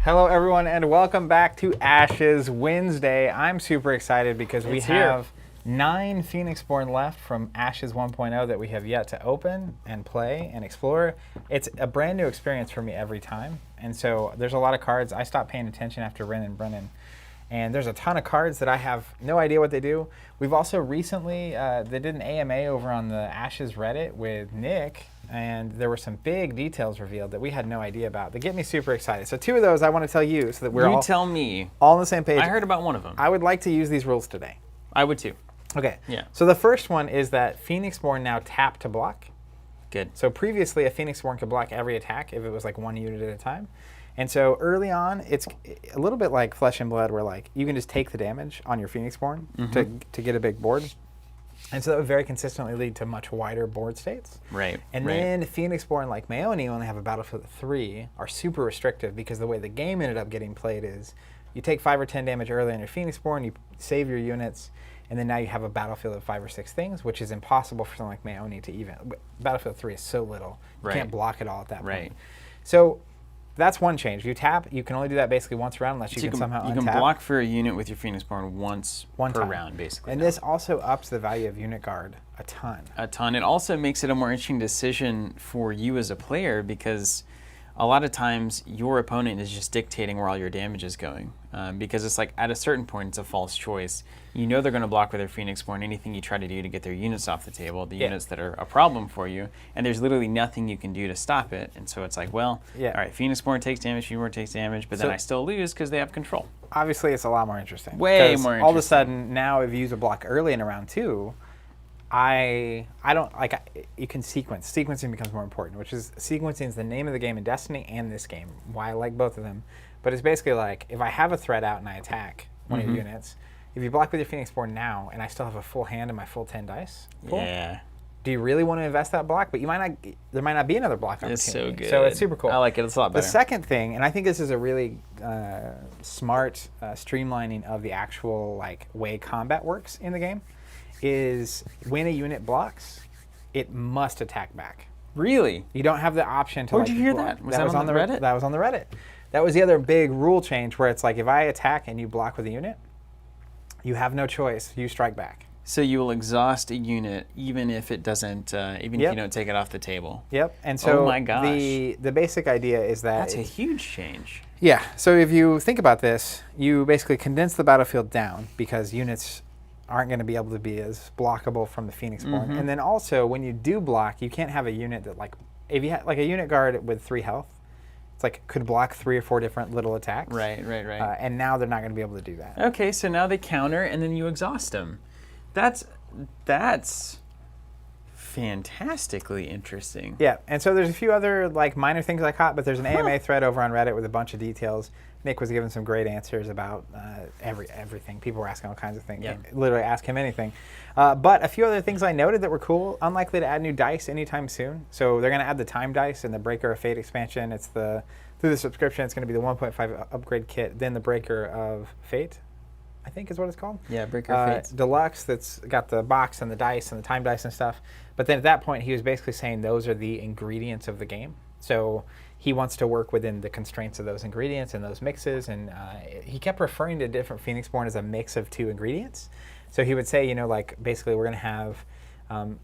Hello everyone and welcome back to Ashes Wednesday. I'm super excited because we have 9 Phoenixborn left from Ashes 1.0 that we have yet to open and play and explore. It's a brand new experience for me every time. And so there's a lot of cards. I stopped paying attention after Ren and Brennan. And there's a ton of cards that I have no idea what they do. We've also recently, they did an AMA over on the Ashes Reddit with Nick, and there were some big details revealed that we had no idea about that get me super excited. So 2 of those I want to tell you so that we're all on the same page. I heard about one of them. I would like to use these rules today. I would too. Okay. Yeah. So the first one is that Phoenixborn now tap to block. Good. So previously a Phoenixborn could block every attack if it was like 1 unit at a time. And so early on, it's a little bit like Flesh and Blood, where like you can just take the damage on your Phoenixborn to get a big board. And so that would very consistently lead to much wider board states. Right. And then Phoenixborn, like Maoni, only have a battlefield of 3, are super restrictive because the way the game ended up getting played is you take 5 or 10 damage early on your Phoenixborn, you save your units, and then now you have a battlefield of 5 or 6 things, which is impossible for something like Maoni to even. Battlefield 3 is so little, you can't block it all at that point. So that's one change. You tap, you can only do that basically once around unless you can somehow untap. You can block for a unit with your Phoenixborn once per round, basically. And this also ups the value of unit guard a ton. A ton. It also makes it a more interesting decision for you as a player because a lot of times your opponent is just dictating where all your damage is going. Because it's like at a certain point it's a false choice. You know they're going to block with their Phoenixborn anything you try to do to get their units off the table, the units that are a problem for you, and there's literally nothing you can do to stop it. And so it's like, well, all right, Phoenixborn takes damage, Phoenixborn takes damage, but then I still lose because they have control. Obviously it's a lot more interesting. Way more interesting. All of a sudden now if you use a block early in a round 2, I don't like, you can sequence. Sequencing becomes more important, which is sequencing is the name of the game in Destiny and this game, why I like both of them. But it's basically like if I have a threat out and I attack one of your units, if you block with your Phoenixborn now and I still have a full hand and my full 10 dice, do you really want to invest that block? But you might not. There might not be another block opportunity. It's so good. So it's super cool. I like it. It's a lot better. The second thing, and I think this is a really smart streamlining of the actual like way combat works in the game, is when a unit blocks, it must attack back. Really? You don't have the option to. Where'd you hear that? Was that on the Reddit? That was on the Reddit. That was the other big rule change where it's like if I attack and you block with a unit, you have no choice. You strike back. So you will exhaust a unit even if it doesn't, even if you don't take it off the table. Yep. And so oh my gosh. The basic idea is that that's a huge change. Yeah. So if you think about this, you basically condense the battlefield down because units aren't going to be able to be as blockable from the Phoenixborn. And then also when you do block, you can't have a unit that like if you had like a unit guard with 3 health. It's like could block 3 or 4 different little attacks. Right. And now they're not going to be able to do that. Okay, so now they counter, and then you exhaust them. That's fantastically interesting. Yeah, and so there's a few other like minor things I caught, but there's an AMA thread over on Reddit with a bunch of details. Nick was giving some great answers about everything. People were asking all kinds of things. Yeah. Literally ask him anything. But a few other things I noted that were cool. Unlikely to add new dice anytime soon. So they're going to add the time dice in the Breaker of Fate expansion. It's through the subscription. It's going to be the 1.5 upgrade kit. Then the Breaker of Fate, I think is what it's called. Yeah, Breaker of Fate. Deluxe, that's got the box and the dice and the time dice and stuff. But then at that point, he was basically saying those are the ingredients of the game. So he wants to work within the constraints of those ingredients and those mixes. And he kept referring to different Phoenixborn as a mix of 2 ingredients. So he would say, you know, like basically we're going to have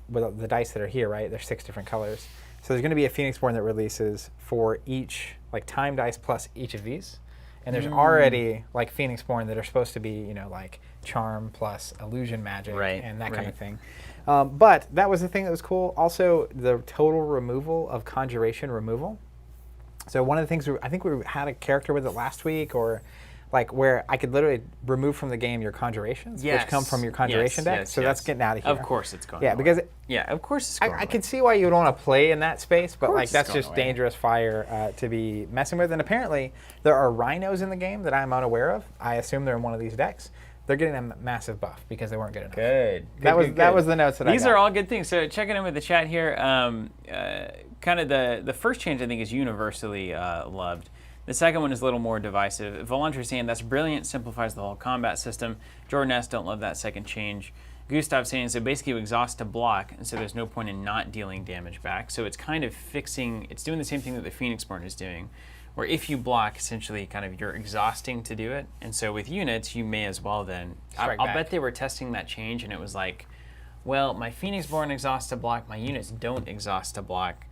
with the dice that are here, right? There's 6 different colors. So there's going to be a Phoenixborn that releases for each like time dice plus each of these. And there's already like Phoenixborn that are supposed to be, you know, like charm plus illusion magic and that kind of thing. But that was the thing that was cool. Also, the total removal of conjuration removal. So one of the things I think we had a character with it last week, or like where I could literally remove from the game your conjurations, which come from your conjuration deck. So that's getting out of here. Of course it's going. Yeah, because of course it's going. I could see why you would want to play in that space, but like that's just dangerous fire to be messing with. And apparently there are rhinos in the game that I'm unaware of. I assume they're in one of these decks. They're getting a massive buff because they weren't good enough. That was the notes that These are all good things. So checking in with the chat here, kind of the first change I think is universally loved. The second one is a little more divisive. Volantra's saying that's brilliant, simplifies the whole combat system. Jordan S. don't love that second change. Gustav saying so basically you exhaust to block, and so there's no point in not dealing damage back. So it's kind of fixing, it's doing the same thing that the Phoenixborn is doing, where if you block, essentially kind of you're exhausting to do it. And so with units, you may as well then. Strike I'll back. bet they were testing that change, and it was like, well, my Phoenixborn exhausts to block, my units don't exhaust to block.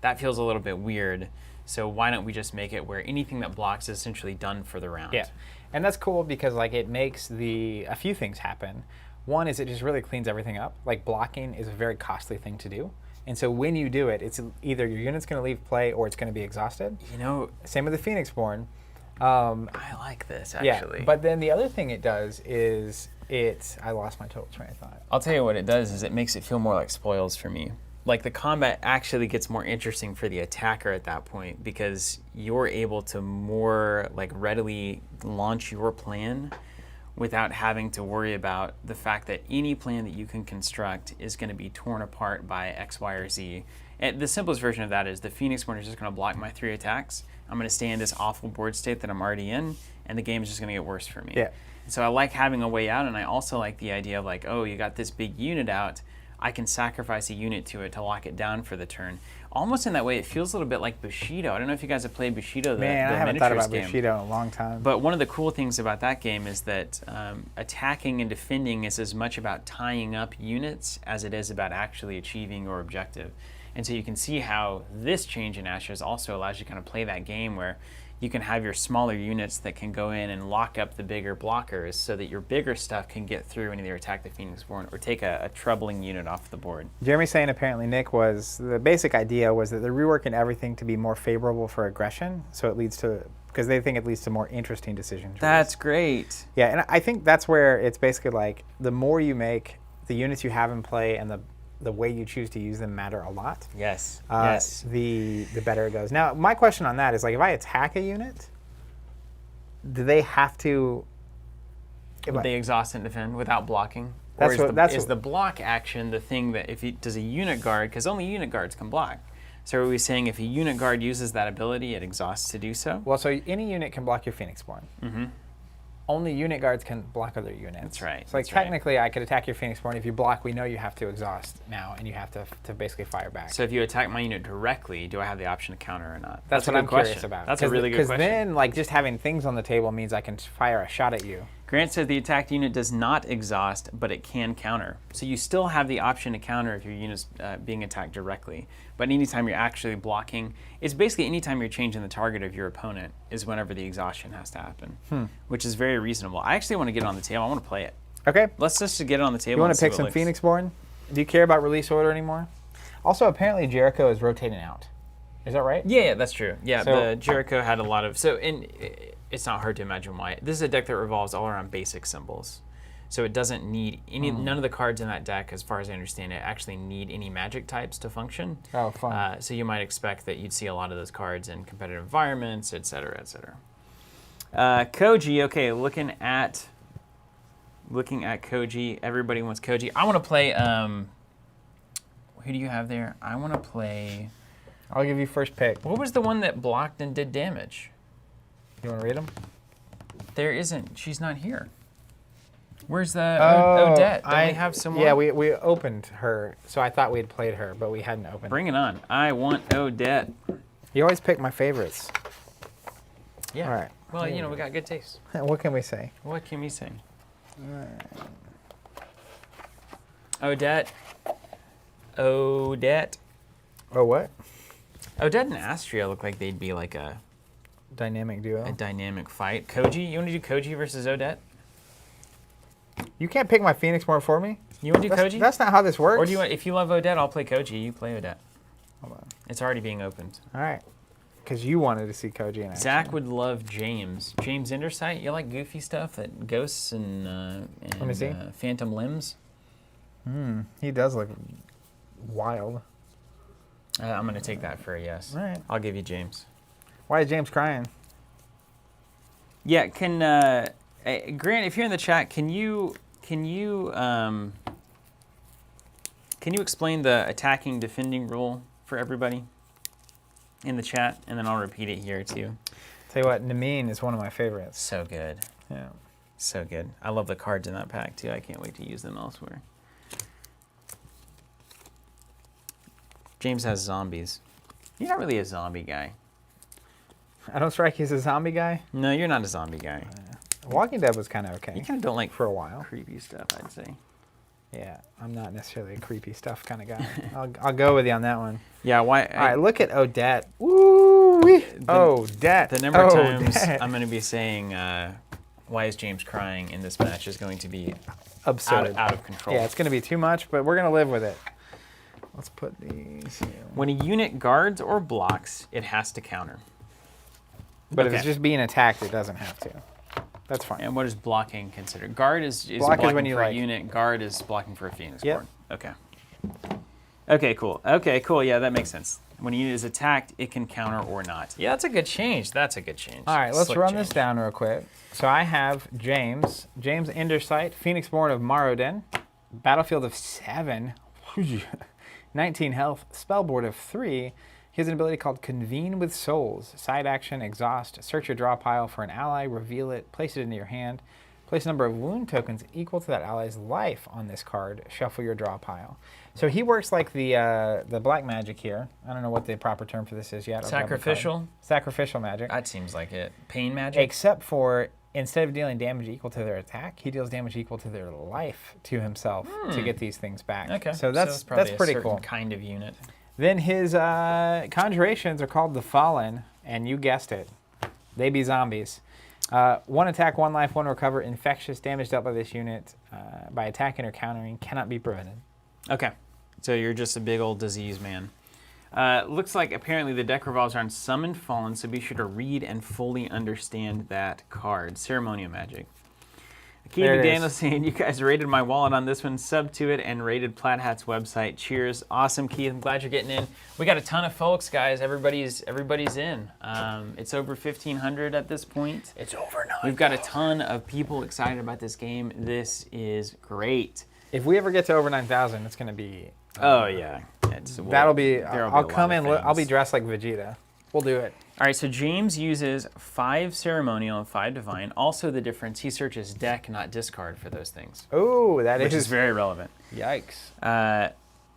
That feels a little bit weird. So why don't we just make it where anything that blocks is essentially done for the round? Yeah, and that's cool because like it makes a few things happen. One is it just really cleans everything up. Like blocking is a very costly thing to do. And so when you do it, it's either your unit's going to leave play or it's going to be exhausted. You know, Same with the Phoenixborn. I like this actually. Yeah, but then the other thing it does is I lost my total train of thought. I'll tell you what it does is it makes it feel more like spoils for me. Like the combat actually gets more interesting for the attacker at that point because you're able to more like readily launch your plan without having to worry about the fact that any plan that you can construct is going to be torn apart by X, Y, or Z. And the simplest version of that is the Phoenixborn is just going to block my 3 attacks. I'm going to stay in this awful board state that I'm already in, and the game is just going to get worse for me. Yeah. So I like having a way out, and I also like the idea of like, oh, you got this big unit out, I can sacrifice a unit to it to lock it down for the turn. Almost in that way, it feels a little bit like Bushido. I don't know if you guys have played Bushido, the Man, I haven't thought miniatures about game. Bushido in a long time. But one of the cool things about that game is that attacking and defending is as much about tying up units as it is about actually achieving your objective. And so you can see how this change in Ashes also allows you to kind of play that game where you can have your smaller units that can go in and lock up the bigger blockers so that your bigger stuff can get through and either attack the Phoenixborn or take a troubling unit off the board. Jeremy's saying apparently, Nick, was the basic idea was that they're reworking everything to be more favorable for aggression, so it leads to, because they think it leads to more interesting decision trees. That's great. Yeah, and I think that's where it's basically like the more you make, the units you have in play and the way you choose to use them matter a lot. Yes. Yes. The better it goes. Now, my question on that is like if I attack a unit, do they have to? Would they exhaust and defend without blocking? That's or what- is the block action the thing that if he does a unit guard, because only unit guards can block. So are we saying if a unit guard uses that ability, it exhausts to do so? Well, so any unit can block your Phoenixborn. Mm-hmm. Only unit guards can block other units. That's right. So like that's right. technically, I could attack your Phoenixborn. If you block, we know you have to exhaust now, and you have to basically fire back. So if you attack my unit directly, do I have the option to counter or not? That's a what good I'm question. curious about. That's a really good question. Because then, like, just having things on the table means I can fire a shot at you. Grant says the attacked unit does not exhaust, but it can counter. So you still have the option to counter if your unit's being attacked directly. But anytime you're actually blocking, it's basically anytime you're changing the target of your opponent is whenever the exhaustion has to happen, which is very reasonable. I actually want to get it on the table. I want to play it. Okay. Let's just get it on the table. You want and to see pick what some looks- Phoenixborn? Do you care about release order anymore? Also, apparently Jericho is rotating out. Is that right? Yeah, that's true. Yeah, So- the Jericho had a lot of it's not hard to imagine why. This is a deck that revolves all around basic symbols. So it doesn't need none of the cards in that deck, as far as I understand it, actually need any magic types to function. Oh, fun. So you might expect that you'd see a lot of those cards in competitive environments, et cetera, et cetera. Koji, okay, looking at Koji. Everybody wants Koji. I want to play, who do you have there? I want to play, I'll give you first pick. what was the one that blocked and did damage? You want to read them? There isn't. She's not here. Where's the Odette? Don't we have someone? Yeah, we opened her, so I thought we had played her, but we hadn't opened. Bring it on. I want Odette. You always pick my favorites. Yeah. All right. Well, you know, we got good taste. What can we say? What can we say? Odette. Odette. Oh, what? Odette and Astria look like they'd be like a Dynamic duo. dynamic fight. Koji? You want to do Koji versus Odette? You can't pick my Phoenixborn for me? You want to do That's, Koji? that's not how this works. Or do you want, if you love Odette, I'll play Koji. You play Odette. Hold on. It's already being opened. All right. Because you wanted to see Koji in action. Zach would love James. James Intersight. You like goofy stuff that ghosts and Let me see. phantom limbs? He does look wild. I'm going to take that for a yes. All right. I'll give you James. Why is James crying? Yeah, can Grant, if you're in the chat, can you explain the attacking defending rule for everybody in the chat, and then I'll repeat it here too. Tell you what, Nameen is one of my favorites. So good, Yeah. so good. I love the cards in that pack too. I can't wait to use them elsewhere. James has zombies. You're not really a zombie guy. I don't strike you as a zombie guy. No, you're not a zombie guy. Walking Dead was kind of okay. You kind of don't like for a while. creepy stuff, I'd say. Yeah, I'm not necessarily a creepy stuff kind of guy. I'll go with you on that one. Yeah, why? All right, look at Odette. Woo! Odette. The number of times Odette. I'm going to be saying, why is James crying in this match is going to be Absurd. out of control. Yeah, it's going to be too much, but we're going to live with it. Let's put these here. When a unit guards or blocks, it has to counter. But if Okay. it's just being attacked, it doesn't have to. That's fine. And what is blocking considered? Guard is Block is blocking when you, for like- a unit. Guard is blocking for a Phoenixborn. Yep. Okay. Okay, cool. Okay, cool. Yeah, that makes sense. When a unit is attacked, it can counter or not. Yeah, that's a good change. That's a good change. All right, let's Slick run change. this down real quick. So I have James Endersight, Phoenixborn of Morrowind, Battlefield of 7, 19 health, Spellboard of 3. He has an ability called Convene with Souls. Side action, exhaust, search your draw pile for an ally, reveal it, place it into your hand. Place a number of wound tokens equal to that ally's life on this card. Shuffle your draw pile. So he works like the black magic here. I don't know what the proper term for this is yet. I'll grab the card. Sacrificial? Sacrificial magic. That seems like it. Pain magic? Except for instead of dealing damage equal to their attack, he deals damage equal to their life to himself to get these things back. Okay. So that's probably pretty a certain cool. kind of unit. Then his conjurations are called the Fallen, and you guessed it, they be zombies. One attack, one life, one recover. Infectious damage dealt by this unit by attacking or countering cannot be prevented. Okay. So you're just a big old disease man. Looks like apparently the deck revolves around Summoned Fallen, so be sure to read and fully understand that card. Ceremonial Magic. Keith There it McDaniel is. saying, you guys rated my wallet on this one, sub to it, and rated Plaid Hat's website. Cheers. Awesome, Keith. I'm glad you're getting in. We got a ton of folks, guys. Everybody's in. It's over 1,500 at this point. It's over now. We've got a ton of people excited about this game. This is great. If we ever get to over 9,000, it's going to be... Oh, yeah. that'll be... there'll I'll be a come lot in, of I'll be things. dressed like Vegeta. We'll do it. All right, so James uses 5 Ceremonial and 5 Divine. Also the difference, he searches deck, not discard for those things, Oh, that which is... is very relevant. Yikes.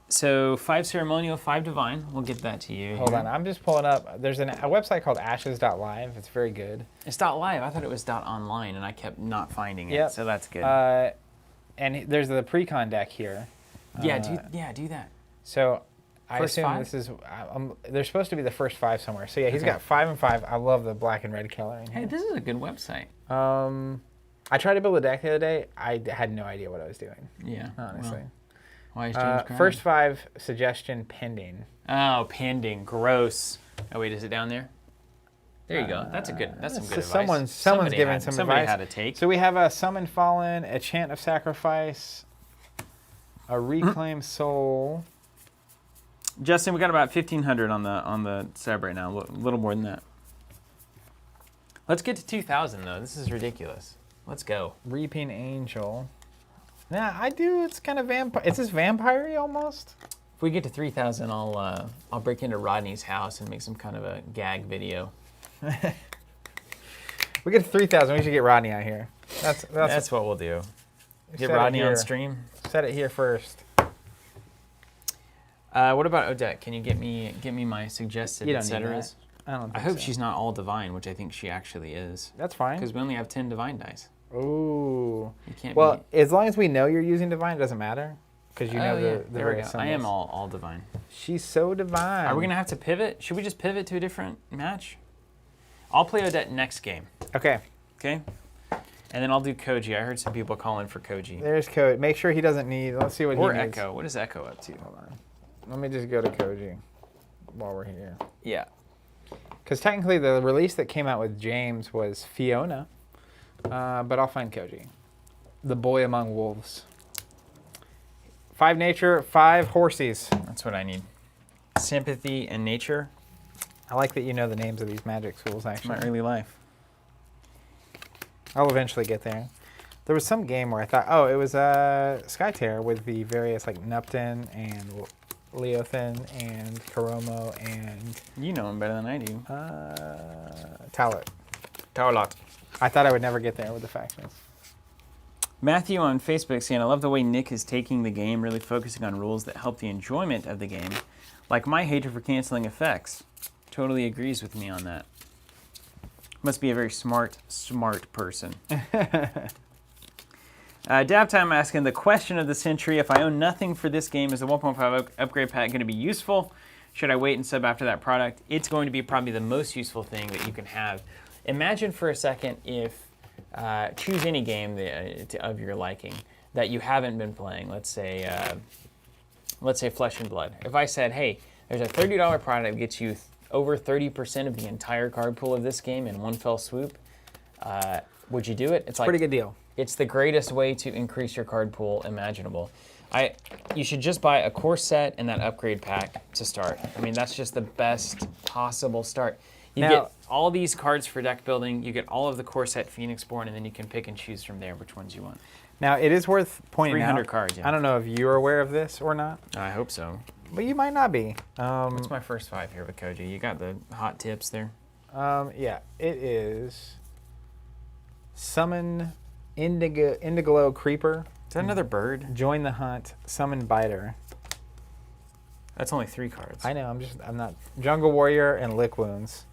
So 5 Ceremonial, 5 Divine. We'll get that to you. Hold here. on, I'm just pulling up. There's a website called ashes.live. It's very good. It's .live. I thought it was .online, and I kept not finding it, Yep. so that's good. And there's the pre-con deck here. yeah, do that. So I First assume 5? this is... they're supposed to be the first 5 somewhere. So yeah, he's got 5 and 5. I love the black and red color in Hey, here. this is a good website. I tried to build a deck the other day. I had no idea what I was doing, Yeah. honestly. Well, why is James crying? First 5 suggestion pending. Oh, pending. Gross. Oh, wait, is it down there? There you go. That's some good So advice. someone's Somebody giving had- some somebody advice. had a take. So we have a Summon Fallen, a Chant of Sacrifice, a Reclaim Soul. Justin, we got about 1,500 on the sub right now. A little more than that. Let's get to 2,000 though. This is ridiculous. Let's go. Reaping Angel. Nah, I do. It's kind of vampire. It's just vampire-y almost. If we get to 3,000, I'll break into Rodney's house and make some kind of a gag video. We get to 3,000. We should get Rodney out here. That's what we'll do. Get set it Rodney on here. stream. Set it here first. What about Odette? Can you get me my suggested You don't need etceteras? I don't. Think I hope so. she's not all divine, which I think she actually is. That's fine. Because we only have 10 divine dice. Ooh. You can't Well, as long as we know you're using divine, it doesn't matter. Because you know yeah. the There we various go. I am symbols. all divine. She's so divine. Are we going to have to pivot? Should we just pivot to a different match? I'll play Odette next game. Okay. Okay? And then I'll do Koji. I heard some people calling for Koji. There's Code. Make sure he doesn't need. Let's see what Or he needs. Echo. What is Echo up to? Hold on. Let me just go to Koji while we're here. Yeah. Because technically the release that came out with James was Fiona. But I'll find Koji. The boy among wolves. 5 nature, 5 horsies. That's what I need. Sympathy and nature. I like that you know the names of these magic schools, My actually. early life. I'll eventually get there. There was some game where I thought, oh, it was Skytear with the various, like, Nupton and Leothin and Karomo and You know him better than I do. Talit. Tarlot. I thought I would never get there with the factions. Matthew on Facebook saying, I love the way Nick is taking the game, really focusing on rules that help the enjoyment of the game, like my hatred for canceling effects. Totally agrees with me on that. Must be a very smart person. Dab Time asking the question of the century: if I own nothing for this game, is the 1.5 upgrade pack going to be useful? Should I wait and sub after that product? It's going to be probably the most useful thing that you can have. Imagine for a second if, choose any game of your liking that you haven't been playing. Let's say Flesh and Blood. If I said, hey, there's a $30 product that gets you over 30% of the entire card pool of this game in one fell swoop, would you do it? It's like Pretty good deal. It's the greatest way to increase your card pool imaginable. You should just buy a core set and that upgrade pack to start. I mean, that's just the best possible start. You get all these cards for deck building, you get all of the core set Phoenixborn, and then you can pick and choose from there which ones you want. Now, it is worth pointing out. 300 cards, yeah. I don't know if you're aware of this or not. I hope so. But you might not be. What's my first 5 here with Koji? You got the hot tips there? Yeah, it is Summon Indiglo Creeper. Is that another bird? Join the Hunt, Summon Biter. That's only 3 cards. I know, I'm not. Juggle Warrior and Lick Wounds.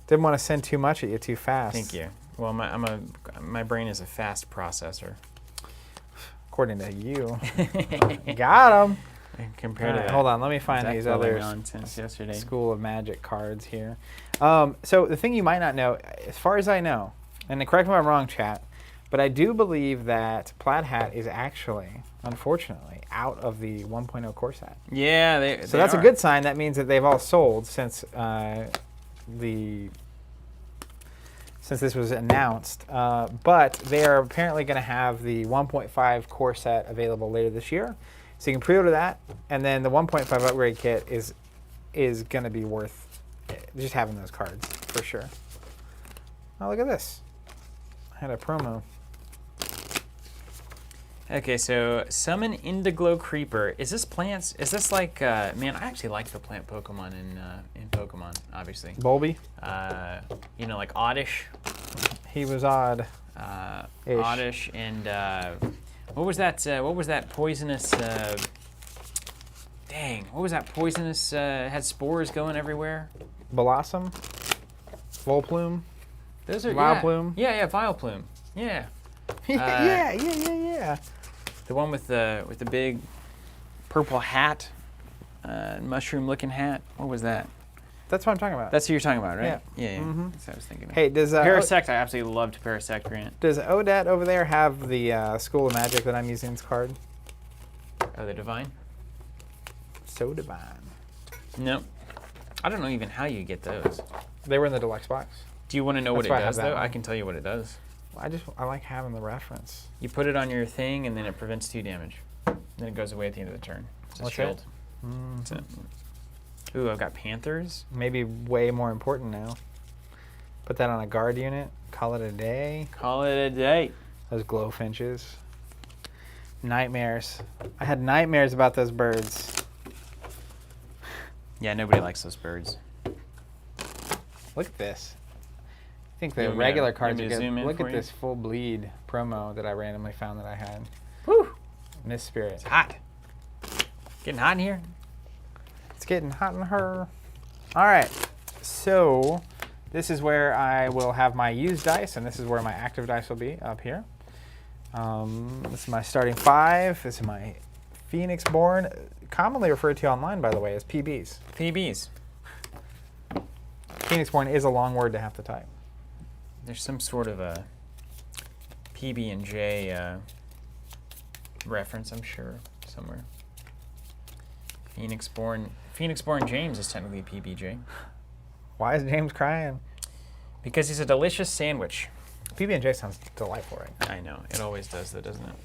Didn't want to send too much at you too fast. Thank you. Well, my brain is a fast processor. According to you. Got him. Compared to that, hold on, let me find these other nonsense yesterday. School of Magic cards here. So the thing you might not know, as far as I know, and correct me if I'm wrong, chat, but I do believe that Plaid Hat is actually, unfortunately, out of the 1.0 core set. Yeah, so that's a good sign. That means that they've all sold since this was announced. But they are apparently going to have the 1.5 core set available later this year. So you can pre-order that, and then the 1.5 upgrade kit is going to be worth just having those cards for sure. Oh, look at this. I had a promo. Okay, so Summon Indiglo Creeper. Is this plants? Is this like, man, I actually like the plant Pokemon in Pokemon, obviously. Bolby? You know, like Oddish. He was odd. Oddish and, what was that poisonous, dang, what was that poisonous, had spores going everywhere? Blossom? Volplume? Those are, Vileplume? Yeah, Vileplume. Yeah. Yeah. The one with the big purple hat, mushroom-looking hat. What was that? That's what I'm talking about. That's who you're talking about, right? Yeah. Mm-hmm. That's what I was thinking of. Hey, does Parasect? I absolutely loved Parasect, Grant. Does Odette over there have the School of Magic that I'm using this card? Oh, the Divine? So divine. Nope. I don't know even how you get those. They were in the deluxe box. Do you want to know what it does, though? I can tell you what it does. I like having the reference. You put it on your thing, and then it prevents 2 damage. Then it goes away at the end of the turn. It's a shield. That's it. Ooh, I've got Panthers. Maybe way more important now. Put that on a guard unit. Call it a day. Call it a day. Those glowfinches. Nightmares. I had nightmares about those birds. Yeah, nobody likes those birds. Look at this. I think the regular cards are good. Look at this full bleed promo that I randomly found that I had. Whew. Miss Spirit. It's hot. Getting hot in here. It's getting hot in her. All right. So this is where I will have my used dice, and this is where my active dice will be up here. This is my starting 5. This is my Phoenixborn, commonly referred to online, by the way, as PBs. PBs. Phoenixborn is a long word to have to type. There's some sort of a PB&J reference, I'm sure, somewhere. Phoenixborn James is technically a PBJ. Why is James crying? Because he's a delicious sandwich. PB&J sounds delightful, right? I know. It always does, though, doesn't it?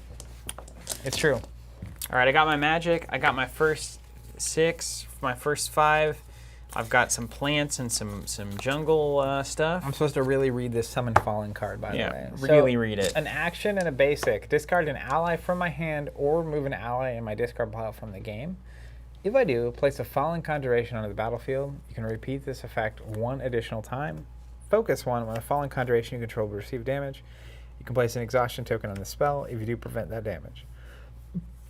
It's true. All right, I got my magic. I got my first 6, my first 5. I've got some plants and some jungle stuff. I'm supposed to really read this Summon Fallen card, by the way. Really read it. An action and a basic. Discard an ally from my hand or remove an ally in my discard pile from the game. If I do, place a Fallen Conjuration onto the battlefield. You can repeat this effect 1 additional time. Focus 1 when a Fallen Conjuration you control will receive damage. You can place an exhaustion token on the spell if you do prevent that damage.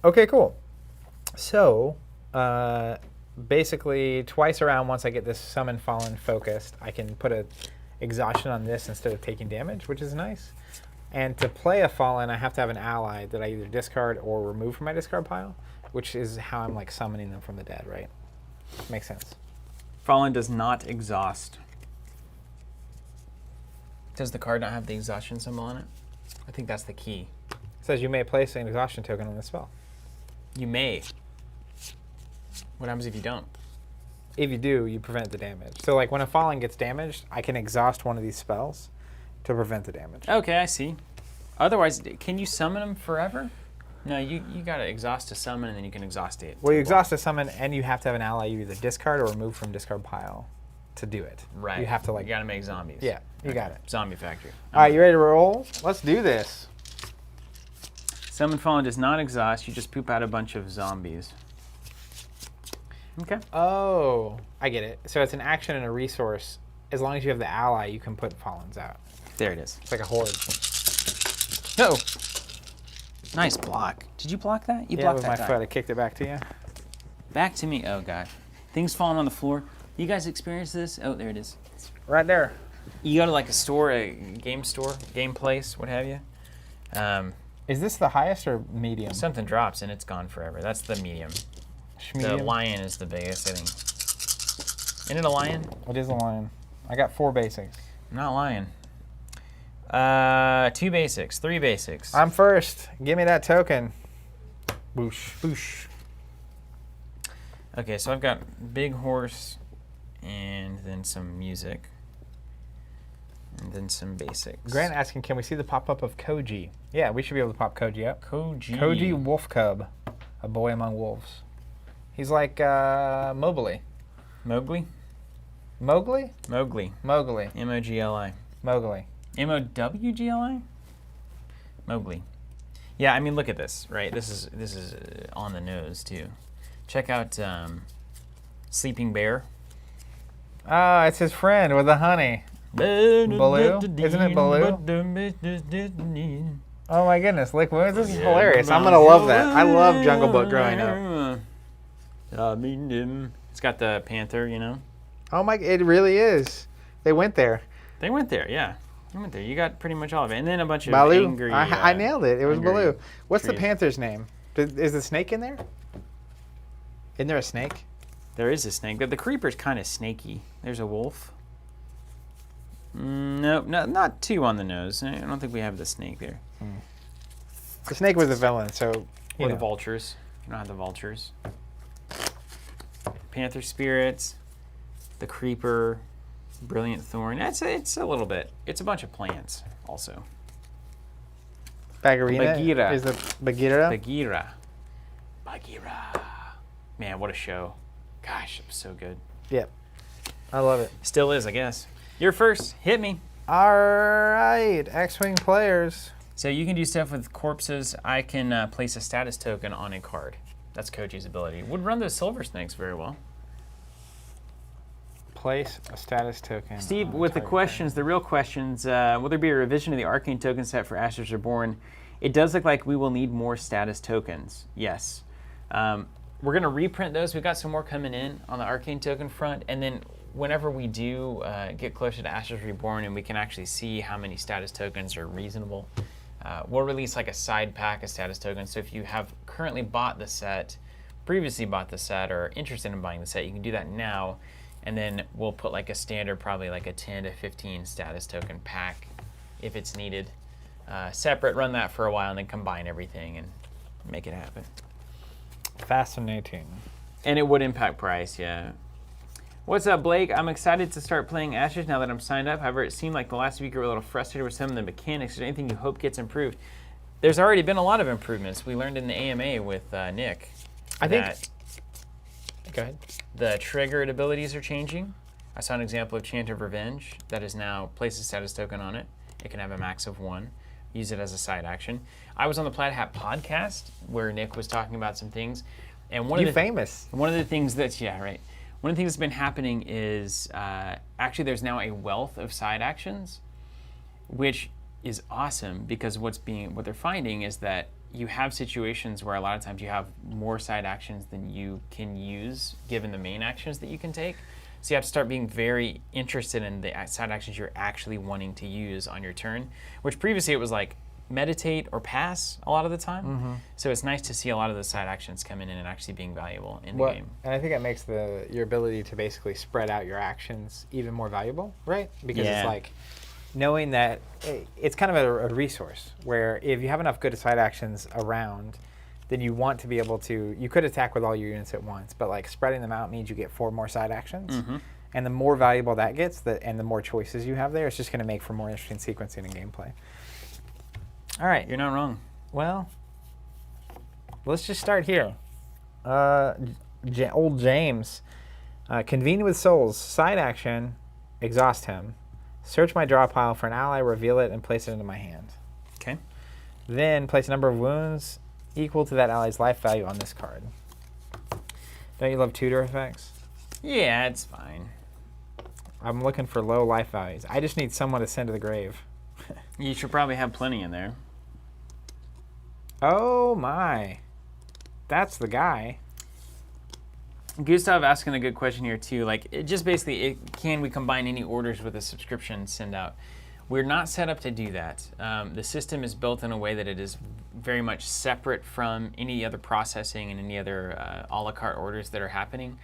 Okay, cool. So, basically, twice around, once I get this Summon Fallen focused, I can put a exhaustion on this instead of taking damage, which is nice. And to play a Fallen, I have to have an ally that I either discard or remove from my discard pile, which is how I'm like summoning them from the dead, right? Makes sense. Fallen does not exhaust. Does the card not have the exhaustion symbol on it? I think that's the key. It says you may place an exhaustion token on the spell. You may. What happens if you don't? If you do, you prevent the damage. So like when a Fallen gets damaged, I can exhaust one of these spells to prevent the damage. Okay, I see. Otherwise, can you summon them forever? No, you got to exhaust to summon, and then you can exhaust it. Well, you exhaust a summon, and you have to have an ally you either discard or remove from discard pile to do it. Right. You have to like. You got to make zombies. Yeah, you got it. Zombie factory. All right, you ready to roll? Let's do this. Summon Fallen does not exhaust. You just poop out a bunch of zombies. Okay. Oh, I get it. So it's an action and a resource. As long as you have the ally, you can put Fallens out. There it is. It's like a horde. Oh. Nice block. Did you block that? You Yeah, blocked with that my guy. foot, I kicked it back to you. Back to me. Oh, God. Things falling on the floor. You guys experience this? Oh, there it is. Right there. You go to like a store, a game store, game place, what have you. Is this the highest or medium? Something drops and it's gone forever. That's the medium. The Medium? lion is the biggest, I think. Isn't it a lion? It is a lion. I got 4 basics. I'm not lying. 2 basics, 3 basics. I'm first. Give me that token. Boosh. Boosh. Okay, so I've got big horse and then some music. And then some basics. Grant asking, can we see the pop-up of Koji? Yeah, we should be able to pop Koji up. Koji. Koji Wolf Cub, a boy among wolves. He's like Mowgli. Mowgli? Mowgli? Mowgli. Mowgli. M-O-G-L-I. Mowgli. M-O-W-G-L-I? Mowgli. Yeah, I mean, look at this, right? This is on the nose, too. Check out Sleeping Bear. Ah, it's his friend with the honey. Baloo? Isn't it Baloo? Oh my goodness, Lick Wounds, this is hilarious. I'm gonna love that. I love Jungle Book growing up. It's got the panther, you know? Oh my, it really is. They went there. They went there, yeah. They went there. You got pretty much all of it. And then a bunch of Baloo? angry... I nailed it. It was angry Baloo. What's the trees. panther's name? Is the snake in there? Isn't there a snake? There is a snake, but the creeper's kind of snaky. There's a wolf. Nope, not too on the nose. I don't think we have the snake there. The snake was the villain, so... Or the vultures. You don't have the vultures. Panther spirits, the creeper, brilliant thorn. It's a little bit. It's a bunch of plants also. Bagheera. Bagheera. Is the Bagheera? Bagheera. Bagheera. Man, what a show. Gosh, it was so good. Yep. I love it. Still is, I guess. You're first. Hit me. All right, X-Wing players. So you can do stuff with corpses. I can place a status token on a card. That's Koji's ability. Would run those silver snakes very well. Place a status token. Steve, on with the target questions, the real questions, will there be a revision of the Arcane token set for Ashes Reborn? It does look like we will need more status tokens, yes. We're going to reprint those. We've got some more coming in on the Arcane token front, and then whenever we do get closer to Ashes Reborn and we can actually see how many status tokens are reasonable, we'll release like a side pack of status tokens. So if you have currently bought the set, previously bought the set, or interested in buying the set, you can do that now. And then we'll put like a standard, probably like a 10 to 15 status token pack if it's needed. Separate, run that for a while, and then combine everything and make it happen. Fascinating. And it would impact price, yeah. What's up, Blake? I'm excited to start playing Ashes now that I'm signed up. However, it seemed like the last week you were a little frustrated with some of the mechanics. Is there anything you hope gets improved? There's already been a lot of improvements. We learned in the AMA with Nick. I think... that Go ahead. the triggered abilities are changing. I saw an example of Chant of Revenge that is now place a status token on it. It can have a max of 1. Use it as a side action. I was on the Plaid Hat podcast where Nick was talking about some things, and one of the things that's one of the things that's been happening is actually there's now a wealth of side actions, which is awesome because what they're finding is that you have situations where a lot of times you have more side actions than you can use given the main actions that you can take. So you have to start being very interested in the side actions you're actually wanting to use on your turn, which previously it was like meditate or pass a lot of the time. So it's nice to see a lot of those side actions coming in and actually being valuable in the game. And I think it makes your ability to basically spread out your actions even more valuable, right? Because it's like knowing that it's kind of a resource where if you have enough good side actions around, then you want to be able to, you could attack with all your units at once, but like spreading them out means you get 4 more side actions. And the more valuable that gets, and the more choices you have there, it's just going to make for more interesting sequencing and gameplay. All right, you're not wrong. Well, let's just start here. Old James. Convene with souls. Side action. Exhaust him. Search my draw pile for an ally, reveal it, and place it into my hand. Okay. Then place a number of wounds equal to that ally's life value on this card. Don't you love tutor effects? Yeah, it's fine. I'm looking for low life values. I just need someone to send to the grave. You should probably have plenty in there. Oh my. That's the guy. Gustav asking a good question here too. Like, can we combine any orders with a subscription send out? We're not set up to do that. The system is built in a way that it is very much separate from any other processing and any other a la carte orders that are happening.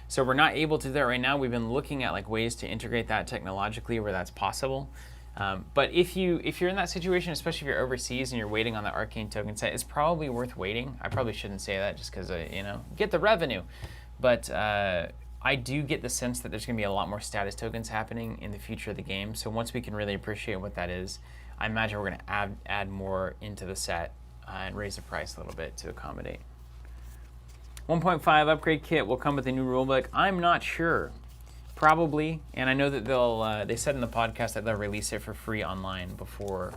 So we're not able to do that right now. We've been looking at like ways to integrate that technologically where that's possible. But if you're in that situation, especially if you're overseas and you're waiting on the arcane token set, it's probably worth waiting. I probably shouldn't say that just because get the revenue. But I do get the sense that there's going to be a lot more status tokens happening in the future of the game. So once we can really appreciate what that is, I imagine we're going to add more into the set and raise the price a little bit to accommodate. 1.5 upgrade kit will come with a new rulebook. I'm not sure. Probably, and I know that they said in the podcast that they'll release it for free online before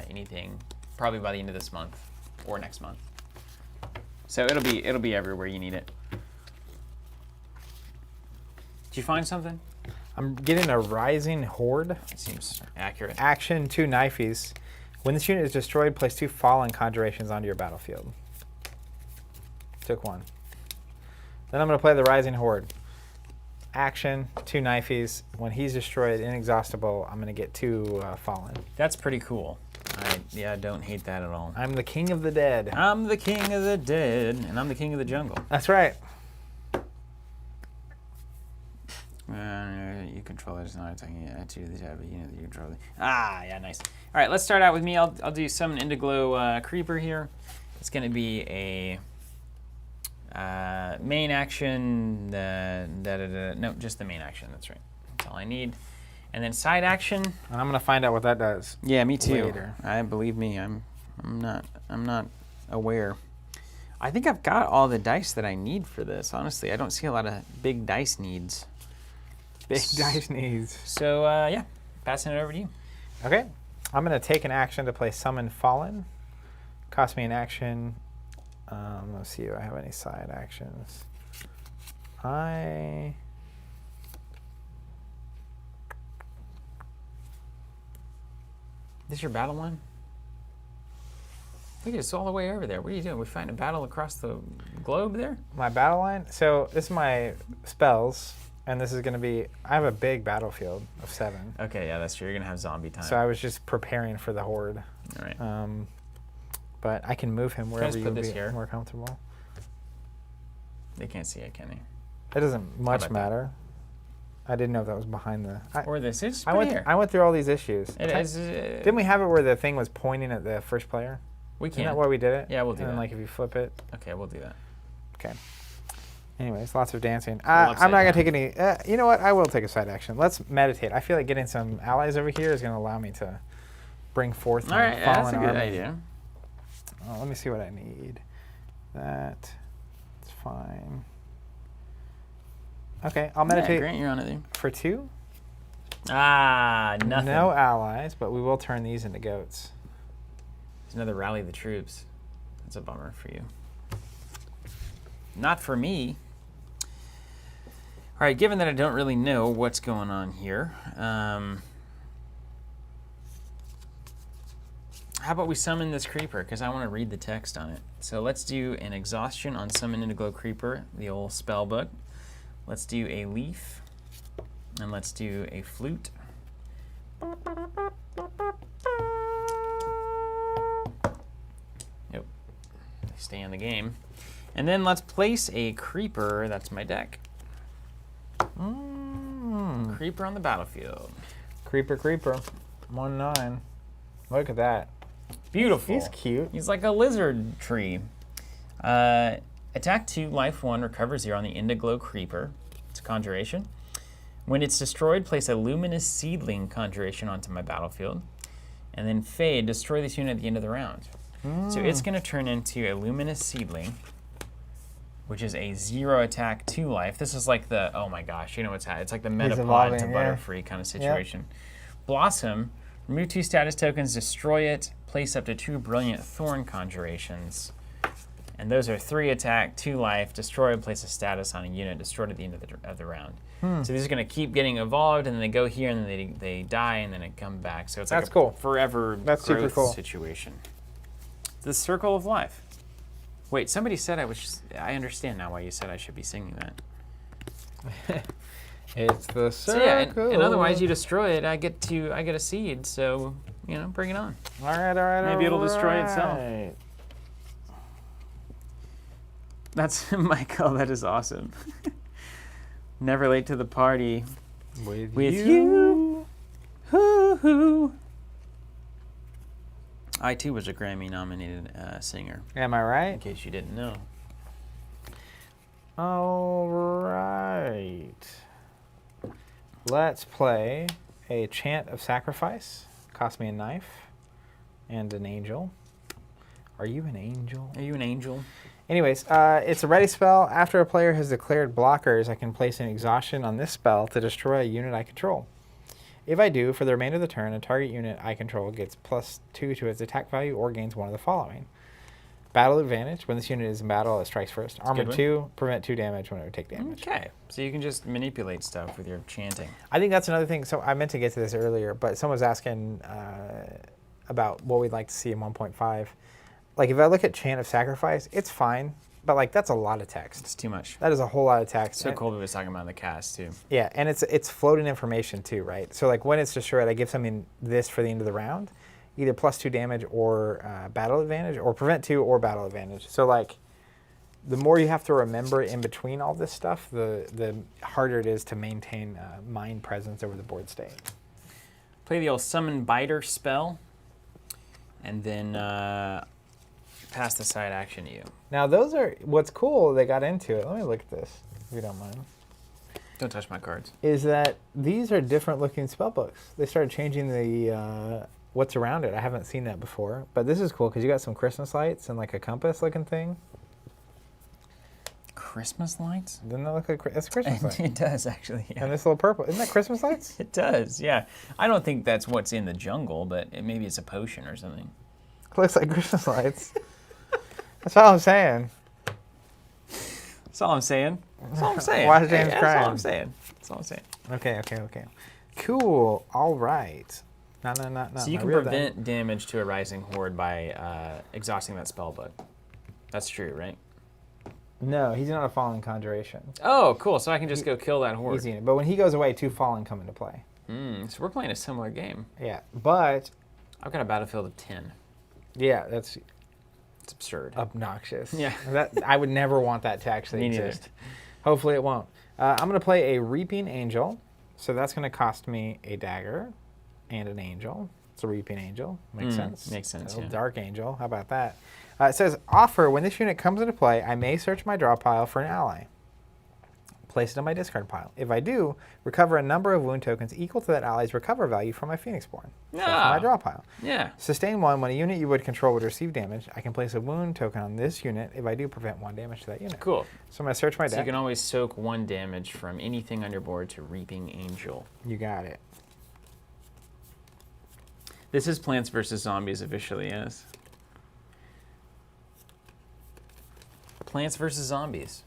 anything, probably by the end of this month or next month. So it'll be everywhere you need it. Did you find something? I'm getting a Rising Horde. It seems accurate. Action 2 Knifeys. When this unit is destroyed, place 2 Fallen Conjurations onto your battlefield. Took 1. Then I'm going to play the Rising Horde. Action 2 Knifeys. When he's destroyed, inexhaustible, I'm going to get 2 Fallen. That's pretty cool. I don't hate that at all. I'm the king of the dead. I'm the king of the dead, and I'm the king of the jungle. That's right. You control it. It's not attacking it. To the type of unit that you control. Yeah, nice. All right, let's start out with me. I'll do Summon Indiglow Creeper here. It's going to be a main action. No, just the main action. That's right. That's all I need. And then side action. And I'm going to find out what that does. Yeah, me too. Later. Believe me, I'm not aware. I think I've got all the dice that I need for this. Honestly, I don't see a lot of big dice needs. Big dice needs. So yeah, passing it over to you. Okay. I'm going to take an action to play Summon Fallen. Cost me an action. Let's see if I have any side actions. This your battle line? Look at it, it's all the way over there. What are you doing? We fighting a battle across the globe there? My battle line? So this is my spells, and this is going to be, I have a big battlefield of 7. Okay, yeah, that's true. You're going to have zombie time. So I was just preparing for the horde. All right. But I can move him wherever you would be here? more comfortable. They can't see it, can they? It doesn't much matter. I didn't know if that was behind the... Or this is I went through all these issues. Didn't we have it where the thing was pointing at the first player? We can. Isn't that why we did it? Yeah, we'll do that. And like if you flip it. Okay, we'll do that. Okay. Anyways, lots of dancing. I'm not going to take any... you know what? I will take a side action. Let's meditate. I feel like getting some allies over here is going to allow me to bring forth all right, fallen that's a good idea. Oh, let me see what I need. That's fine. Okay, I'll meditate. Yeah, Grant, you're on it there. For 2. Nothing. No allies, but we will turn these into goats. There's another rally the troops. That's a bummer for you. Not for me. All right, given that I don't really know what's going on here, how about we summon this creeper? Because I want to read the text on it. So let's do an exhaustion on Summon Indiglow Creeper, the old spell book. Let's do a leaf. And let's do a flute. Yep. They stay in the game. And then let's place a creeper. That's my deck. Creeper on the battlefield. Creeper. 1/9. Look at that. Beautiful. He's cute. He's like a lizard tree. Attack 2, life 1, recover 0 on the Indiglow Creeper. It's a conjuration. When it's destroyed, place a luminous seedling conjuration onto my battlefield. And then fade, destroy this unit at the end of the round. So it's going to turn into a luminous seedling, which is a 0 attack, 2 life. This is like the, oh my gosh, you know what's happening. It's like the Metapod to Butterfree kind of situation. Yep. Blossom, remove 2 status tokens, destroy it, place up to 2 Brilliant Thorn conjurations. And those are 3 attack, 2 life, destroy, place a status on a unit, destroyed at the end of the round. So these are going to keep getting evolved, and then they go here, and then they die, and then they come back. So it's like a forever growth situation. The Circle of Life. Wait, somebody said I understand now why you said I should be singing that. It's the circle. So yeah, and otherwise you destroy it, I get a seed, so, you know, bring it on. All right. Maybe it'll destroy itself. That's, Michael, that is awesome. Never late to the party. With you. Hoo-hoo. I, too, was a Grammy-nominated singer. Am I right? In case you didn't know. All right. Let's play a Chant of Sacrifice. Cost me a knife and an angel. Are you an angel? Are you an angel? Anyways, it's a ready spell. After a player has declared blockers, I can place an exhaustion on this spell to destroy a unit I control. If I do, for the remainder of the turn, a target unit I control gets +2 to its attack value or gains one of the following. Battle advantage. When this unit is in battle, it strikes first. Armor 2, prevent 2 damage when it would take damage. Okay, so you can just manipulate stuff with your chanting. I think that's another thing. So I meant to get to this earlier, but someone was asking about what we'd like to see in 1.5. Like, if I look at Chant of Sacrifice, it's fine, but, like, that's a lot of text. It's too much. That is a whole lot of text. So Colby was talking about the cast, too. Yeah, and it's floating information, too, right? So, like, when it's destroyed, I give something this for the end of the round, either +2 damage or battle advantage, or prevent 2 or battle advantage. So, like, the more you have to remember in between all this stuff, the harder it is to maintain mind presence over the board state. Play the old Summon Biter spell, and then pass the side action to you. Now, those are, what's cool, they got into it. Let me look at this, if you don't mind. Don't touch my cards. Is that these are different looking spell books. They started changing the what's around it. I haven't seen that before, but this is cool because you got some Christmas lights and like a compass looking thing. Christmas lights? Doesn't that look like that's a Christmas light? It does, actually, yeah. And this little purple, isn't that Christmas lights? It does, yeah. I don't think that's what's in the jungle, but maybe it's a potion or something. Looks like Christmas lights. That's all I'm saying. That's all I'm saying. That's all I'm saying. Why is James crying? That's all I'm saying. That's all I'm saying. Okay. Cool. All right. No. So you can prevent damage to a Rising Horde by exhausting that spell book. That's true, right? No, he's not a Fallen Conjuration. Oh, cool. So I can just go kill that Horde. Easy. But when he goes away, 2 Fallen come into play. So we're playing a similar game. Yeah, but I've got a battlefield of 10. Yeah, it's absurd. Obnoxious. Yeah. I would never want that to actually exist. Hopefully it won't. I'm going to play a Reaping Angel. So that's going to cost me a dagger and an angel. It's a Reaping Angel. Makes sense. Makes sense, yeah. Dark Angel. How about that? It says, offer, when this unit comes into play, I may search my draw pile for an ally. Place it on my discard pile. If I do, recover a number of wound tokens equal to that ally's recover value from my Phoenixborn. Yeah. From my draw pile. Yeah. Sustain 1, when a unit you would control would receive damage, I can place a wound token on this unit. If I do, prevent 1 damage to that unit. Cool. So I'm going to search my deck. So you can always soak 1 damage from anything on your board to Reaping Angel. You got it. This is Plants vs. Zombies officially, yes. Plants vs. Zombies.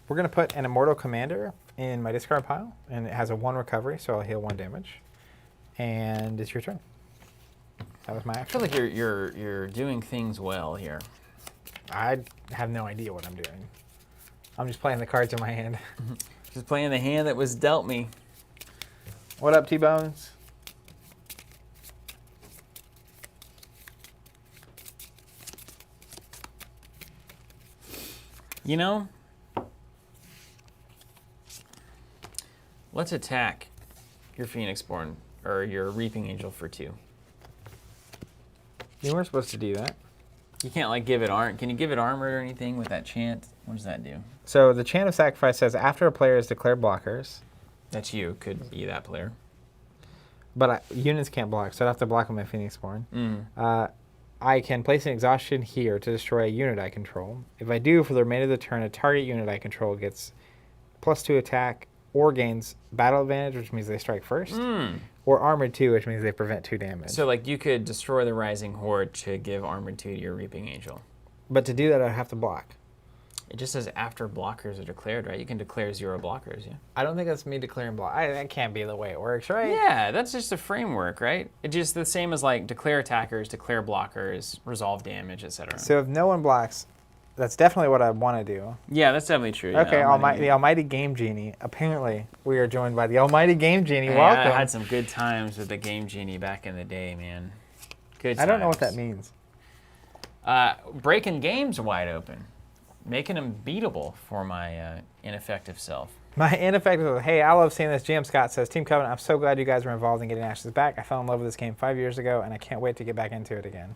We're going to put an Immortal Commander in my discard pile, and it has a 1 recovery, so I'll heal 1 damage. And it's your turn. That was my action. I feel like you're doing things well here. I have no idea what I'm doing. I'm just playing the cards in my hand. Just playing the hand that was dealt me. What up, T-Bones? You know, let's attack your Phoenixborn or your Reaping Angel for 2. You weren't supposed to do that. You can't like give it armor. Can you give it armor or anything with that chant? What does that do? So the Chant of Sacrifice says after a player is declared blockers, That's you. Could be that player. but units can't block, so I'd have to block with my Phoenixborn. I can place an exhaustion here to destroy a unit I control. If I do, for the remainder of the turn, a target unit I control gets +2 attack or gains battle advantage, which means they strike first, or armored 2, which means they prevent 2 damage. So like you could destroy the Rising Horde to give armored 2 to your Reaping Angel. But to do that, I'd have to block. It just says after blockers are declared, right? You can declare 0 blockers, yeah? I don't think that's me declaring block. That can't be the way it works, right? Yeah, that's just a framework, right? It's just the same as like declare attackers, declare blockers, resolve damage, etc. So if no one blocks, that's definitely what I want to do. Yeah, that's definitely true. Yeah, Okay, the Almighty Game Genie. Apparently, we are joined by the Almighty Game Genie. Hey, Welcome. I had some good times with the Game Genie back in the day, man. Good times. I don't know what that means. Breaking games wide open. Making them beatable for my ineffective self. My ineffective. Hey, I love seeing this. Jam Scott says, Team Covenant, I'm so glad you guys were involved in getting Ashes back. I fell in love with this game 5 years ago, and I can't wait to get back into it again.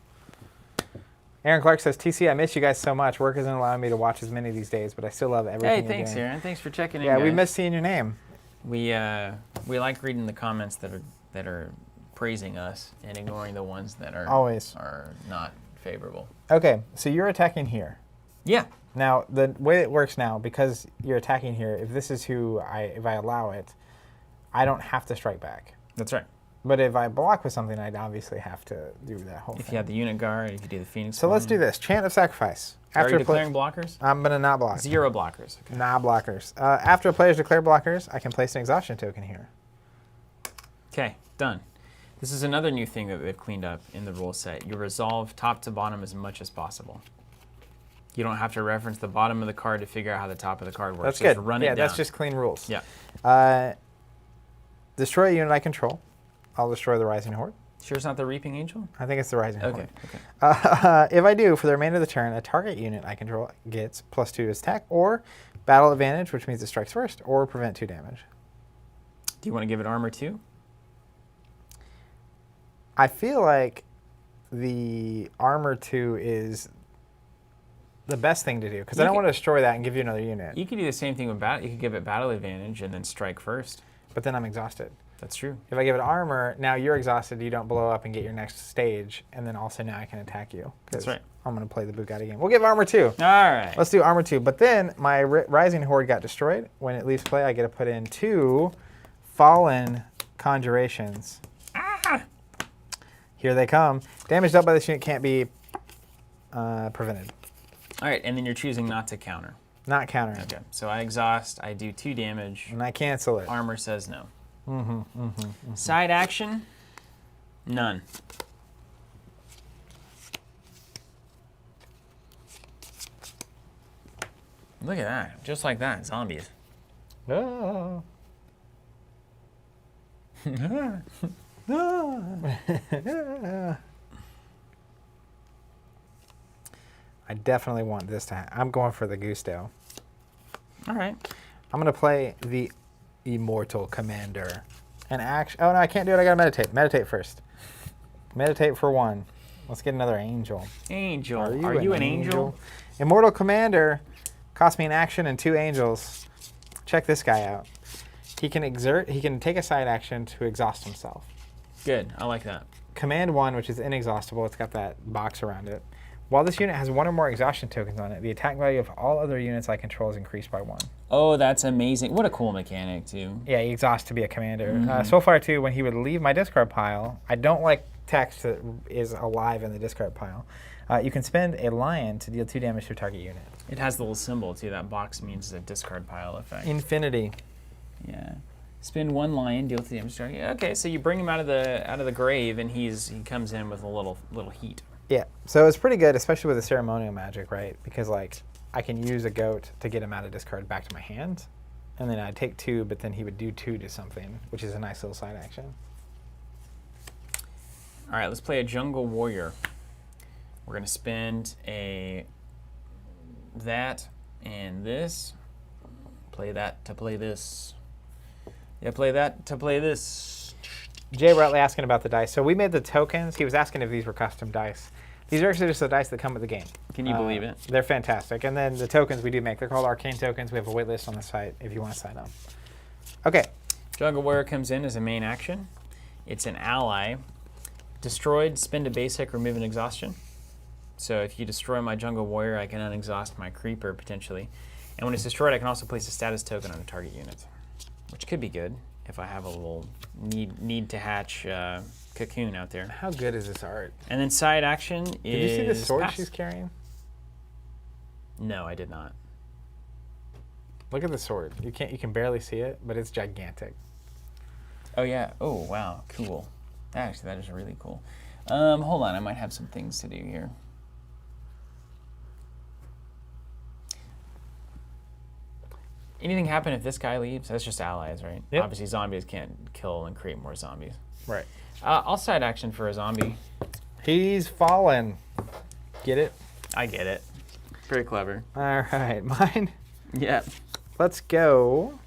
Aaron Clark says, TC, I miss you guys so much. Work isn't allowing me to watch as many these days, but I still love everything Hey, thanks, you're doing. Aaron. Thanks for checking in, Yeah, guys. we miss seeing your name. We like reading the comments that are praising us and ignoring the ones that are Always are not favorable. Okay, so you're attacking here. Yeah. Now, the way it works now, because you're attacking here, if this is if I allow it, I don't have to strike back. That's right. But if I block with something, I'd obviously have to do that whole thing. If you have the unit guard, if you do the Phoenix. So let's do this. Chant of Sacrifice. Are you declaring blockers? I'm going to not block. 0 blockers. Okay. Nah blockers. After a player's declared blockers, I can place an exhaustion token here. Okay, done. This is another new thing that they've cleaned up in the rule set. You resolve top to bottom as much as possible. You don't have to reference the bottom of the card to figure out how the top of the card works. That's Just good. run it Yeah, down. that's just clean rules. Yeah. Destroy a unit I control. I'll destroy the Rising Horde. Sure it's not the Reaping Angel? I think it's the Rising Horde. Okay. If I do, for the remainder of the turn, a target unit I control gets +2 to its attack, or battle advantage, which means it strikes first, or prevent 2 damage. Do you want to give it armor too? I feel like the armor 2 is the best thing to do, because I don't want to destroy that and give you another unit. You could do the same thing with battle. You could give it battle advantage and then strike first. But then I'm exhausted. That's true. If I give it armor, now you're exhausted, you don't blow up and get your next stage, and then also now I can attack you. That's right. I'm going to play the Bugatti game. We'll give armor 2. All right. Let's do armor 2. But then my Rising Horde got destroyed. When it leaves play, I get to put in 2 Fallen Conjurations. Ah! Here they come. Damage dealt by this unit can't be prevented. All right, and then you're choosing not to counter. Not countering. Okay, so I exhaust, I do 2 damage. And I cancel it. Armor says no. Side action, none. Look at that, just like that, zombies. Oh. I definitely want this to happen. I'm going for the Gusto. All right. I'm going to play the Immortal Commander. And action. Oh, no, I can't do it. I got to meditate. Meditate first. Meditate for 1. Let's get another angel. Angel. Are you an angel? Immortal Commander cost me an action and 2 angels. Check this guy out. He can take a side action to exhaust himself. Good. I like that. Command 1, which is inexhaustible. It's got that box around it. While this unit has 1 or more exhaustion tokens on it, the attack value of all other units I control is increased by 1. Oh, that's amazing. What a cool mechanic, too. Yeah, he exhausts to be a commander. Soulfire 2, when he would leave my discard pile, I don't like text that is alive in the discard pile. You can spend a lion to deal 2 damage to a target unit. It has the little symbol, too. That box means the discard pile effect. Infinity. Yeah. Spend 1 lion, deal 2 damage to target. Yeah, okay, so you bring him out of the grave, and he comes in with a little heat. Yeah, so it's pretty good, especially with the ceremonial magic, right? Because like I can use a goat to get him out of discard back to my hand, and then I'd take 2, but then he would do 2 to something, which is a nice little side action. All right, let's play a Juggle Warrior. We're going to spend that and this. Play that to play this. Yeah, play that to play this. Jay Rutley asking about the dice. So we made the tokens. He was asking if these were custom dice. These are actually just the dice that come with the game. Can you believe it? They're fantastic. And then the tokens we do make, they're called arcane tokens. We have a wait list on the site if you want to sign up. Okay. Juggle Warrior comes in as a main action. It's an ally. Destroyed, spend a basic, remove an exhaustion. So if you destroy my Juggle Warrior, I can unexhaust my creeper potentially. And when it's destroyed, I can also place a status token on a target unit, which could be good if I have a little need to hatch cocoon out there. How good is this art? And then side action is. Did you see the sword pass. she's carrying? No, I did not. Look at the sword. You can barely see it, but it's gigantic. Oh yeah. Oh wow. Cool. Actually, that is really cool. Hold on, I might have some things to do here. Anything happen if this guy leaves? That's just allies, right? Yep. Obviously, zombies can't kill and create more zombies. Right. I'll side action for a zombie. He's fallen. Get it? I get it. Very clever. All right, mine. Yeah. Let's go.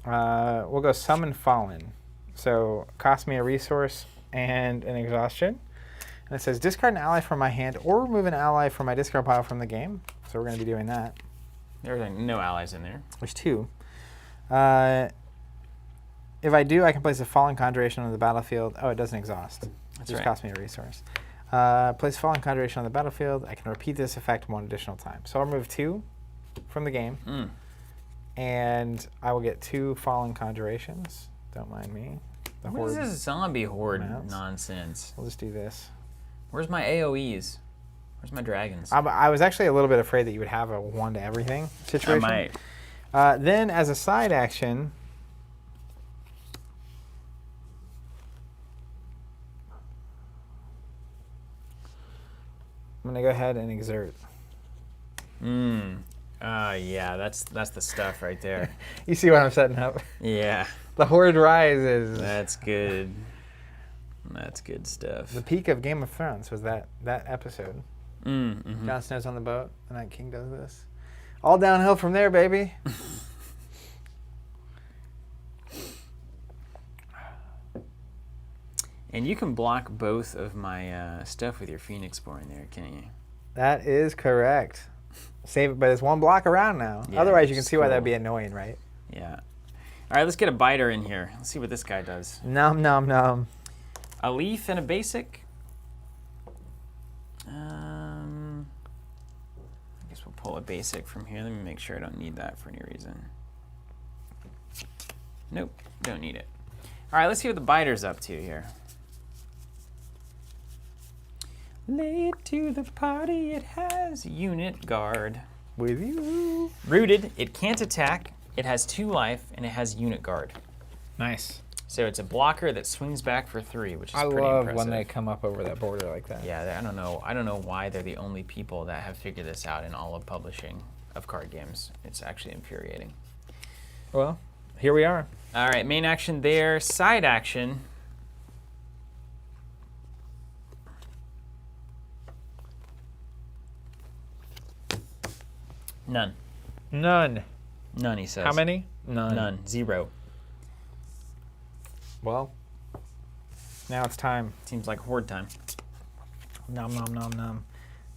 We'll go summon fallen. So cost me a resource and an exhaustion. And it says discard an ally from my hand or remove an ally from my discard pile from the game. So we're going to be doing that. There are no allies in there. There's 2. If I do, I can place a fallen conjuration on the battlefield. Oh, it doesn't exhaust. That's It just right. cost me a resource. Place fallen conjuration on the battlefield. I can repeat this effect 1 additional time. So I'll remove 2 from the game. And I will get 2 fallen conjurations. Don't mind me. The What is horde this zombie horde mounts. nonsense? We'll just do this. Where's my AoEs? Where's my dragons? I was actually a little bit afraid that you would have a 1 to everything situation. I might. Then as a side action, I'm going to go ahead and exert. Yeah, that's the stuff right there. You see what I'm setting up? Yeah, The horde rises. that's good. That's good stuff. The peak of Game of Thrones was that episode. Mm-hmm. Jon Snow's on the boat, and Night King does this. All downhill from there, baby. And you can block both of my stuff with your Phoenixborn there, can't you? That is correct. Save it, but it's 1 block around now. Yeah, Otherwise, you which can is see why that'd cool. be annoying, right? Yeah. All right, let's get a biter in here. Let's see what this guy does. Nom nom nom. A leaf and a basic. I guess we'll pull a basic from here. Let me make sure I don't need that for any reason. Nope, don't need it. All right, let's see what the biter's up to here. Late to the party, it has unit guard. With you. Rooted, it can't attack, it has 2 life, and it has unit guard. Nice. So it's a blocker that swings back for 3, which is I pretty love impressive. when they come up over that border like that. Yeah, I don't know why they're the only people that have figured this out in all of publishing of card games. It's actually infuriating. Well, here we are. All right, main action there. Side action. None. None. None, he says. How many? None. None. 0. Well, now it's time. Seems like horde time. Nom nom nom nom.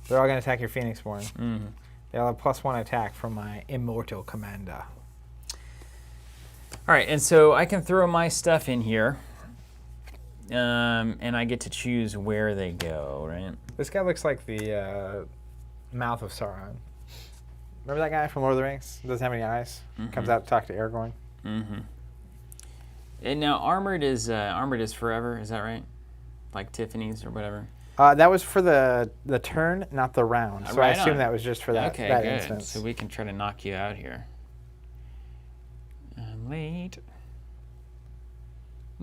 They're all going to attack your Phoenixborn. Mm-hmm. They'll have +1 attack from my immortal commander. All right, and so I can throw my stuff in here, and I get to choose where they go, right? This guy looks like the mouth of Sauron. Remember that guy from Lord of the Rings? Doesn't have any eyes. Comes out to talk to Aragorn. Mm-hmm. And now armored is forever. Is that right? Like Tiffany's or whatever. That was for the turn, not the round. So Right I assume on. that was just for that, Okay, that good. instance. So we can try to knock you out here. Late.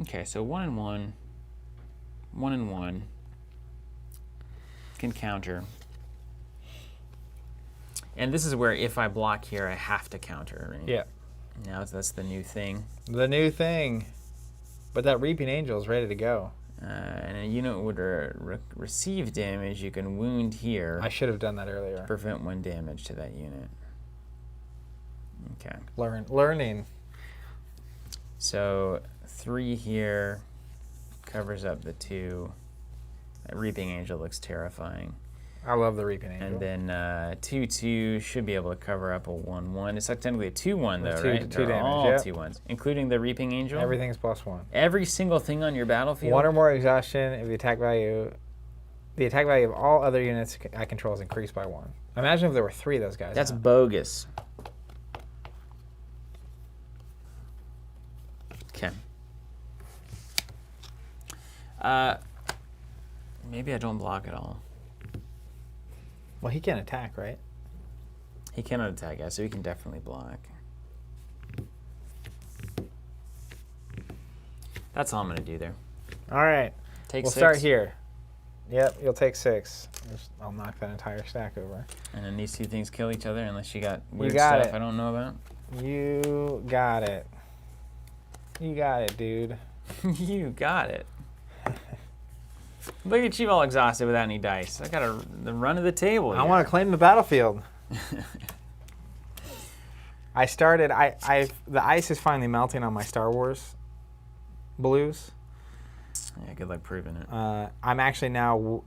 Okay, so 1 and 1. 1 and 1. Can counter. And this is where if I block here, I have to counter, right? Yeah. Now that's the new thing. The new thing. But that Reaping Angel is ready to go. And a unit would receive damage. You can wound here. I should have done that earlier. Prevent 1 damage to that unit. Okay. Learning. So 3 here covers up the 2. That Reaping Angel looks terrifying. I love the Reaping Angel. And then 2/2 should be able to cover up a 1/1. It's like technically a 2/1 though, right? Two damage, all yep. 2/1s, including the Reaping Angel. Everything's +1. Every single thing on your battlefield. 1 or more exhaustion if the attack value of all other units I control is increased by 1. Imagine if there were 3 of those guys. That's out. bogus. Okay. Maybe I don't block at all. Well, he can't attack, right? He cannot attack, yeah, so he can definitely block. That's all I'm going to do there. All right. Take We'll 6. start here. Yep, you'll take 6. I'll knock that entire stack over. And then these 2 things kill each other unless you got weird got stuff it. I don't know about. You got it. You got it, dude. You got it. Look at you all exhausted without any dice. I got the run of the table here. I want to claim the battlefield. I started. The ice is finally melting on my Star Wars blues. Yeah, good luck proving it. I'm actually now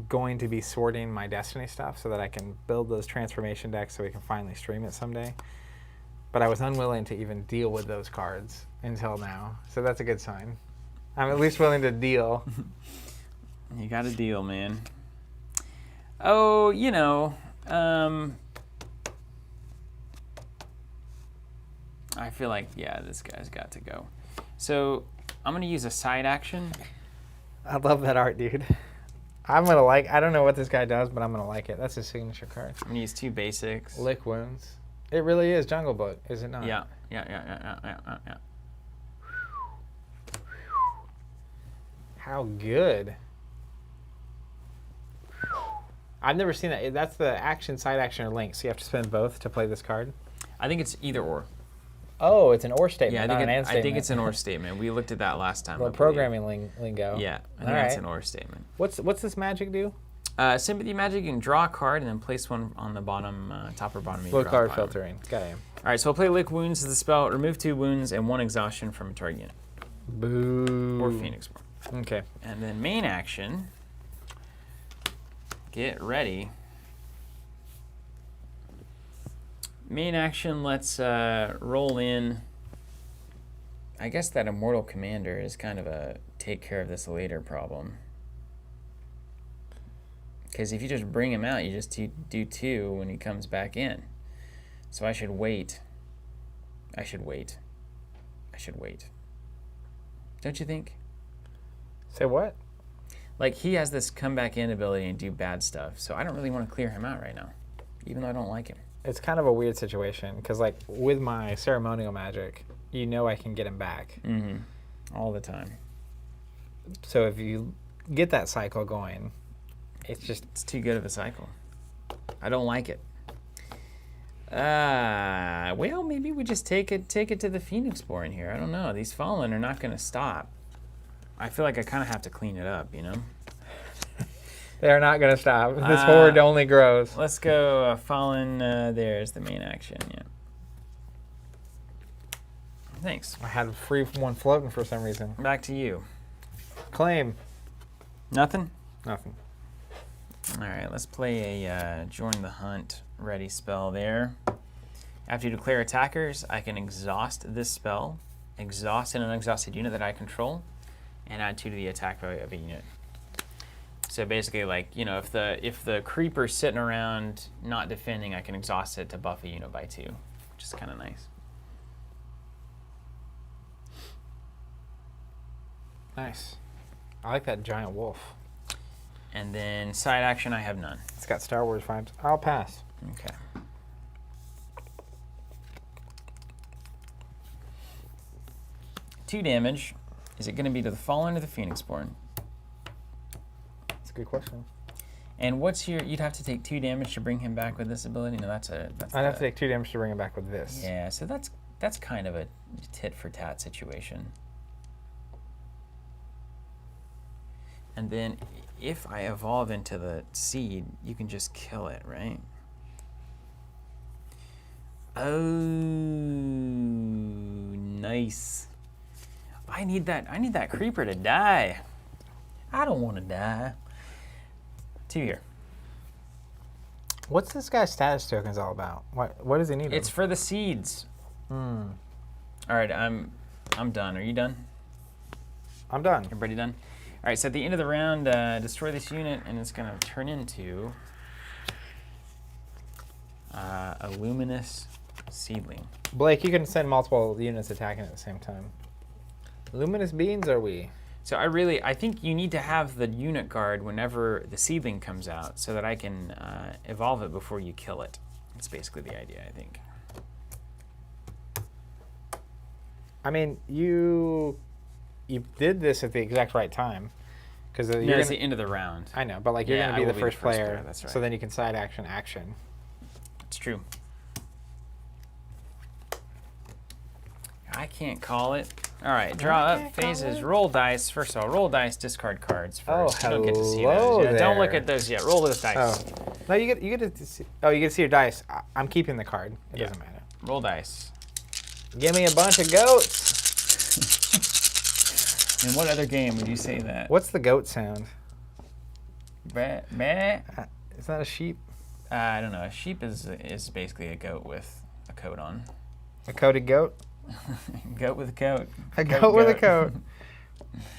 going to be sorting my Destiny stuff so that I can build those transformation decks so we can finally stream it someday. But I was unwilling to even deal with those cards until now, so that's a good sign. I'm at least willing to deal. You got a deal, man. Oh, you know, I feel like, yeah, this guy's got to go. So I'm going to use a side action. I love that art, dude. I don't know what this guy does, but I'm going to like it. That's his signature card. I'm going to use 2 basics. Lick Wounds. It really is Jungle Book, is it not? Yeah. How good. I've never seen that. That's the action, side action, or link. So you have to spend both to play this card? I think it's either or. Oh, it's an or statement, Yeah, not an and statement. I think it's an or statement. We looked at that last time. Well, programming lingo. Yeah, I think it's an or statement. What's this magic do? Sympathy magic, you can draw a card and then place one on the bottom, top or bottom of your Blue card pile. filtering. Got it. All right, so I'll play Lick Wounds as the spell. Remove 2 wounds and 1 exhaustion from a target unit. Boo. Or Phoenixborn. Okay. And then main action, get ready. Main action, let's roll in. I guess that Immortal Commander is kind of a take care of this later problem. Because if you just bring him out, you just do 2 when he comes back in. So I should wait. I should wait. Don't you think? Say what? Like, he has this come back in ability and do bad stuff, so I don't really want to clear him out right now, even though I don't like him. It's kind of a weird situation, because like with my ceremonial magic, you know I can get him back. Mm-hmm. All the time. So if you get that cycle going, it's too good of a cycle. I don't like it. Well, maybe we just take it to the Phoenixborn here. I don't know. These Fallen are not going to stop. I feel like I kind of have to clean it up, you know? They're not going to stop. This horde only grows. Let's go Fallen. There's the main action, yeah. Thanks. I had free one floating for some reason. Back to you. Claim. Nothing? Nothing. All right, let's play a Join the Hunt ready spell there. After you declare attackers, I can exhaust this spell, exhaust an unexhausted unit that I control, and add 2 to the attack value of a unit. So basically, like, you know, if the creeper's sitting around not defending, I can exhaust it to buff a unit by 2, which is kind of nice. Nice. I like that giant wolf. And then side action, I have none. It's got Star Wars vibes. I'll pass. Okay. Two damage. Is it going to be to the Fallen or the Phoenixborn? That's a good question. And what's your? You'd have to take 2 damage to bring him back with this ability. No, that's I'd have to take 2 damage to bring him back with this. Yeah, so that's kind of a tit for tat situation. And then if I evolve into the seed, you can just kill it, right? Oh, nice. I need that creeper to die. I don't want to die. 2 here. What's this guy's status tokens all about? What does he need? It's for the seeds. All right, I'm done. Are you done? I'm done. Everybody done? All right, so at the end of the round, destroy this unit, and it's going to turn into a luminous seedling. Blake, you can send multiple units attacking at the same time. Luminous beings, are we? So I think you need to have the unit guard whenever the seedling comes out, so that I can evolve it before you kill it. That's basically the idea, I think. I mean, you did this at the exact right time, because It's the end of the round. I know, but like you're Yeah, going to I be will the first player, that's right. so then you can side action. It's true. I can't call it. All right, draw up phases, roll dice. First of all, roll dice, discard cards first. You don't get to see hello those yet. Don't look there. at those yet. Roll those dice. Oh, no, you get to see, you get to see your dice. I'm keeping the card. It doesn't matter. Roll dice. Give me a bunch of goats. In what other game would you say that? What's the goat sound? Bah, bah. Is that a sheep? I don't know. A sheep is basically a goat with a coat on. A coated goat? Goat with a coat. A goat with a coat.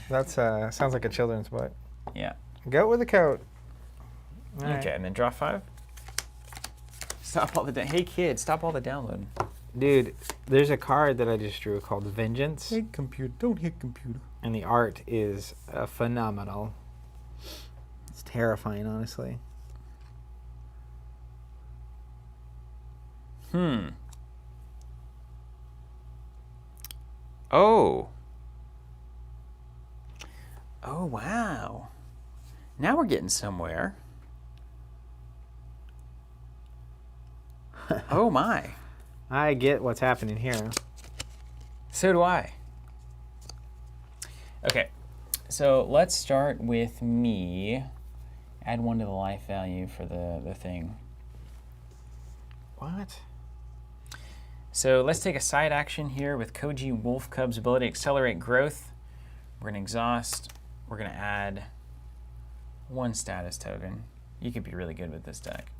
That's sounds like a children's book. Yeah. Goat with a coat. All Okay, right. and then draw 5. Stop all the hey kid, stop all the downloading. Dude, there's a card that I just drew called Vengeance, Hey computer, don't hit computer. and the art is phenomenal. It's terrifying, honestly. Oh. Oh, wow. Now we're getting somewhere. Oh, my. I get what's happening here. So do I. Okay. So let's start with me. Add 1 to the life value for the thing. What? So let's take a side action here with Koji Wolf Cub's ability, Accelerate Growth. We're going to exhaust. We're going to add 1 status token. You could be really good with this deck.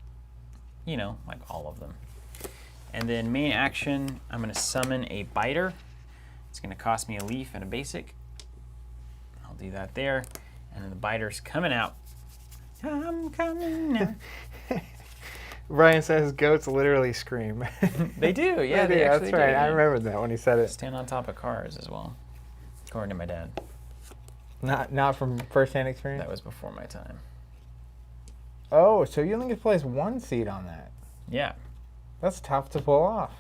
You know, like all of them. And then main action, I'm going to summon a Biter. It's going to cost me a leaf and a basic. I'll do that there. And then the Biter's coming out. I'm coming out. Brian says goats literally scream. They do, yeah. They do, Actually that's right. do. I remembered that when he said it. Stand on top of cars as well, according to my dad. Not from first-hand experience? That was before my time. Oh, so you only get to place 1 seed on that. Yeah. That's tough to pull off.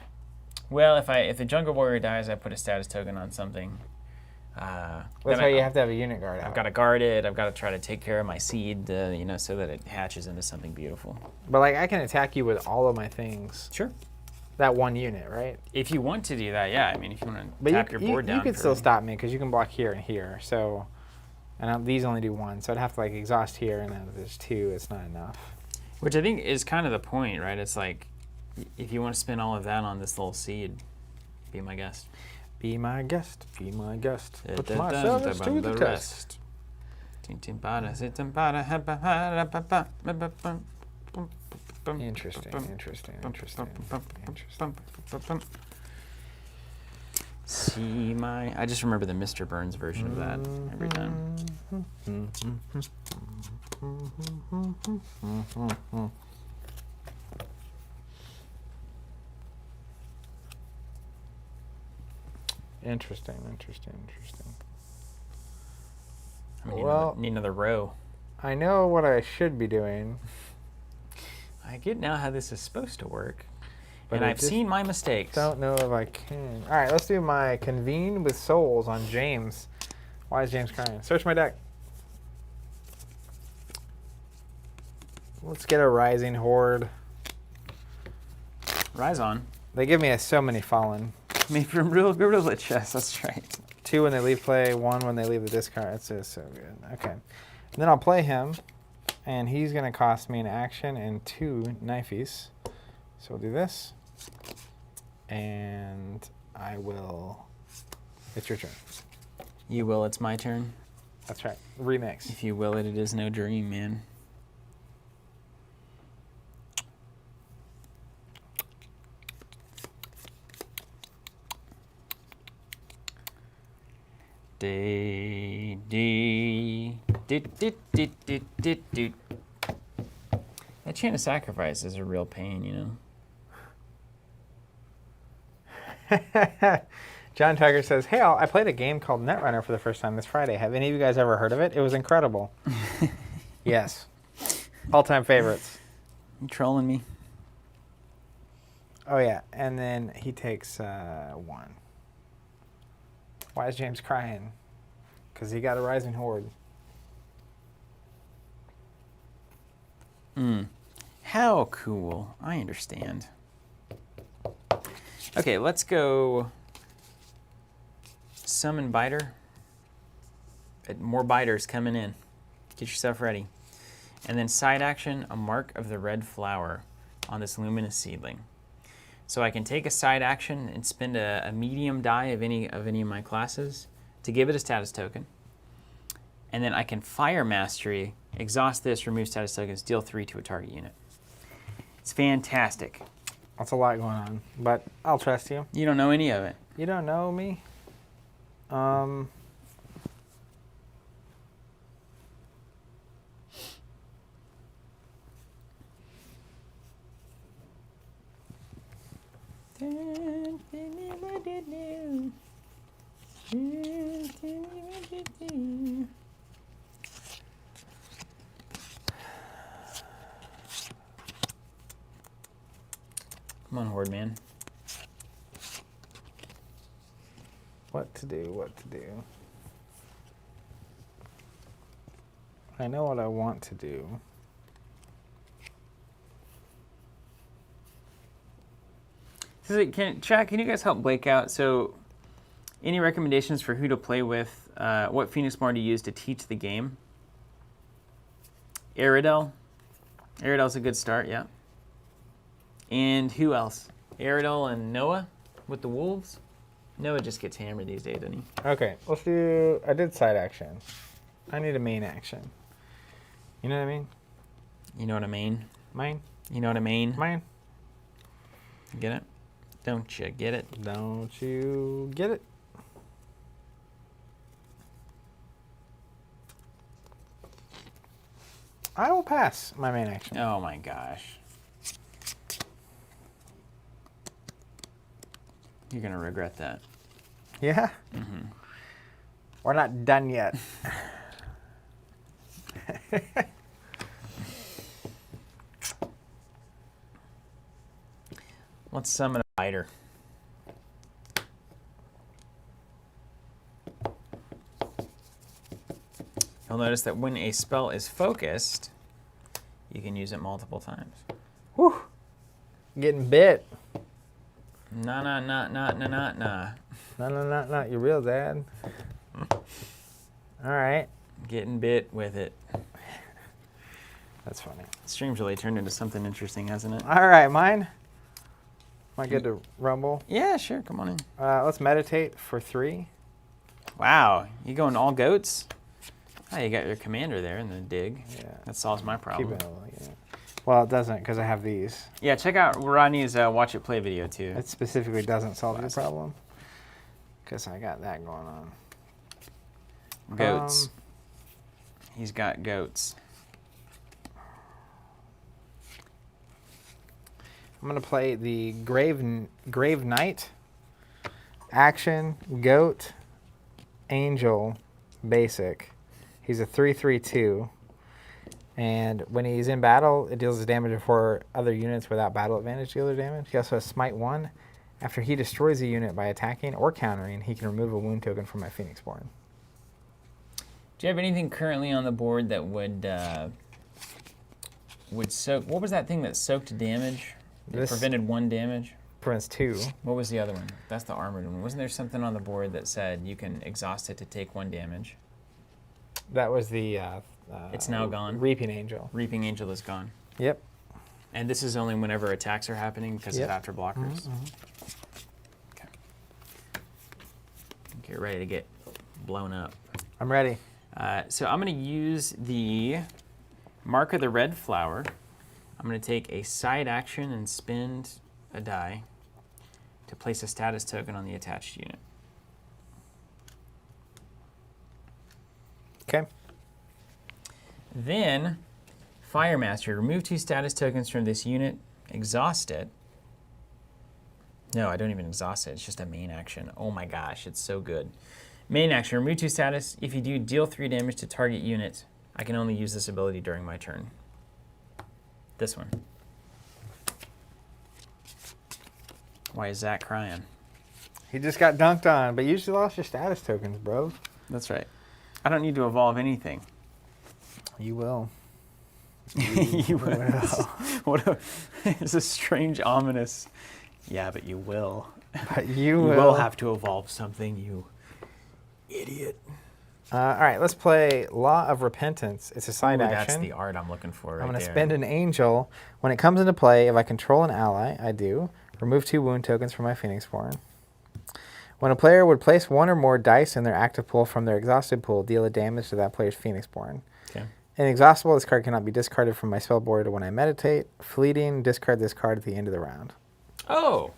Well, if the Juggle Warrior dies, I put a status token on something. That's why you have to have a unit guard out. I've got to guard it. I've got to try to take care of my seed, so that it hatches into something beautiful. But like, I can attack you with all of my things. Sure. That 1 unit, right? If you want to do that, yeah. I mean, if you want to But tap your board down. you could still stop me because you can block here and here. So, and these only do 1, so I'd have to like exhaust here, and then if there's 2, it's not enough. Which I think is kind of the point, right? It's like, if you want to spend all of that on this little seed, be my guest. Be my guest, be my guest. Put my service to the test. Interesting. See my... I just remember the Mr. Burns version of that every time. Interesting. I mean, Well- need another row. I know what I should be doing. I get now how this is supposed to work. But And I I've just seen my mistakes. Don't know if I can. All right, let's do my Convene with Souls on James. Why is James crying? Search my deck. Let's get a Rising Horde. Rise on. They give me so many Fallen. Made from real gorilla chest. That's right. 2 when they leave play, 1 when they leave the discard. It's just so good. Okay. And then I'll play him, and he's going to cost me an action and 2 knifeys. So we'll do this, and I will. It's your turn. You will. It's my turn. That's right. Remix. If you will it, it is no dream, man. That Chant of Sacrifice is a real pain, you know? John Tiger says, hey, I played a game called Netrunner for the first time this Friday. Have any of you guys ever heard of it? It was incredible. Yes. All-time favorites. You trolling me? Oh, yeah. And then he takes 1. Why is James crying? Because he got a Rising Horde. How cool. I understand. Okay, let's go summon Biter. More biters coming in. Get yourself ready. And then side action, a Mark of the Red Flower on this Luminous Seedling. So I can take a side action and spend a medium die of any of my classes to give it a status token. And then I can Fire Mastery, exhaust this, remove status tokens, deal 3 to a target unit. It's fantastic. That's a lot going on, but I'll trust you. You don't know any of it. You don't know me? Come on, Horde Man. What to do? I know what I want to do. Chat, can you guys help Blake out? So, any recommendations for who to play with? What Phoenixborn to use to teach the game? Aerodel. Aerodel's a good start, yeah. And who else? Aerodel and Noah with the Wolves? Noah just gets hammered these days, doesn't he? Okay, let's do... I did side action. I need a main action. You know what I mean? You know what I mean? Mine? You know what I mean? Mine? Get it? Don't you get it? Don't you get it? I will pass my main action. Oh my gosh. You're going to regret that. Yeah? Mm-hmm. We're not done yet. Let's summon a Biter. You'll notice that when a spell is focused, you can use it multiple times. Whew. Getting bit. Nah. No. You're real, Dad. All right. Getting bit with it. That's funny. Stream's really turned into something interesting, hasn't it? All right, mine. Am I good to rumble? Yeah, sure. Come on in. Let's meditate for 3. Wow. You going all goats? Oh, you got your commander there in the dig. Yeah. That solves my problem. Keep it yeah. Well, it doesn't because I have these. Yeah, check out Rodney's Watch It Play video, too. It specifically doesn't solve your problem because I got that going on. Goats. He's got goats. I'm going to play the Grave Knight, Action, Goat, Angel, Basic. He's a 3/3/2. And when he's in battle, it deals damage for other units without battle advantage dealer damage. He also has Smite 1. After he destroys a unit by attacking or countering, he can remove a wound token from my Phoenixborn. Do you have anything currently on the board that would would soak. What was that thing that soaked damage? It This prevented 1 damage. prevents 2. What was the other one? That's the armored one. Wasn't there something on the board that said you can exhaust it to take 1 damage? That was the. It's now gone. Reaping Angel. Reaping Angel is gone. Yep. And this is only whenever attacks are happening because Yep. it's after blockers. Mm-hmm. Okay. Get ready to get blown up. I'm ready. So I'm going to use the Mark of the Red Flower. I'm going to take a side action and spend a die to place a status token on the attached unit. Okay. Then, Fire Mastery. Remove 2 status tokens from this unit. Exhaust it. No, I don't even exhaust it. It's just a main action. Oh my gosh, it's so good. Main action. Remove 2 status. If you do, deal 3 damage to target unit. I can only use this ability during my turn. This one. Why is Zach crying? He just got dunked on, but you just lost your status tokens, bro. That's right. I don't need to evolve anything. You will. You will. What a, it's a strange, ominous. Yeah, but you will. But You will have to evolve something, you idiot. All right, let's play Law of Repentance. It's a side Ooh, action. that's the art I'm looking for right I'm going to there. spend an angel. When it comes into play, if I control an ally, I do. Remove 2 wound tokens from my Phoenixborn. When a player would place 1 or more dice in their active pool from their exhausted pool, deal a damage to that player's Phoenixborn. Okay. Inexhaustible, this card cannot be discarded from my spell board when I meditate. Fleeting, discard this card at the end of the round. Oh.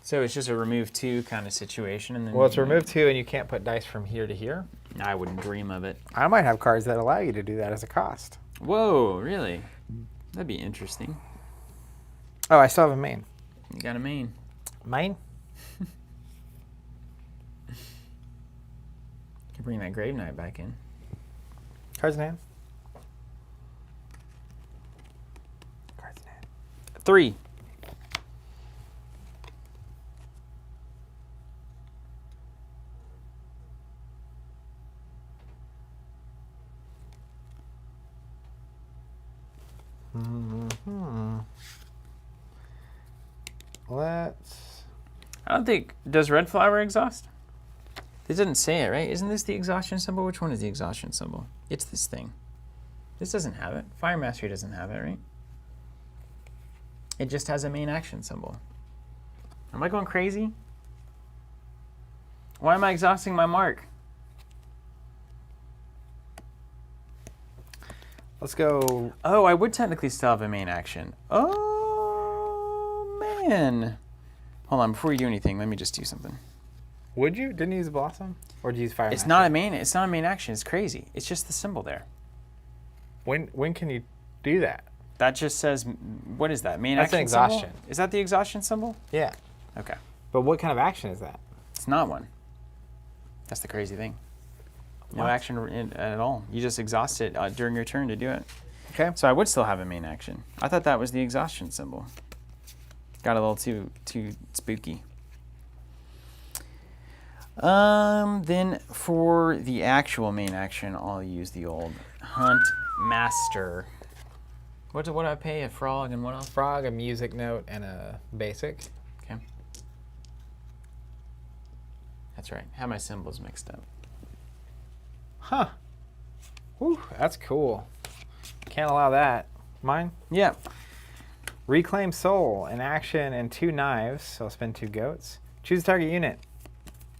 So it's just a remove 2 kind of situation, and then Well, it's remove 2, and you can't put dice from here to here. I wouldn't dream of it. I might have cards that allow you to do that as a cost. Whoa, really? That'd be interesting. Oh, I still have a main. You got a main. Mine? Can bring that Grave Knight back in. Cards in hand. Cards in hand. 3. Let's... I don't think, does Red Flower exhaust? It doesn't say it, right? Isn't this the exhaustion symbol? Which one is the exhaustion symbol? It's this thing. This doesn't have it. Fire Mastery doesn't have it, right? It just has a main action symbol. Am I going crazy? Why am I exhausting my mark? Let's go... Oh, I would technically still have a main action. Oh, man. Hold on, before you do anything, let me just do something. Would you? Didn't you use Blossom? Or did you use Fire It's Master? not a main action. It's crazy. It's just the symbol there. When can you do that? That just says, what is that? Main That's an action symbol? exhaustion. Is that the exhaustion symbol? Yeah. Okay. But what kind of action is that? It's not one. That's the crazy thing. No What? action at all. You just exhaust it during your turn to do it. Okay. So I would still have a main action. I thought that was the exhaustion symbol. Got a little too spooky. Then for the actual main action, I'll use the old Hunt Master. What do I pay? A frog and what else? Frog, a music note, and a basic. Okay. That's right. Have my symbols mixed up. Huh. Whew, that's cool. Can't allow that. Mine? Yeah. Reclaim Soul, an action and 2 knives. So I'll spend 2 goats. Choose a target unit.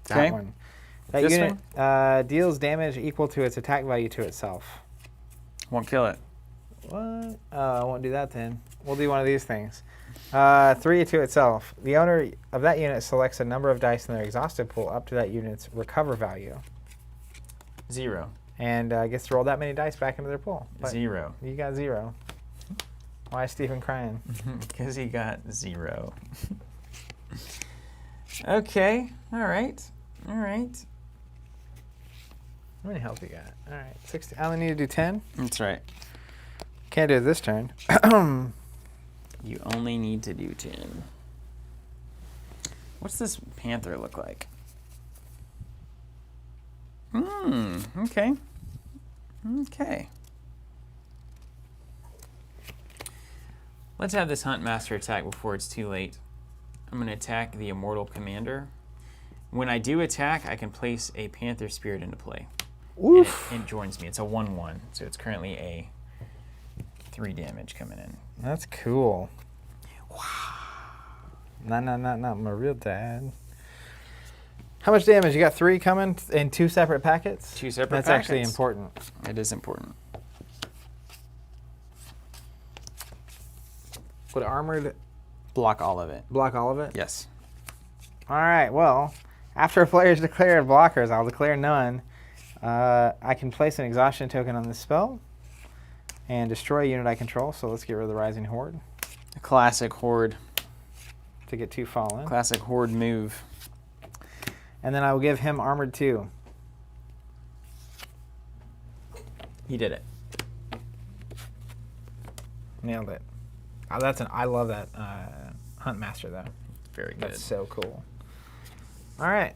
That Okay. one. That This unit deals damage equal to its attack value to itself. Won't kill it. What? I won't do that then. We'll do one of these things. 3 to itself. The owner of that unit selects a number of dice in their exhausted pool up to that unit's recover value. 0. And gets to roll that many dice back into their pool. But 0. you got 0. Why is Stephen crying? Because he got 0. Okay. All right. All right. How many health you got? All right. 60. I only need to do 10. That's right. Can't do it this turn. You only need to do 10. What's this panther look like? Okay. Okay. Let's have this Hunt Master attack before it's too late. I'm going to attack the Immortal Commander. When I do attack, I can place a Panther Spirit into play. Oof. And it joins me. It's a 1/1, so it's currently a 3 damage coming in. That's cool. Wow. Not my real dad. How much damage? You got 3 coming in 2 separate packets? 2 separate That's packets. actually important. It is important. Would armored Block all of it. block all of it? Yes. All right, well, after a player is declared blockers, I'll declare none. I can place an exhaustion token on this spell and destroy a unit I control, so let's get rid of the Rising Horde A classic Horde. to get 2 fallen. Classic Horde move. And then I will give him Armored 2. He did it. Nailed it. Oh, I love that Hunt Master, though. Very good. That's so cool. All right.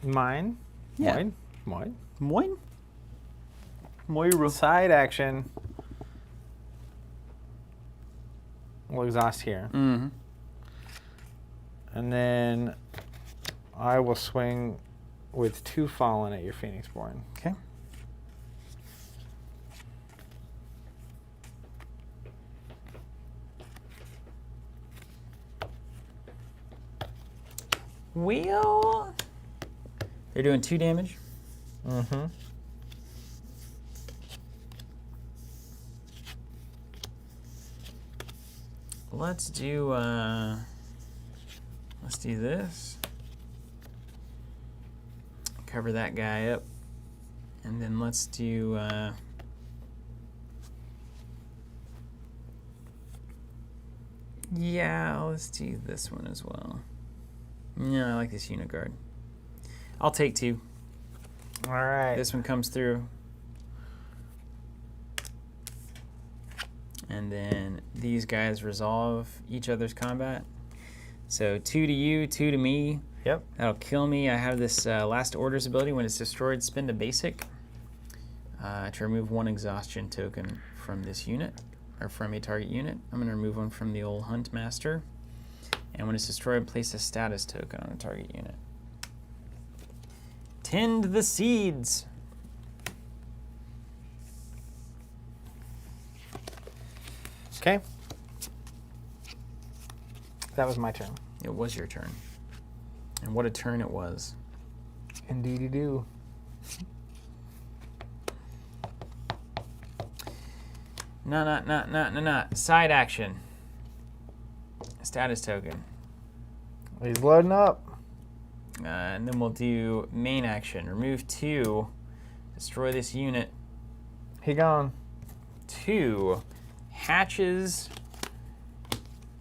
Mine. Yeah. Mine. Moin. Moira. Side action. We'll exhaust here. Mm-hmm. And then I will swing with 2 fallen at your Phoenixborn. Okay. Well, they're doing 2 damage. Mm-hmm. Let's do this. Cover that guy up. And then let's do yeah, let's do this one as well. Yeah, I like this unit guard. I'll take 2. All right. This one comes through. And then these guys resolve each other's combat. So 2 to you, 2 to me. Yep. That'll kill me. I have this Last Orders ability. When it's destroyed, spend a basic to remove 1 exhaustion token from this unit, or from a target unit. I'm going to remove 1 from the old Hunt Master. And when it's destroyed, place a status token on a target unit. Tend the seeds. Okay. That was my turn. It was your turn. And what a turn it was. Indeedy do. No. Side action. Status token. He's loading up. And then we'll do main action. Remove 2. Destroy this unit. He gone. 2 hatches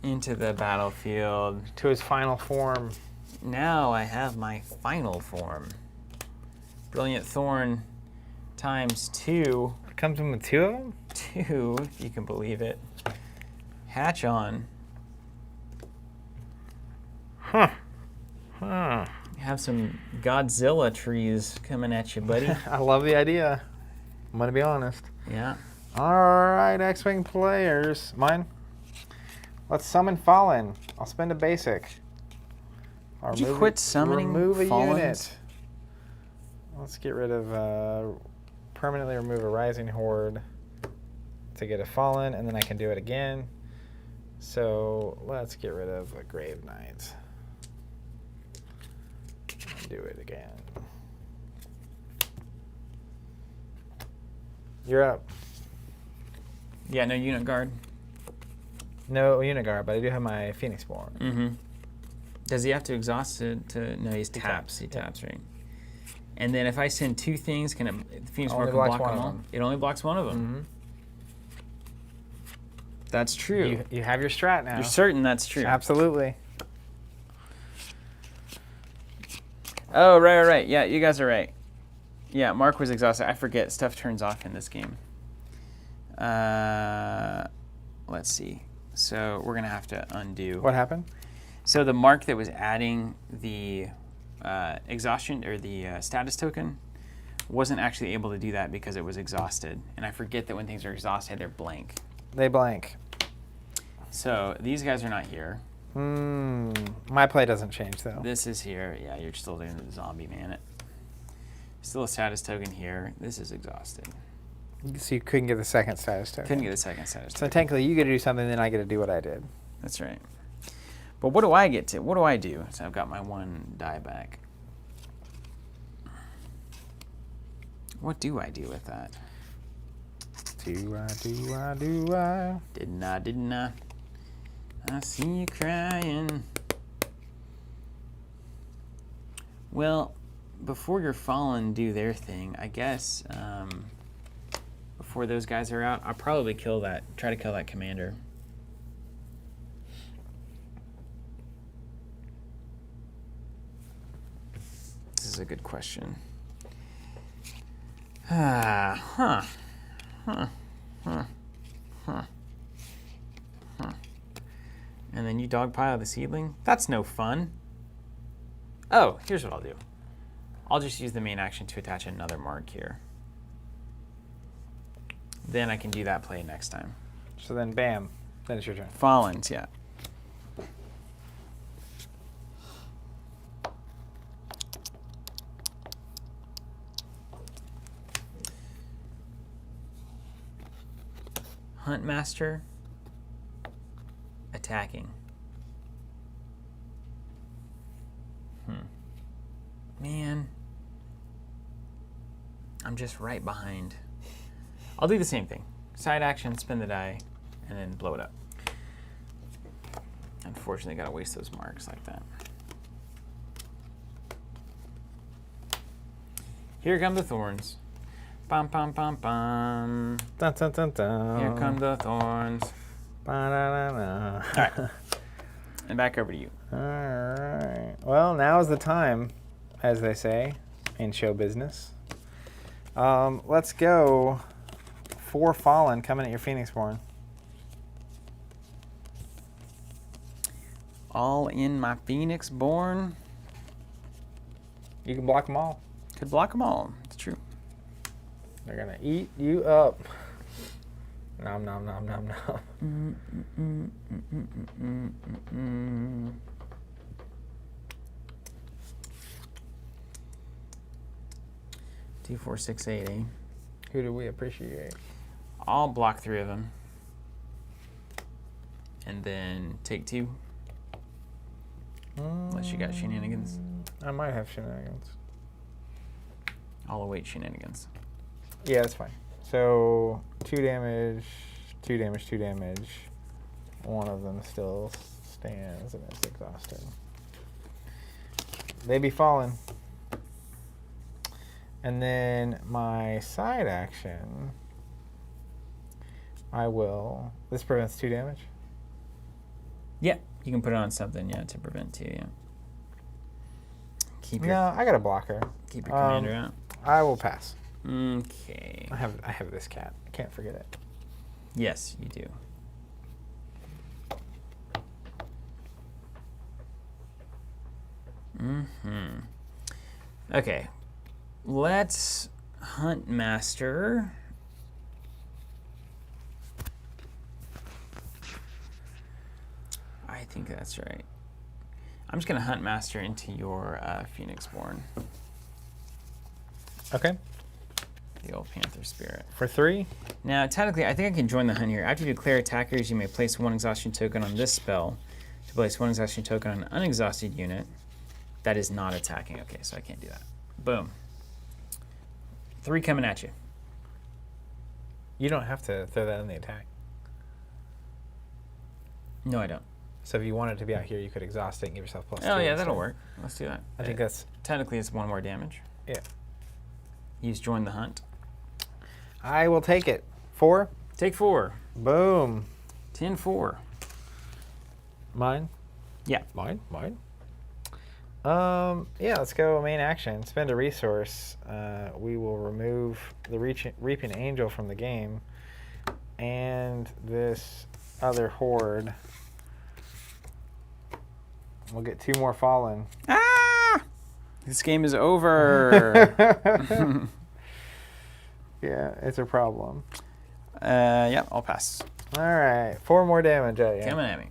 into the battlefield. To his final form. Now I have my final form. Brilliant Thorn times 2. It comes in with 2 of them? 2, if you can believe it. Hatch on. Huh. Huh. Have some Godzilla trees coming at you, buddy. I love the idea. I'm going to be honest. Yeah. All right, X-Wing players. Mine? Let's summon Fallen. I'll spend a basic. I'll Did you quit summoning remove a Fallens? unit. Let's get rid of, permanently remove a Rising Horde to get a Fallen, and then I can do it again. So let's get rid of a Grave Knight. And do it again. You're up. Yeah, no unit guard. No unit guard, but I do have my Phoenixborn. Mm-hmm. Does he have to exhaust it to? No, he's He taps. taps, He yeah. taps, right? And then if I send 2 things, can it, the Phoenixborn Only can blocks block one them of all? them. It only blocks one of them. Mm-hmm. That's true. You have your strat now. You're certain that's true? Absolutely. Oh, right. Yeah, you guys are right. Yeah, Mark was exhausted. I forget. Stuff turns off in this game. Let's see. So we're going to have to undo. What happened? So the Mark that was adding the exhaustion or the status token wasn't actually able to do that because it was exhausted. And I forget that when things are exhausted, they're blank. They blank. So these guys are not here. My play doesn't change though. This is here. Yeah, you're still doing the zombie man it. Still a status token here. This is exhausting. So you couldn't get the second status token. Couldn't get a second status So token. technically, you get to do something, then I get to do what I did. That's right. But what do I get to? What do I do? So I've got my 1 die back. What do I do with that? Do I? Didn't I? I see you crying. Well, before your Fallen do their thing, I guess before those guys are out, I'll probably try to kill that commander. This is a good question. And then you dogpile the seedling? That's no fun. Oh, here's what I'll do. I'll just use the main action to attach another mark here. Then I can do that play next time. So then, bam. Then it's your turn. Fallens, yeah. Huntmaster. Attacking. Man. I'm just right behind. I'll do the same thing. Side action, spin the die, and then blow it up. Unfortunately, gotta waste those marks like that. Here come the thorns. Bum, bum, bum, bum. Dun, dun, dun, dun. Here come the thorns. Ba-da-da-da. All right. And back over to you. All right. Well, now is the time, as they say in show business. Let's go. 4 Fallen coming at your Phoenixborn. All in my Phoenixborn. You can block them all. Could block them all. It's true. They're gonna eat you up. Nom nom nom nom nom. 2, 4, 6, 8, eh? Who do we appreciate? I'll block 3 of them. And then take 2. Unless you got shenanigans. I might have shenanigans. I'll await shenanigans. Yeah, that's fine. So 2 damage, 2 damage, 2 damage. One of them still stands and it's exhausted. They be fallen. And then my side action, I will. This prevents 2 damage. Yeah, you can put it on something, yeah, to prevent 2, yeah. Keep your, No, I got a blocker. keep your commander out. I will pass. Okay. I have this cat. I can't forget it. Yes, you do. Okay. Let's Huntmaster. I think that's right. I'm just going to Huntmaster into your Phoenixborn, Okay. the old Panther Spirit. For 3. Now, technically, I think I can join the hunt here. After you declare attackers, you may place 1 exhaustion token on this spell to place 1 exhaustion token on an unexhausted unit that is not attacking. Okay, so I can't do that. Boom. 3 coming at you. You don't have to throw that in the attack. No, I don't. So if you wanted to be out here, you could exhaust it and give yourself +2. Oh, yeah, that'll instead. work. Let's do that. I think that's... Technically, it's 1 more damage. Yeah. Use join the hunt. I will take it. 4. Take 4. Boom. 10-4. Mine? Yeah. Mine? Yeah, let's go main action. Spend a resource. We will remove the Reaping Angel from the game. And this other horde. We'll get 2 more Fallen. Ah! This game is over. Yeah, it's a problem. Yeah, I'll pass. All right, 4 more damage at you. Coming at me.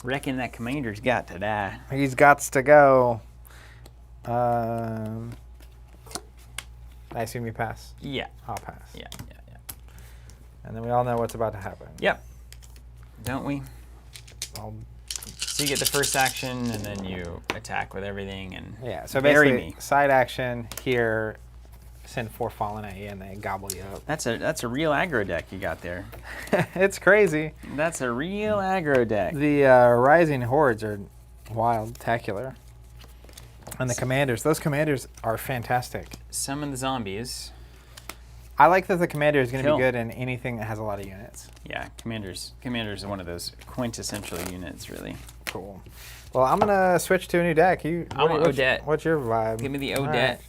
Reckon that commander's got to die. He's gots to go. I assume you pass. Yeah. I'll pass. Yeah. And then we all know what's about to happen. Yep. Don't we? I'll, So you get the first action, and then you attack with everything, and yeah. So bury basically, me. side action here. Send 4 fallen at you, and they gobble you up. That's a real aggro deck you got there. It's crazy. That's a real aggro deck. The rising hordes are wild-tacular. And the commanders, those commanders are fantastic. Summon the zombies. I like that the commander is going to Kill. be good in anything that has a lot of units. Yeah, commanders. Commanders are one of those quintessential units, really. Cool. Well, I'm going to switch to a new deck. I want Odette. What's your vibe? Give me the All Odette. right.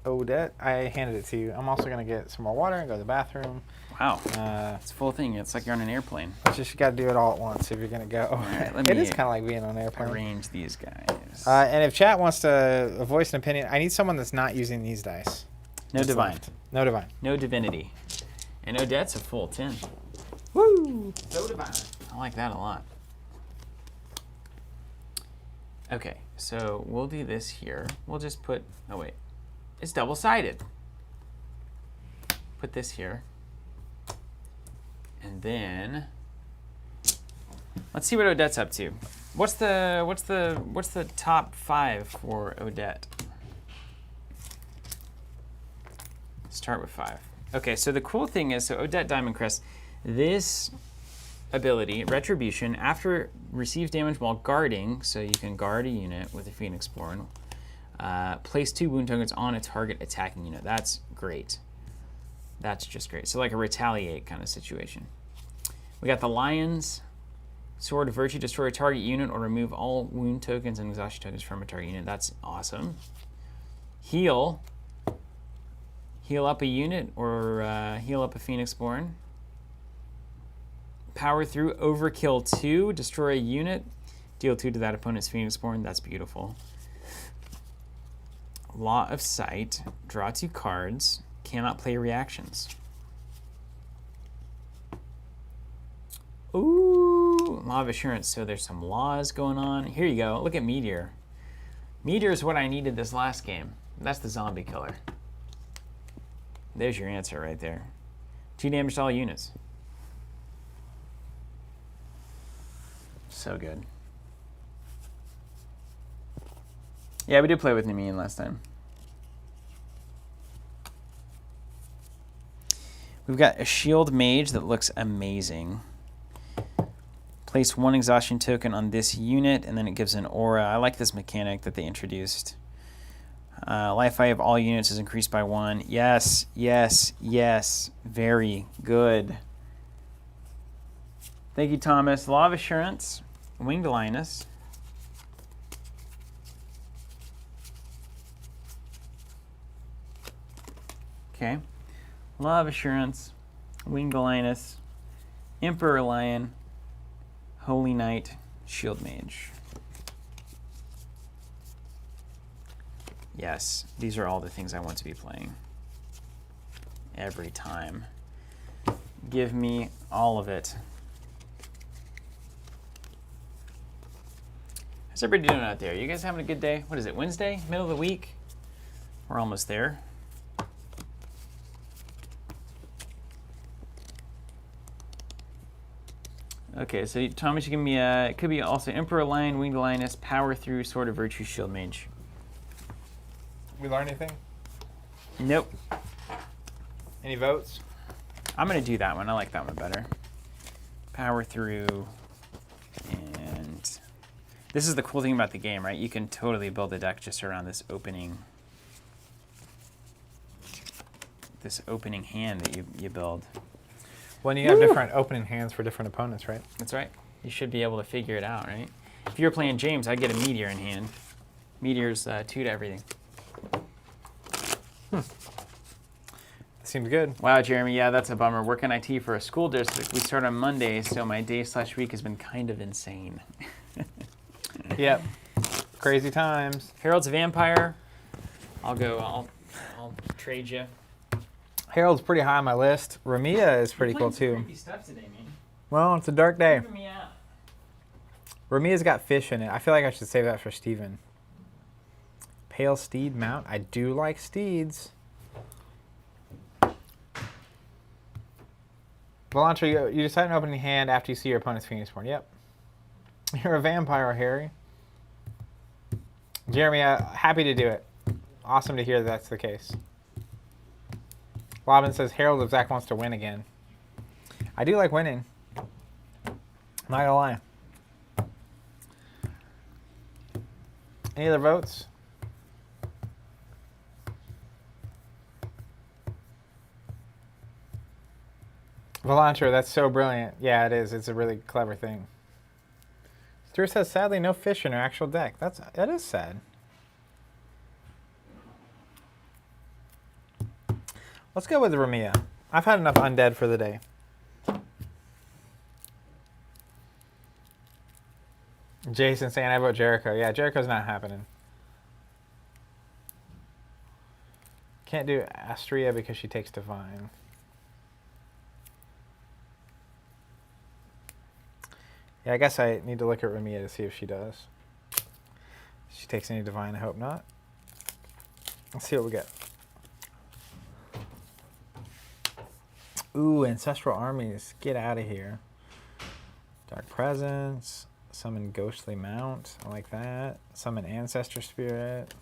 Odette. I handed it to you. I'm also going to get some more water and go to the bathroom. Wow. It's a full thing. It's like you're on an airplane. It's just you got to do it all at once if you're going to go. right, let It me is kind of like being on an airplane. Arrange these guys. And if chat wants to voice an opinion, I need someone that's not using these dice. No That's divine. left. No divine. No divinity. And Odette's a full 10. Woo! So divine. I like that a lot. Okay, so we'll do this here. We'll just put, oh wait, it's double-sided. Put this here. And then, let's see what Odette's up to. What's the top 5 for Odette? Start with 5. Okay, so the cool thing is, so Odette Diamond Crest, this ability, Retribution, after receives damage while guarding, so you can guard a unit with a Phoenixborn, place 2 wound tokens on a target attacking unit. That's great. That's just great. So like a retaliate kind of situation. We got the Lions, Sword of Virtue, destroy a target unit or remove all wound tokens and exhaustion tokens from a target unit. That's awesome. Heal up a unit or heal up a Phoenixborn. Power through, overkill 2, destroy a unit, deal 2 to that opponent's Phoenixborn. That's beautiful. Law of Sight, draw 2 cards, cannot play reactions. Ooh, Law of Assurance, so there's some laws going on. Here you go, look at Meteor. Meteor is what I needed this last game. That's the zombie killer. There's your answer right there. 2 damage to all units. So good. Yeah, we did play with Nemean last time. We've got a shield mage that looks amazing. Place 1 exhaustion token on this unit, and then it gives an aura. I like this mechanic that they introduced. Life of all units is increased by 1. Yes, yes, yes. Very good. Thank you, Thomas. Law of Assurance, Winged Lioness. Okay. Law of Assurance, Winged Lioness, Emperor Lion, Holy Knight, Shield Mage. Yes, these are all the things I want to be playing. Every time. Give me all of it. How's everybody doing out there? You guys having a good day? What is it, Wednesday? Middle of the week? We're almost there. Okay, so Thomas, you give me it could be also Emperor Lion, Winged Lioness, Power Through, Sword of Virtue, Shield Mage. We learn anything? Nope. Any votes? I'm going to do that one. I like that one better. Power Through, and this is the cool thing about the game, right? You can totally build a deck just around this opening hand that you build. Well, you have different opening hands for different opponents, right? That's right. You should be able to figure it out, right? If you're playing James, I'd get a Meteor in hand. Meteor's 2 to everything. Seems good. Wow, Jeremy, yeah, that's a bummer. Working IT for a school district. We start on Monday, so my day/week has been kind of insane. Yep. Crazy times. Harold's a vampire. I'll trade you. Harold's pretty high on my list. Ramia is pretty cool too. Creepy stuff today, man. Well, it's a dark day. Freaking me out. Ramia's got fish in it. I feel like I should save that for Steven. Pale steed mount. I do like steeds. Volantra, you decide an opening hand after you see your opponent's Phoenixborn. Yep. You're a vampire, Harry. Jeremy, happy to do it. Awesome to hear that's the case. Robin says, Harold if Zach wants to win again. I do like winning. Not gonna lie. Any other votes? Volantra, that's so brilliant. Yeah, it is. It's a really clever thing. Drew says, sadly, no fish in her actual deck. That is sad. Let's go with Ramia. I've had enough undead for the day. Jason saying I vote Jericho. Yeah, Jericho's not happening. Can't do Astria because she takes Divine. Yeah, I guess I need to look at Ramia to see if she does. If she takes any Divine, I hope not. Let's see what we get. Ooh, Ancestral Armies. Get out of here. Dark Presence. Summon Ghostly Mount. I like that. Summon Ancestor Spirit.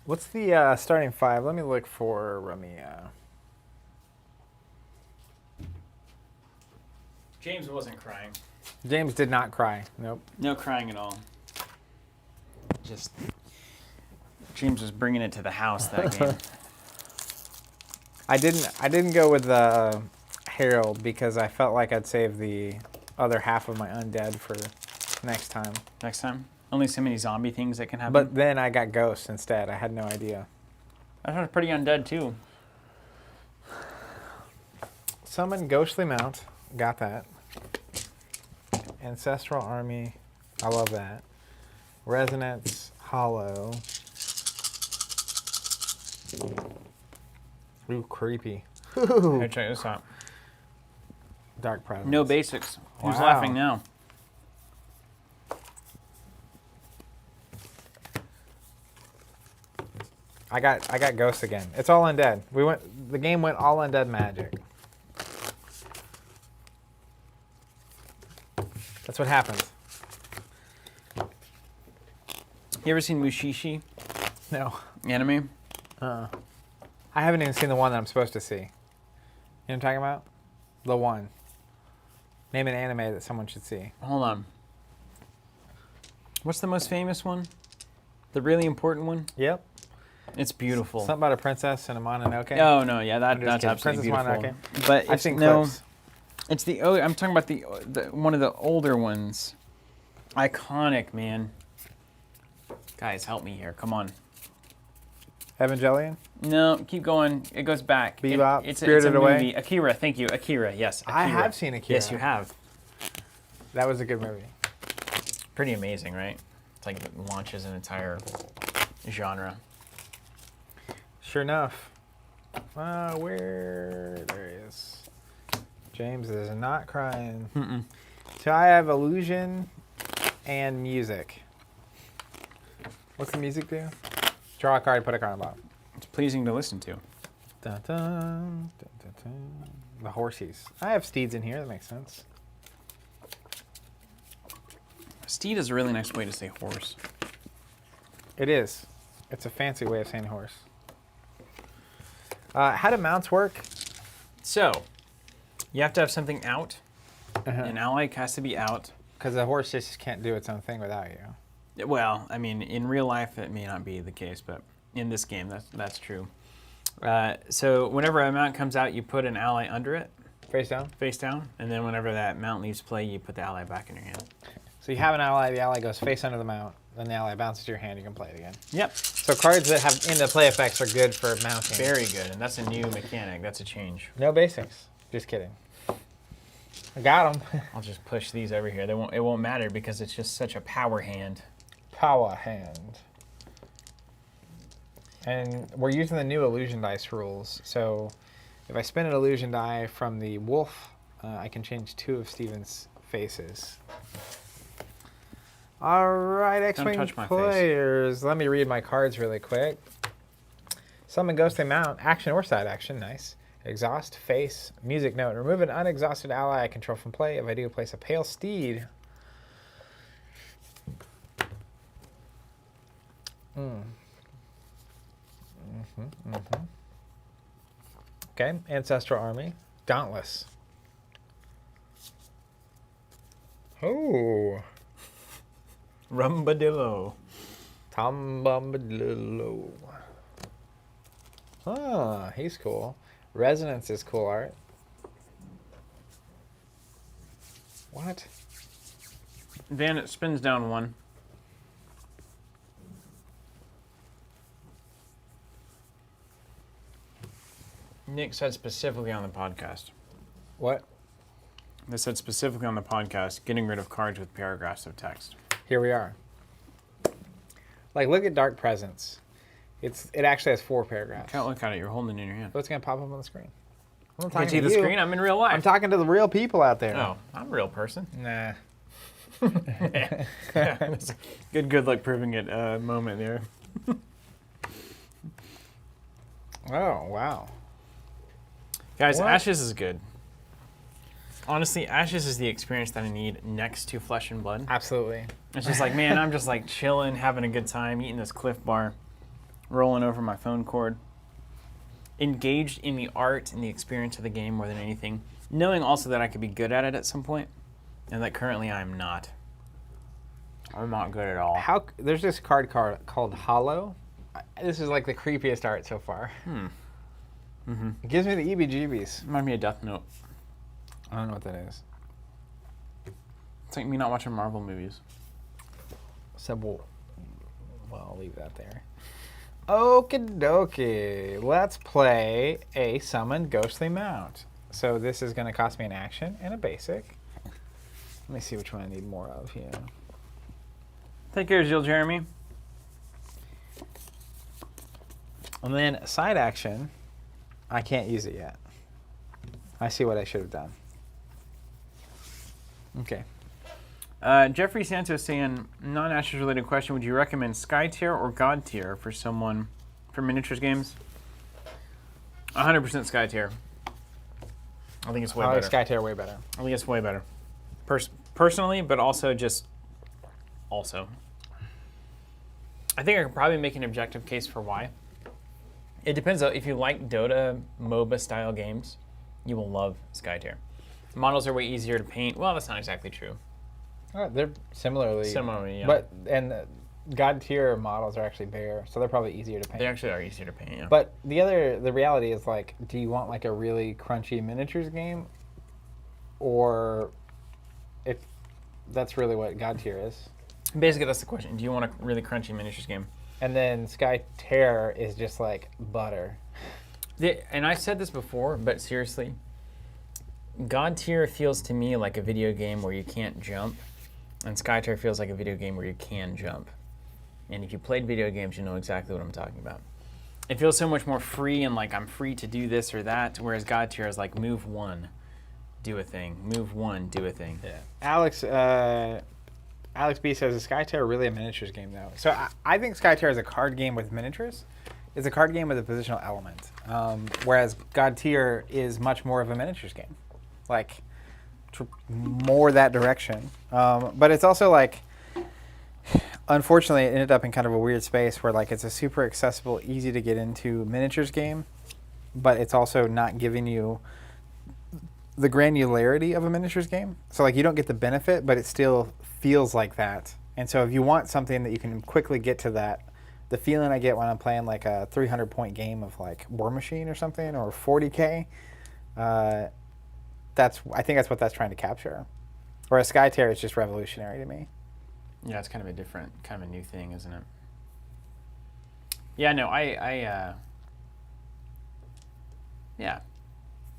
What's the starting 5? Let me look for Ramia. James wasn't crying. James did not cry. Nope. No crying at all. Just James was bringing it to the house that game. I didn't go with Harold because I felt like I'd save the other half of my undead for next time. Next time? Only so many zombie things that can happen. But then I got Ghost instead. I had no idea. I thought it was pretty undead too. Summon Ghostly Mount. Got that. Ancestral Army. I love that. Resonance. Hollow. Ooh, creepy. Ooh. Here, check this out. Dark Presence. No basics. Who's Wow. laughing now? I got Ghost again. It's all undead. The game went all undead magic. That's what happens. You ever seen Mushishi No. anime? I haven't even seen the one that I'm supposed to see. You know what I'm talking about? The one. Name an anime that someone should see. Hold on. What's the most famous one? The really important one? Yep. It's beautiful. Something about a princess and a Mononoke. Oh no, yeah, I'm just that's kidding. absolutely Princess beautiful. Mononoke. But I've it's seen no, clips. it's the I'm talking about the one of the older ones. Iconic, man. Guys, help me here. Come on. Evangelion? No, keep going. It goes back. Bebop, It's Spirited a Away? movie. Akira, thank you. Akira, yes. Akira. I have seen Akira. Yes, you have. That was a good movie. Pretty amazing, right? It's like it launches an entire genre. Sure enough. There he is. James is not crying. Mm-mm. So I have illusion and music. What's the music do? Draw a card, put a card on the bottom. It's pleasing to listen to. Dun, dun, dun, dun, dun. The horsies. I have steeds in here. That makes sense. Steed is a really nice way to say horse. It is. It's a fancy way of saying horse. How do mounts work? So, you have to have something out. An ally has to be out. Because the horse just can't do its own thing without you. Well, I mean, in real life, it may not be the case, but in this game, that's true. So whenever a mount comes out, you put an ally under it. Face down? Face down. And then whenever that mount leaves play, you put the ally back in your hand. So you have an ally, the ally goes face under the mount, then the ally bounces to your hand, you can play it again. Yep. So cards that have into play effects are good for mounting. Very good, and that's a new mechanic. That's a change. No basics. Just kidding. I got them. I'll just push these over here. It won't matter because it's just such a power hand. Power hand. And we're using the new illusion dice rules. So if I spin an illusion die from the wolf, I can change 2 of Steven's faces. All right, X-Wing players. Let me read my cards really quick. Summon Ghostly Mount, action or side action, nice. Exhaust, face, music note. Remove an unexhausted ally I control from play. If I do, place a pale steed. Okay, Ancestral Army, Dauntless. Oh. Rumbadillo. Tom Bombadillo. Ah, he's cool. Resonance is cool art. What? Then it spins down 1. Nick said specifically on the podcast. What? They said specifically on the podcast, getting rid of cards with paragraphs of text. Here we are. Like, look at Dark Presence. It actually has 4 paragraphs. Can't look at it. You're holding it in your hand. So it's going to pop up on the screen. I'm Can't see the screen? I'm in real life. I'm talking to the real people out there. Oh, I'm a real person. Nah. That's a good luck proving it moment there. Oh, wow. Guys, What? Ashes is good. Honestly, Ashes is the experience that I need next to Flesh and Blood. Absolutely. It's just like, man, I'm just like chilling, having a good time, eating this Cliff Bar, rolling over my phone cord, engaged in the art and the experience of the game more than anything, knowing also that I could be good at it at some point, and that currently I'm not. I'm not good at all. There's this card called Hollow. This is like the creepiest art so far. It gives me the EBGBs. Remind me of Death Note. I don't know what that is. It's like me not watching Marvel movies. Well, I'll leave that there. Okie dokie. Let's play a summoned Ghostly Mount. So this is going to cost me an action and a basic. Let me see which one I need more of here. Take care, Jill Jeremy. And then side action, I can't use it yet. I see what I should have done. Okay. Jeffrey Santos saying, non-Ashes related question, would you recommend Sky Tier or God Tier for someone for miniatures games? 100% Sky Tier. I think it's way I like better. Sky Tier way better. I think it's way better. Personally, but also just also. I think I could probably make an objective case for why. It depends though. If you like Dota MOBA style games, you will love Sky Tier. Models are way easier to paint. Well, that's not exactly true. They're similarly, yeah. But God Tier models are actually bare, so they're probably easier to paint. They actually are easier to paint, yeah. But the reality is, like, do you want like a really crunchy miniatures game, or if that's really what God Tier is? Basically, that's the question. Do you want a really crunchy miniatures game? And then Sky Terror is just like butter. And I've said this before, but seriously, God Tier feels to me like a video game where you can't jump, and Sky Tier feels like a video game where you can jump. And if you played video games, you know exactly what I'm talking about. It feels so much more free and like I'm free to do this or that, whereas God Tier is like move one, do a thing. Move one, do a thing. Yeah. Alex B says, is Sky Terror really a miniatures game, though? So I think Sky Terror is a card game with miniatures. It's a card game with a positional element, whereas God Tier is much more of a miniatures game, like more that direction. But it's also like, unfortunately, it ended up in kind of a weird space where like it's a super accessible, easy to get into miniatures game, but it's also not giving you the granularity of a miniatures game. So like you don't get the benefit, but it still feels like that. And so if you want something that you can quickly get to that, the feeling I get when I'm playing like a 300-point game of like War Machine or something, or 40K, I think that's what that's trying to capture. Whereas Sky Terror is just revolutionary to me. Yeah, it's kind of a different, kind of a new thing, isn't it? Yeah, no, yeah.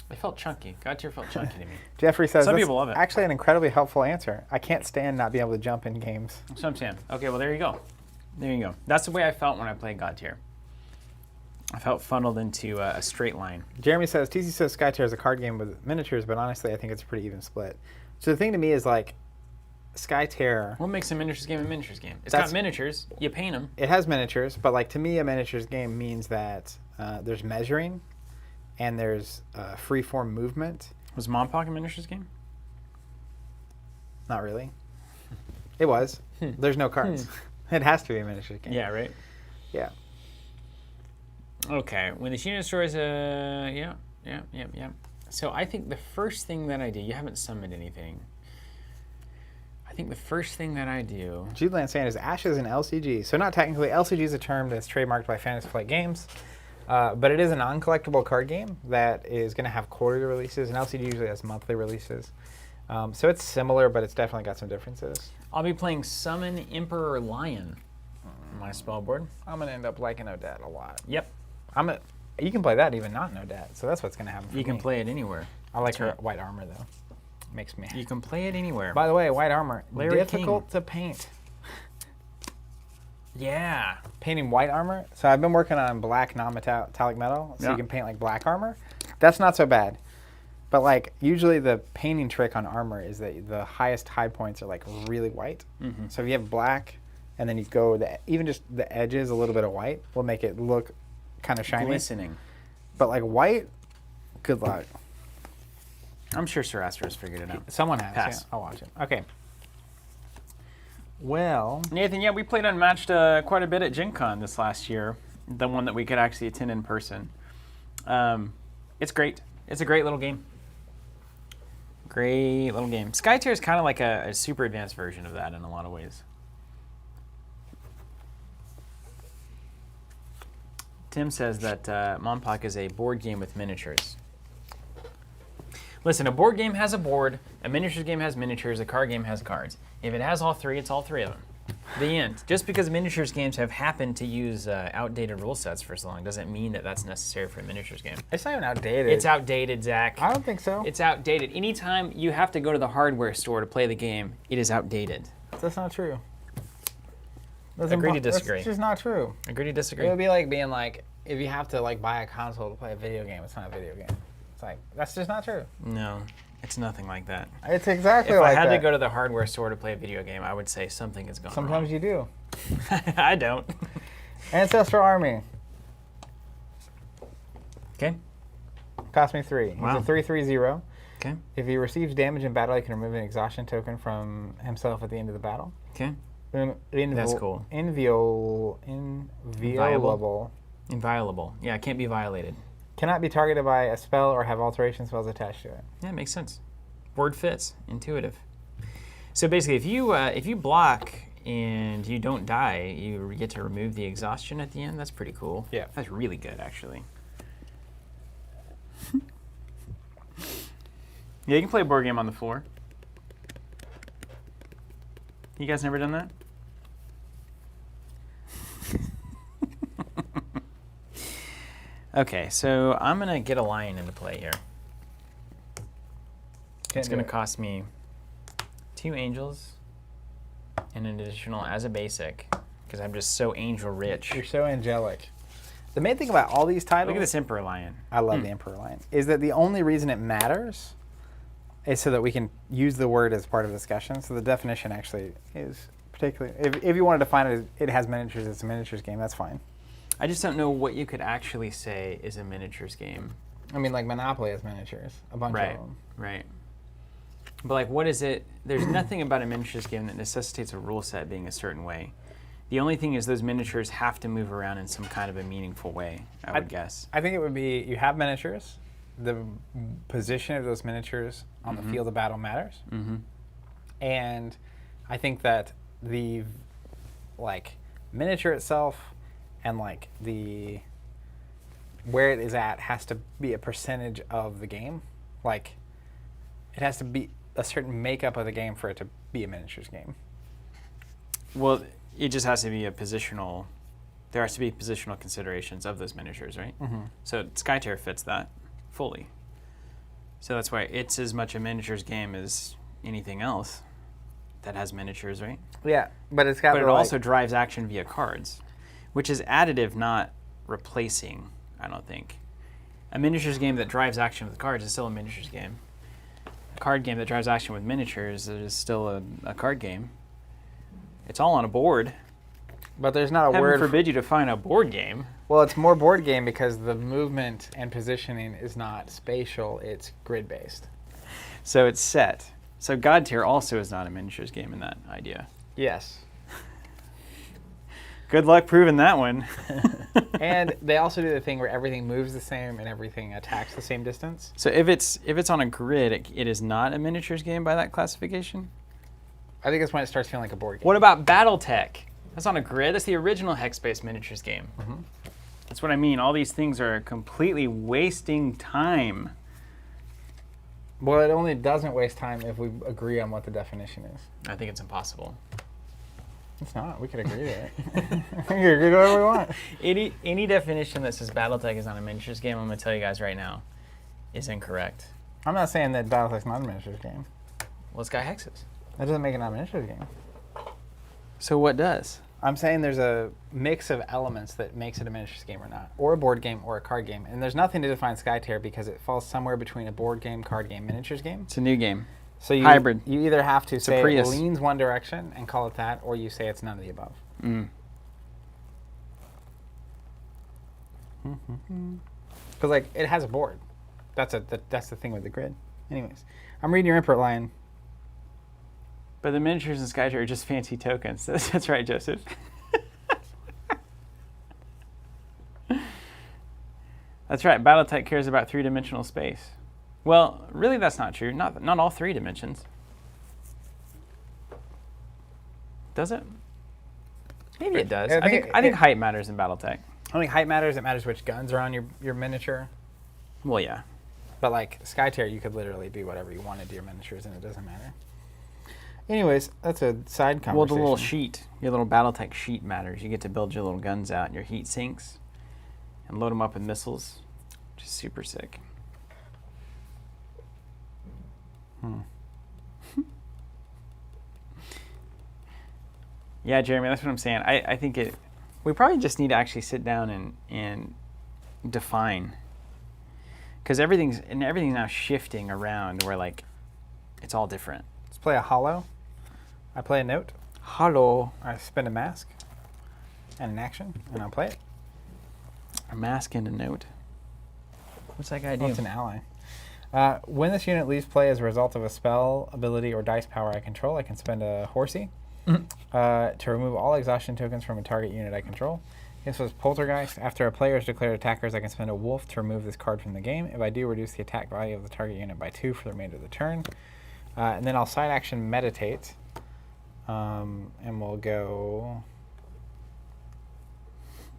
It felt chunky. God Tier felt chunky to me. Jeffrey says, some that's people love it. Actually an incredibly helpful answer. I can't stand not being able to jump in games. That's what I'm saying. Okay, well, there you go. There you go. That's the way I felt when I played God Tier. I felt funneled into a straight line. Jeremy says, TC says Skytear is a card game with miniatures, but honestly, I think it's a pretty even split. So the thing to me is like, Skytear... What makes a miniatures game a miniatures game? It's got miniatures. You paint them. It has miniatures, but like to me, a miniatures game means that there's measuring and there's free-form movement. Was Monpok a miniatures game? Not really. It was. There's no cards. It has to be a miniatures game. Yeah, right? Yeah. Okay, when the Sheena destroys yeah. So I think the first thing that I do, you haven't summoned anything. I think the first thing that I do... Jude Land saying is Ashes and LCG. So not technically, LCG is a term that's trademarked by Fantasy Flight Games, but it is a non-collectible card game that is going to have quarterly releases, and LCG usually has monthly releases. So it's similar, but it's definitely got some differences. I'll be playing Summon Emperor Lion on my spell board. I'm going to end up liking Odette a lot. Yep. You can play that even not in Odette, so that's what's going to happen for You can me. play it anywhere. I like her white armor, though. Makes me... You can play it anywhere. By the way, white armor, Larry difficult to paint. Yeah. Painting white armor. So I've been working on black non-metallic metal, so Yeah. you can paint like black armor. That's not so bad. But like usually the painting trick on armor is that the highest high points are like really white. Mm-hmm. So if you have black and then you go even just the edges, a little bit of white will make it look kind of shiny. Glistening. But like white, good luck. I'm sure Sir Aster has figured it out. Someone has. Pass. Yeah, I'll watch it. Okay. Well, Nathan, yeah, we played Unmatched quite a bit at Gen Con this last year, the one that we could actually attend in person. It's great. It's a great little game. Great little game. Skytear is kind of like a super advanced version of that in a lot of ways. Tim says that Monpok is a board game with miniatures. Listen, a board game has a board, a miniatures game has miniatures, a card game has cards. If it has all three, it's all three of them. The end. Just because miniatures games have happened to use outdated rule sets for so long doesn't mean that that's necessary for a miniatures game. it's not even outdated. It's outdated, Zach. I don't think so. It's outdated. Anytime you have to go to the hardware store to play the game, it is outdated. That's not true. Agree to disagree. That's just not true. Agree to disagree? It would be like being like, if you have to like buy a console to play a video game, it's not a video game. It's like, that's just not true. No, it's nothing like that. It's exactly If like I had that. to go to the hardware store to play a video game, I would say something has gone Sometimes you do. wrong. I don't. Ancestral Army. Okay. Cost me 3. He's Wow. a 3/3/0. Okay. If he receives damage in battle, he can remove an exhaustion token from himself at the end of the battle. Okay. That's cool. Inviolable. Inviolable. Yeah, it can't be violated. Cannot be targeted by a spell or have alteration spells attached to it. Yeah, it makes sense. Word fits. Intuitive. So basically, if you block and you don't die, you get to remove the exhaustion at the end. That's pretty cool. Yeah. That's really good, actually. Yeah, you can play a board game on the floor. You guys never done that? Okay, so I'm going to get a lion into play here. It's going to cost me 2 angels and an additional as a basic because I'm just so angel rich. You're so angelic. The main thing about all these titles, Look at this Emperor Lion. I love the Emperor Lion, is that the only reason it matters is so that we can use the word as part of discussion. So the definition actually is particularly, if you want to define it as it has miniatures, it's a miniatures game, that's fine. I just don't know what you could actually say is a miniatures game. I mean, like Monopoly has miniatures, a bunch of them. Right. But like, what is it? There's nothing about a miniatures game that necessitates a rule set being a certain way. The only thing is those miniatures have to move around in some kind of a meaningful way, I would guess. I think it would be, you have miniatures, the position of those miniatures on the field of battle matters. And I think that the like miniature itself and like the where it is at has to be a percentage of the game. Like it has to be a certain makeup of the game for it to be a miniatures game. Well, it just has to be a positional. There has to be positional considerations of those miniatures, right? So Skytear fits that fully. So that's why it's as much a miniatures game as anything else that has miniatures, right? Yeah, but it's got. But it like, also drives action via cards, which is additive, not replacing I don't think. A miniatures game that drives action with cards is still a miniatures game. A card game that drives action with miniatures is still a card game. It's all on a board. But there's not a Heaven word. forbid you define a board game. Well, it's more board game because the movement and positioning is not spatial, it's grid based. So it's set. So God Tier also is not a miniatures game in that idea. Yes. Good luck proving that one. And they also do the thing where everything moves the same and everything attacks the same distance. So if it's on a grid, it is not a miniatures game by that classification? I think that's when it starts feeling like a board game. What about BattleTech? That's on a grid. That's the original hex-based miniatures game. Mm-hmm. That's what I mean. All these things are completely wasting time. Well, it only doesn't waste time if we agree on what the definition is. I think it's impossible. It's not. We could agree to it. We can agree to whatever we want. Any definition that says BattleTech is not a miniatures game, I'm going to tell you guys right now, is incorrect. I'm not saying that BattleTech's not a miniatures game. Well, it's got hexes. That doesn't make it not a miniatures game. So what does? I'm saying there's a mix of elements that makes it a miniatures game or not, or a board game or a card game. And there's nothing to define Skytear because it falls somewhere between a board game, card game, miniatures game. It's a new game. So you, Hybrid. You either have to say it Prius. leans one direction and call it that, or you say it's none of the above. Mm. Because like it has a board. That's the thing with the grid. Anyways, I'm reading your input line. But the miniatures in Skytear are just fancy tokens. That's right, Joseph. That's right. BattleTech cares about three-dimensional space. Well, really, that's not true. Not all three dimensions. Does it? Maybe it does. I think height matters in BattleTech. I think height matters. It matters which guns are on your miniature. Well, yeah. But like Skytear, you could literally do whatever you wanted to your miniatures, and it doesn't matter. Anyways, that's a side conversation. Well, the little sheet, your little BattleTech sheet matters. You get to build your little guns out, your heat sinks, and load them up with missiles, which is super sick. Yeah, Jeremy, that's what I'm saying. I think we probably just need to actually sit down and define, because everything's now shifting around where like it's all different. Let's play a hollow. I play a note. Hello. I spend a mask and an action, and I'll play it. A mask and a note. What's that guy do? Well, it's an ally. When this unit leaves play as a result of a spell, ability, or dice power I control, I can spend a horsey to remove all exhaustion tokens from a target unit I control. This was Poltergeist. After a player is declared attackers, I can spend a wolf to remove this card from the game. If I do, reduce the attack value of the target unit by 2 for the remainder of the turn. And then I'll side action meditate. And we'll go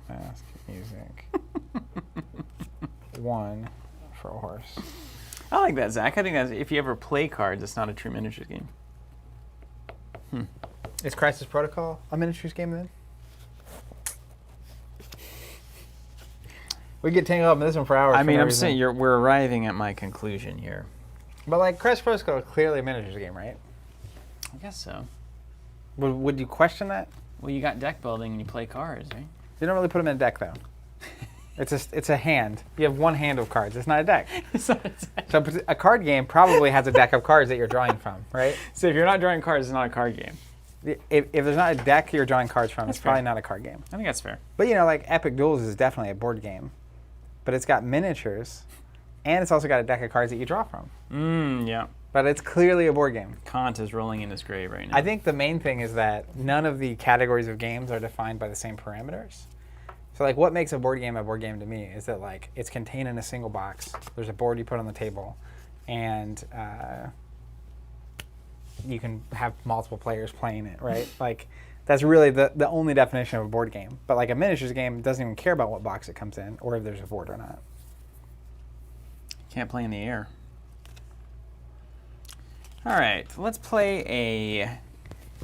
mask, music, 1 for a horse. I like that, Zach. I think that's if you ever play cards, it's not a true miniatures game. Is Crisis Protocol a miniatures game then? We get tangled up in this one for hours. I mean, I'm saying we're arriving at my conclusion here. But like Crisis Protocol is clearly a miniatures game, right? I guess so. Would you question that? Well, you got deck building and you play cards, right? You don't really put them in a deck though. It's a hand. You have one hand of cards. It's not a deck. It's not a deck. So a card game probably has a deck of cards that you're drawing from, right? So if you're not drawing cards, it's not a card game. If there's not a deck you're drawing cards from, it's probably fair. not a card game. I think that's fair. But you know, like Epic Duels is definitely a board game, but it's got miniatures, and it's also got a deck of cards that you draw from. Yeah. But it's clearly a board game. Kant is rolling in his grave right now. I think the main thing is that none of the categories of games are defined by the same parameters. So like what makes a board game to me is that like it's contained in a single box. There's a board you put on the table, and you can have multiple players playing it, right? Like that's really the only definition of a board game. But like a miniatures game doesn't even care about what box it comes in or if there's a board or not. Can't play in the air. All right, let's play a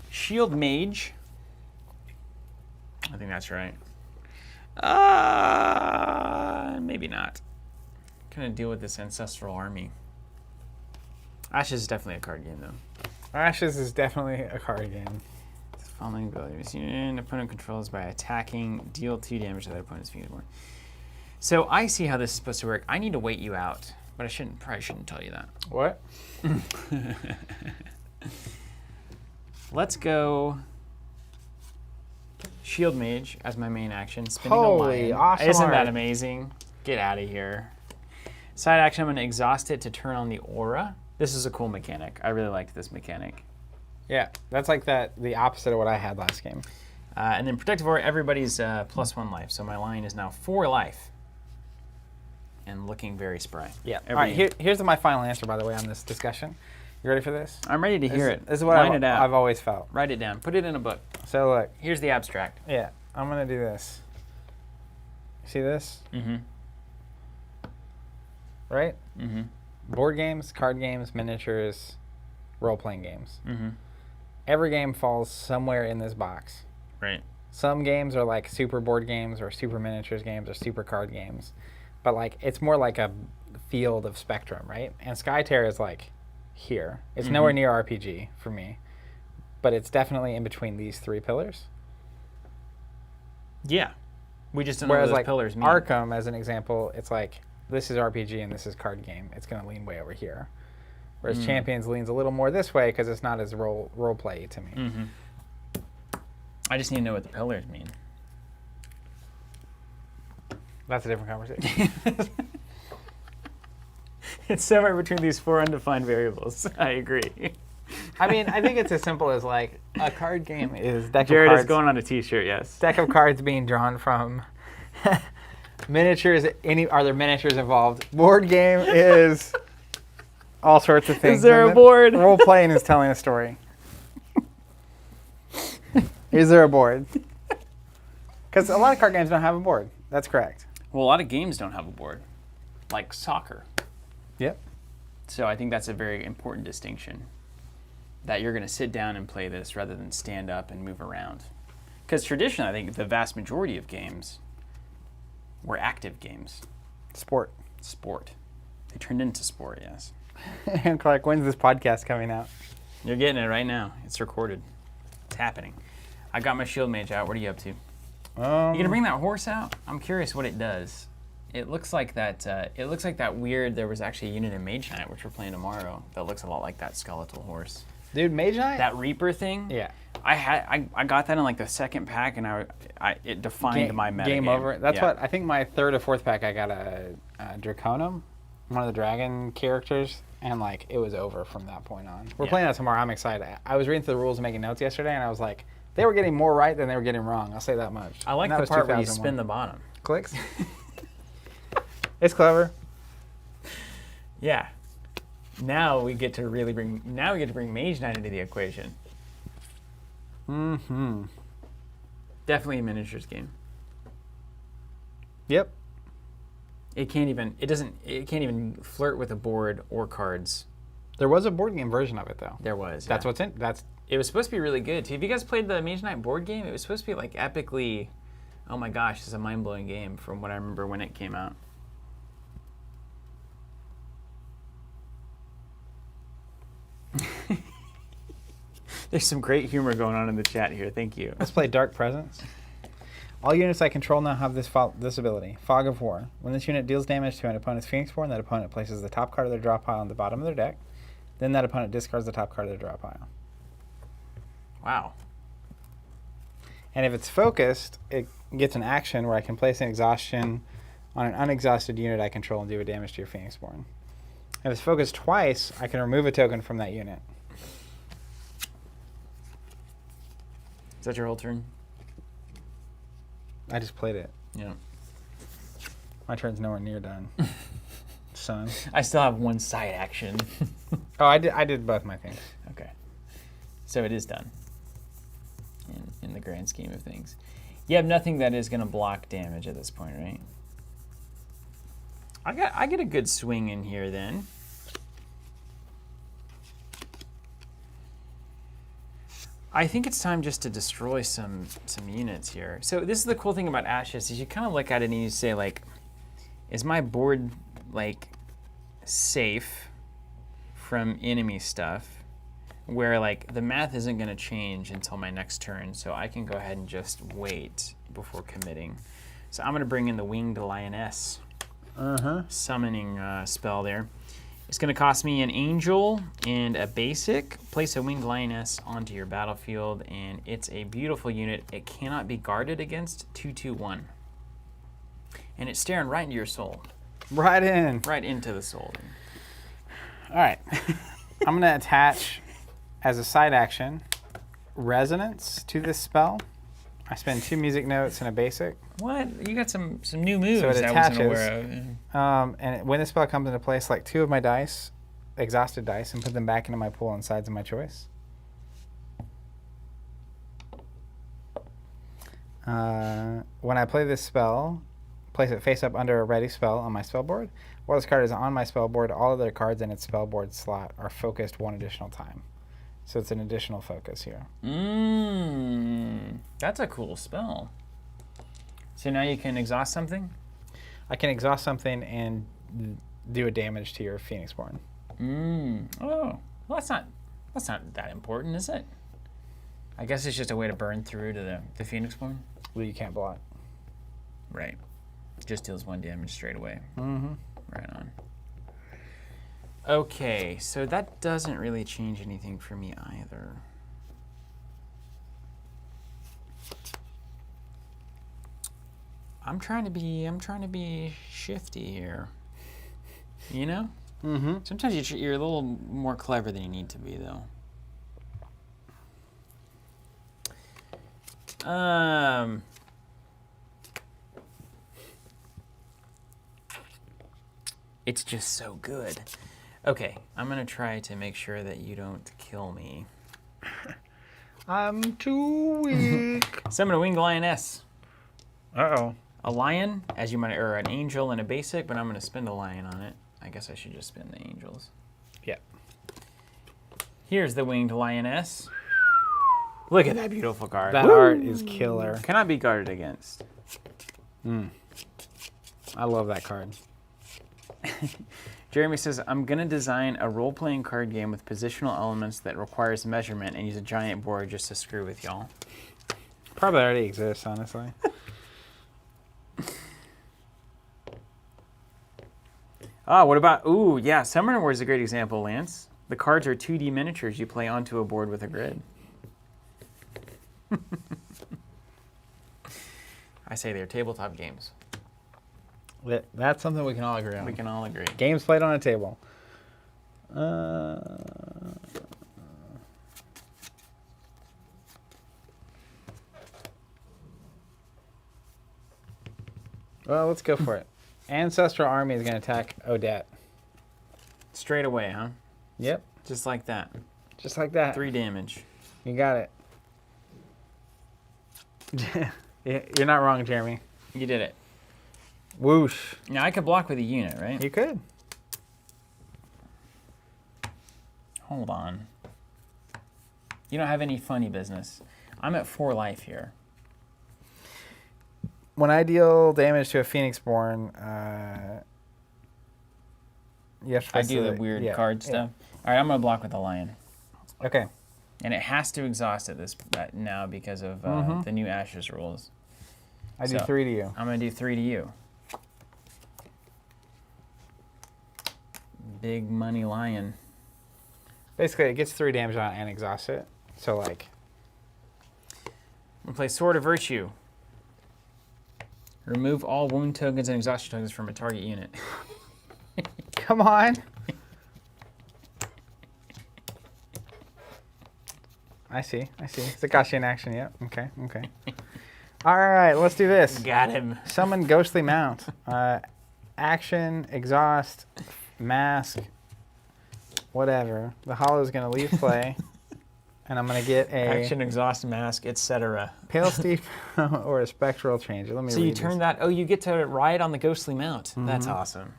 Shield Mage. I think that's right. Maybe not. Gonna deal with this ancestral army. Ashes is definitely a card game, though. Ashes is definitely a card game. Following abilities. Unit opponent controls by attacking, deal 2 damage to their opponent's Phoenixborn. So I see how this is supposed to work. I need to wait you out, but probably shouldn't tell you that. What? Let's go Shield Mage as my main action. Spinning Holy, a lion. awesome Isn't that art. amazing? Get out of here. Side action, I'm going to exhaust it to turn on the aura. This is a cool mechanic. I really liked this mechanic. Yeah, that's like the opposite of what I had last game. And then Protective Aura, everybody's +1 life. So my lion is now 4 life. And looking very spry. Yeah. All right, here's my final answer, by the way, on this discussion. You ready for this? I'm ready to hear it. This is what Line it out. I've always felt. Write it down. Put it in a book. So look. Here's the abstract. Yeah, I'm going to do this. See this? Mm-hmm. Right? Mm-hmm. Board games, card games, miniatures, role-playing games. Mm-hmm. Every game falls somewhere in this box. Right. Some games are like super board games or super miniatures games or super card games. But like it's more like a field of spectrum, right? And Skytear is like here. It's nowhere near RPG for me. But it's definitely in between these 3 pillars. Yeah. We just don't know Whereas what those like pillars mean. Arkham, as an example, it's like this is RPG and this is card game. It's going to lean way over here. Whereas Champions leans a little more this way because it's not as role play to me. Mm-hmm. I just need to know what the pillars mean. That's a different conversation. It's somewhere between these 4 undefined variables. I agree. I mean, I think it's as simple as like a card game is deck Jared of cards. is going on a t-shirt, yes. Deck of cards being drawn from miniatures. Are there miniatures involved? Board game is all sorts of things. Is there And a then board? Role playing is telling a story. Is there a board? Because a lot of card games don't have a board. That's correct. Well, a lot of games don't have a board, like soccer. Yep. So I think that's a very important distinction, that you're going to sit down and play this rather than stand up and move around. Because traditionally, I think the vast majority of games were active games. Sport. Sport. They turned into sport, yes. And Clark, when's this podcast coming out? You're getting it right now. It's recorded. It's happening. I got my Shield Mage out. What are you up to? You gonna bring that horse out? I'm curious what it does. It looks like that. It looks like that weird. There was actually a unit in Mage Knight, which we're playing tomorrow, that looks a lot like that skeletal horse. Dude, Mage Knight? That Reaper thing. Yeah. I got that in like the 2nd pack, and it defined my meta game over. That's yeah. what I think. My 3rd or 4th pack, I got a Draconum, one of the dragon characters, and like it was over from that point on. We're playing that tomorrow. I'm excited. I was reading through the rules and making notes yesterday, and I was like, they were getting more right than they were getting wrong. I'll say that much. I like the part where you spin the bottom. Clicks. It's clever. Yeah. Now we get to bring Mage Knight into the equation. Mm-hmm. Definitely a miniatures game. Yep. It can't even flirt with a board or cards. There was a board game version of it though. There was. That's yeah. what's in. That's. It was supposed to be really good too. Have you guys played the Mage Knight board game? It was supposed to be like epically. Oh my gosh, this is a mind-blowing game from what I remember when it came out. There's some great humor going on in the chat here. Thank you. Let's play Dark Presence. All units I control now have this ability, Fog of War. When this unit deals damage to an opponent's Phoenixborn, that opponent places the top card of their draw pile on the bottom of their deck. Then that opponent discards the top card of their draw pile. Wow. And if it's focused, it gets an action where I can place an exhaustion on an unexhausted unit I control and do a damage to your Phoenixborn. If it's focused twice, I can remove a token from that unit. Is that your whole turn? I just played it. Yeah. My turn's nowhere near done. Son. I still have one side action. Oh, I did both my things. Okay. So it is done. In the grand scheme of things. You have nothing that is going to block damage at this point, right? I get a good swing in here then. I think it's time just to destroy some units here. So this is the cool thing about Ashes is you kind of look at it and you say like, is my board like safe from enemy stuff? Where like the math isn't going to change until my next turn, so I can go ahead and just wait before committing. So I'm going to bring in the Winged Lioness summoning spell there. It's going to cost me an angel and a basic. Place a Winged Lioness onto your battlefield, and it's a beautiful unit. It cannot be guarded against. 2/2/1. And it's staring right into your soul. Right in. Right into the soul. All right. I'm going to attach, as a side action, Resonance to this spell. I spend 2 music notes and a basic. What? You got some new moves So it I wasn't aware attaches. of. And when this spell comes into play, select 2 of my dice, exhausted dice, and put them back into my pool on sides of my choice. When I play this spell, place it face up under a ready spell on my spell board. While this card is on my spell board, all other cards in its spell board slot are focused 1 additional time. So it's an additional focus here. That's a cool spell. So now you can exhaust something? I can exhaust something and do a damage to your Phoenixborn. Oh, well, that's not that important, is it? I guess it's just a way to burn through to the Phoenixborn. Well, you can't block. Right. Just deals 1 damage straight away. Right on. Okay, so that doesn't really change anything for me either. I'm trying to be shifty here. You know? Sometimes you're a little more clever than you need to be, though. It's just so good. Okay, I'm gonna try to make sure that you don't kill me. I'm too weak. Summon a Winged Lioness. Uh-oh. A lion, as you might, or an angel and a basic, but I'm gonna spend a lion on it. I guess I should just spend the angels. Yeah. Here's the Winged Lioness. Look at that beautiful card. That art is killer. Cannot be guarded against. I love that card. Jeremy says, I'm going to design a role-playing card game with positional elements that requires measurement and use a giant board just to screw with y'all. Probably already exists, honestly. What about, Summoner War is a great example, Lance. The cards are 2D miniatures you play onto a board with a grid. I say they're tabletop games. That's something we can all agree on. We can all agree. Games played on a table. Well, let's go for it. Ancestral Army is going to attack Odette. Straight away, huh? Yep. Just like that. Just like that. 3 damage. You got it. You're not wrong, Jeremy. You did it. Whoosh. Now, I could block with a unit, right? You could. Hold on. You don't have any funny business. I'm at 4 life here. When I deal damage to a Phoenixborn, you have to I do the weird card stuff. All right, I'm going to block with the lion. Okay. And it has to exhaust at now because of the new Ashes rules. I do 3 to you. I'm going to do 3 to you. Big money lion. Basically, it gets 3 damage on it and exhausts it. So, like... I'm going to play Sword of Virtue. Remove all wound tokens and exhaustion tokens from a target unit. Come on. I see. Zakashi in action, yep. Okay. All right, let's do this. Got him. Summon Ghostly Mount. Action, exhaust, mask, whatever. The Hollow's going to leave play, and I'm going to get a... Action, exhaust, mask, etc. Pale Steep or a Spectral Changer. Let me So you turn that... Oh, you get to ride on the Ghostly Mount. That's awesome.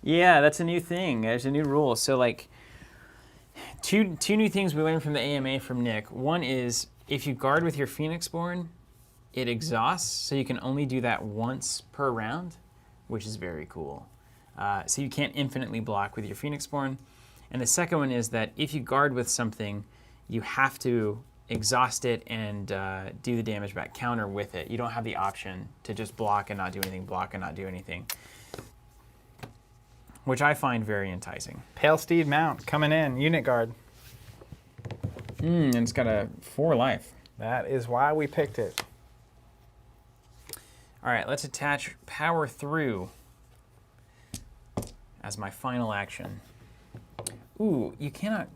Yeah, that's a new thing. There's a new rule. So, like, two new things we learned from the AMA from Nick. One is, if you guard with your Phoenixborn, it exhausts, so you can only do that once per round, which is very cool. So you can't infinitely block with your Phoenixborn. And the second one is that if you guard with something, you have to exhaust it and do the damage back, counter with it. You don't have the option to just block and not do anything, block and not do anything, which I find very enticing. Pale Steed mount coming in, unit guard. And it's got a 4 life. That is why we picked it. All right, let's attach Power Through as my final action. Ooh, you cannot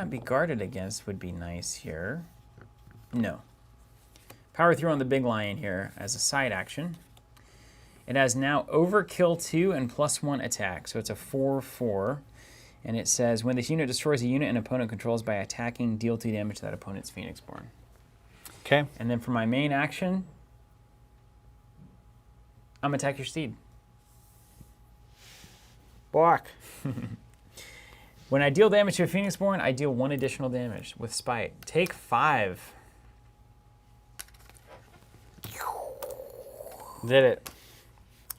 be guarded against would be nice here. No. Power Through on the big lion here as a side action. It has now Overkill 2 and +1 attack, so it's a 4/4. And it says, when this unit destroys a unit an opponent controls by attacking, deal 2 damage to that opponent's Phoenixborn. Okay. And then for my main action, I'm going to attack your steed. Block. When I deal damage to a Phoenixborn, I deal 1 additional damage with Spite. Take 5. Did it.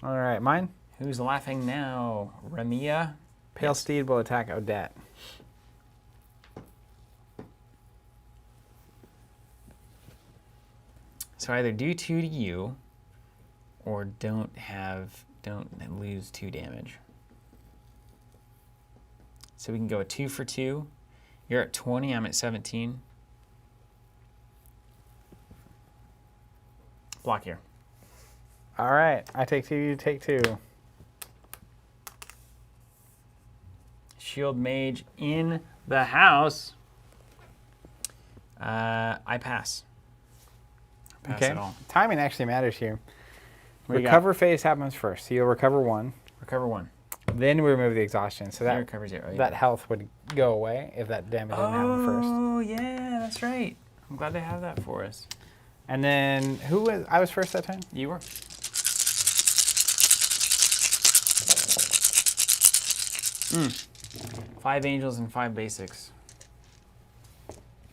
All right, mine. Who's laughing now? Ramia? Pale Steed will attack Odette. So either do 2 to you, or don't lose 2 damage. So we can go a 2 for 2. You're at 20, I'm at 17. Block here. All right, I take 2, you take 2. Shield Mage in the house. I pass. Pass Okay. it all. Timing actually matters here. What do you got? Recover phase happens first, so you'll recover 1. Recover 1. Then we remove the exhaustion, so That that recovers 0. that health would go away if that damage didn't happen first. Oh, yeah, that's right. I'm glad they have that for us. And then who was? I was first that time. You were. Mm. 5 angels and 5 basics.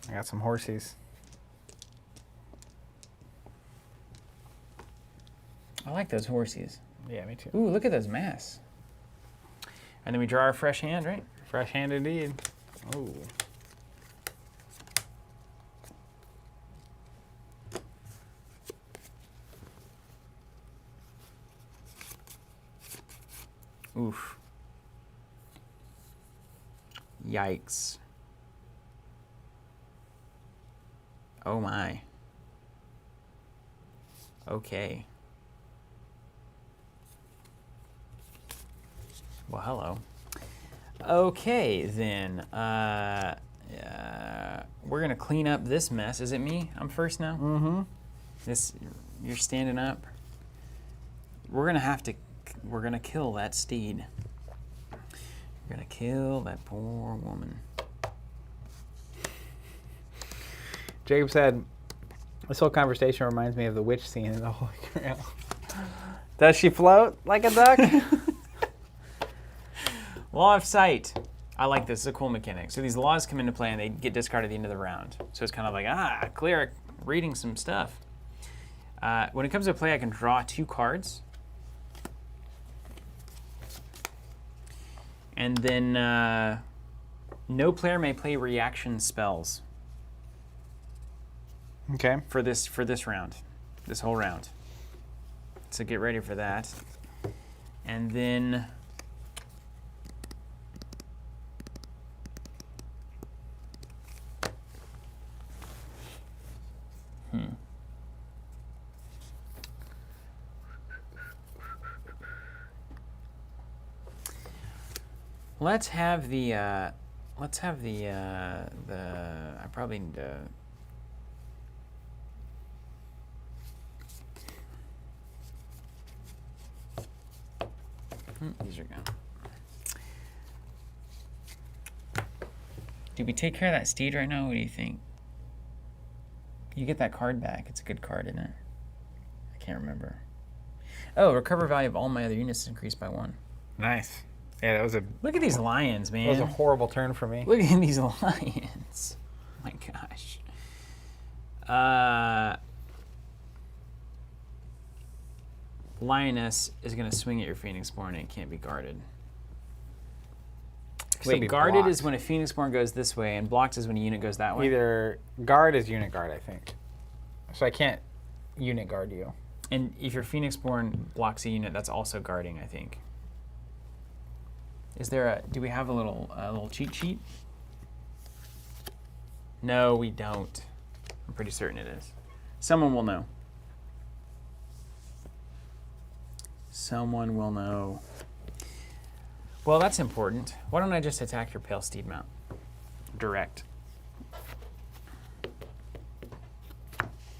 I got some horsies. I like those horsies. Yeah, me too. Ooh, look at those masks. And then we draw our fresh hand, right? Fresh hand indeed. Ooh. Oof. Yikes. Oh my. Okay. Well, hello. Okay, then. We're going to clean up this mess. Is it me? I'm first now? Mm-hmm. You're standing up. We're going to kill that steed. We're going to kill that poor woman. Jacob said, this whole conversation reminds me of the witch scene in the Holy Grail. Does she float like a duck? Law of Sight. I like this. It's a cool mechanic. So these laws come into play and they get discarded at the end of the round. So it's kind of like, cleric reading some stuff. When it comes to play, I can draw 2 cards. And then no player may play reaction spells Okay. for this round, this whole round. So get ready for that. And then let's have the I probably need to these are gone. Do we take care of that steed right now? What do you think? You get that card back. It's a good card, isn't it? I can't remember. Oh, recover value of all my other units is increased by 1. Nice. Yeah, that was a Look at these lions, man. that was a horrible turn for me. Look at these lions. Oh my gosh. Lioness is going to swing at your Phoenixborn and it can't be guarded. still be Wait, guarded is blocked. when a Phoenixborn goes this way, and blocked is when a unit goes that way. Either guard is unit guard, I think. So I can't unit guard you. And if your Phoenixborn blocks a unit, that's also guarding, I think. Is there a? Do we have a little cheat sheet? No, we don't. I'm pretty certain it is. Someone will know. Someone will know. Well, that's important. Why don't I just attack your Pale Steed Mount? Direct.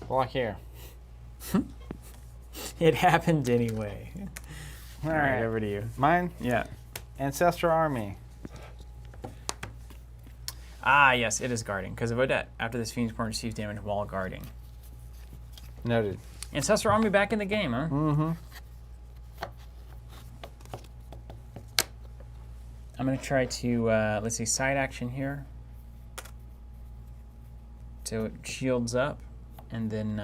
Block here. It happened anyway. All right. Over to you. Mine? Yeah. Ancestral Army. Ah, yes, it is guarding. Because of Odette. After this Phoenixborn receives damage while guarding. Noted. Ancestral Army back in the game, huh? Mm-hmm. I'm going to try to, let's see, side action here. So it shields up. And then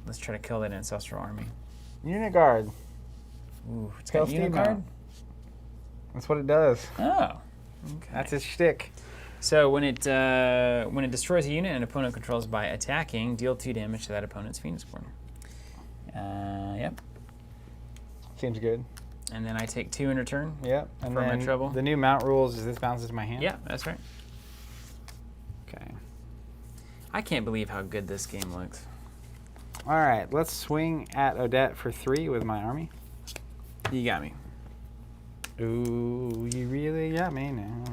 let's try to kill that Ancestral Army. Unit guard. Ooh, it's Pale got unit Steed guard? Mount. That's what it does. Oh. Okay. That's its shtick. So when it destroys a unit an opponent controls by attacking, deal 2 damage to that opponent's Phoenixborn. Yep. Seems good. And then I take 2 in return. Yep. And For my then trouble. the new mount rules is this bounces to my hand? Yeah, that's right. Okay. I can't believe how good this game looks. All right. Let's swing at Odette for 3 with my army. You got me. Ooh, you really got me now.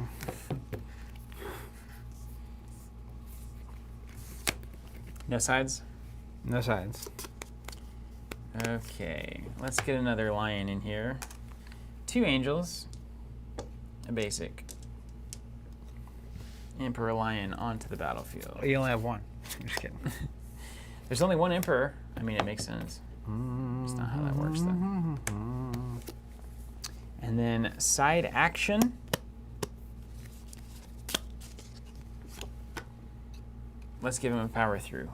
No sides? No sides. Okay, let's get another lion in here. 2 angels, a basic. Emperor lion onto the battlefield. You only have 1. I'm just kidding. There's only 1 emperor. I mean, it makes sense. That's not how that works, though. And then side action. Let's give him a power through.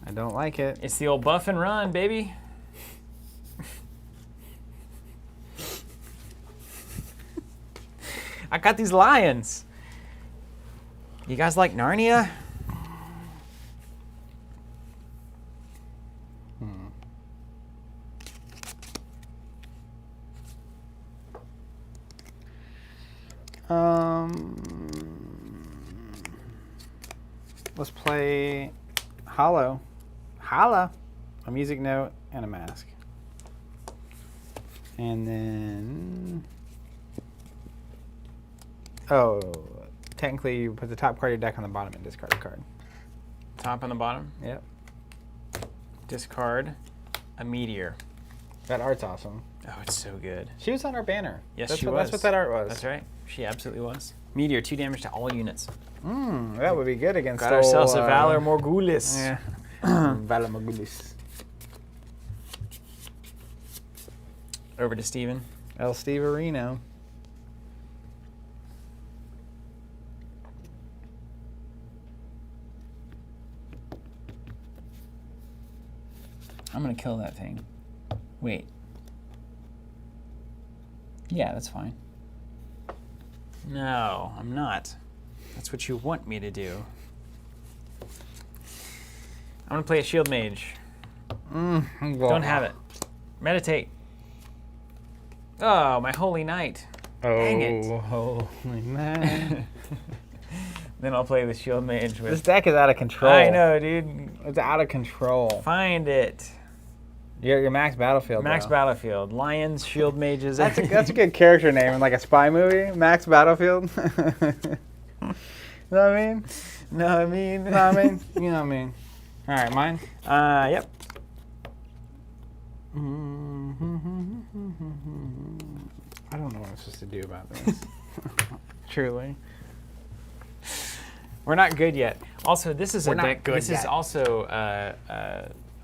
I don't like it. It's the old buff and run, baby. I got these lions. You guys like Narnia? Let's play Hollow. Holla. A music note and a mask. And then... Oh, technically you put the top card of your deck on the bottom and discard a card. Top and the bottom. Yep. Discard a meteor. That art's awesome. Oh, it's so good. She was on our banner. Yes, That's what that art was. That's right. She absolutely was. Meteor, 2 damage to all units. That would be good against Got ourselves a Valor Morghulis. Yeah. Valor Morghulis. Over to Steven. El Steverino. I'm going to kill that thing. Wait. Yeah, that's fine. No, I'm not. That's what you want me to do. I'm going to play a Shield Mage. Don't have it. Meditate. Oh, my Holy Knight. Dang it. Holy man. Then I'll play the Shield Mage with... This deck is out of control. I know, dude. It's out of control. Find it. Your max battlefield. Max though. Battlefield. Lions, Shield Mages. That's a good character name in like a spy movie. Max Battlefield. You know what I mean? No, I mean... You know what I mean? You know what I mean? All right, mine. Yep. I don't know what I'm supposed to do about this. Truly. We're not good yet. Also, this is We're a not deck. good This is yet. also,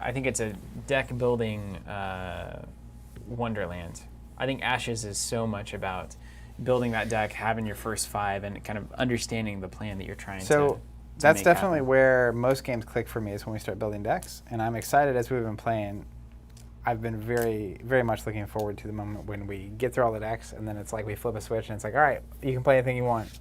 I think it's a deck building wonderland. I think Ashes is so much about building that deck, having your first 5, and kind of understanding the plan that you're trying to. So that's make definitely happen. where most games click for me is when we start building decks, and I'm excited as we've been playing I've been very, very much looking forward to the moment when we get through all the decks, and then it's like we flip a switch, and it's like, all right, you can play anything you want.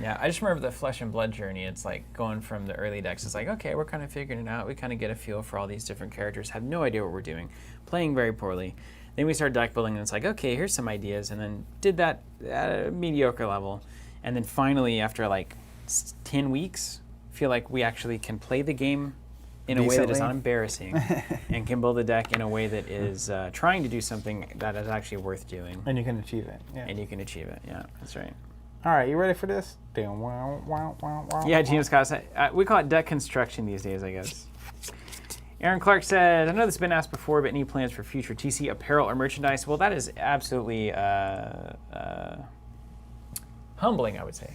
Yeah, I just remember the Flesh and Blood journey. It's like going from the early decks. It's like, okay, we're kind of figuring it out. We kind of get a feel for all these different characters, have no idea what we're doing, playing very poorly. Then we start deck building, and it's like, okay, here's some ideas, and then did that at a mediocre level. And then finally, after like 10 weeks, feel like we actually can play the game in a way that is not embarrassing and can build a deck in a way that is trying to do something that is actually worth doing. And you can achieve it. Yeah. And you can achieve it, yeah, that's right. All right, you ready for this? Yeah, Gino Scott said, we call it deck construction these days, I guess. Aaron Clark said, I know this has been asked before, but any plans for future TC apparel or merchandise? Well, that is absolutely humbling, I would say,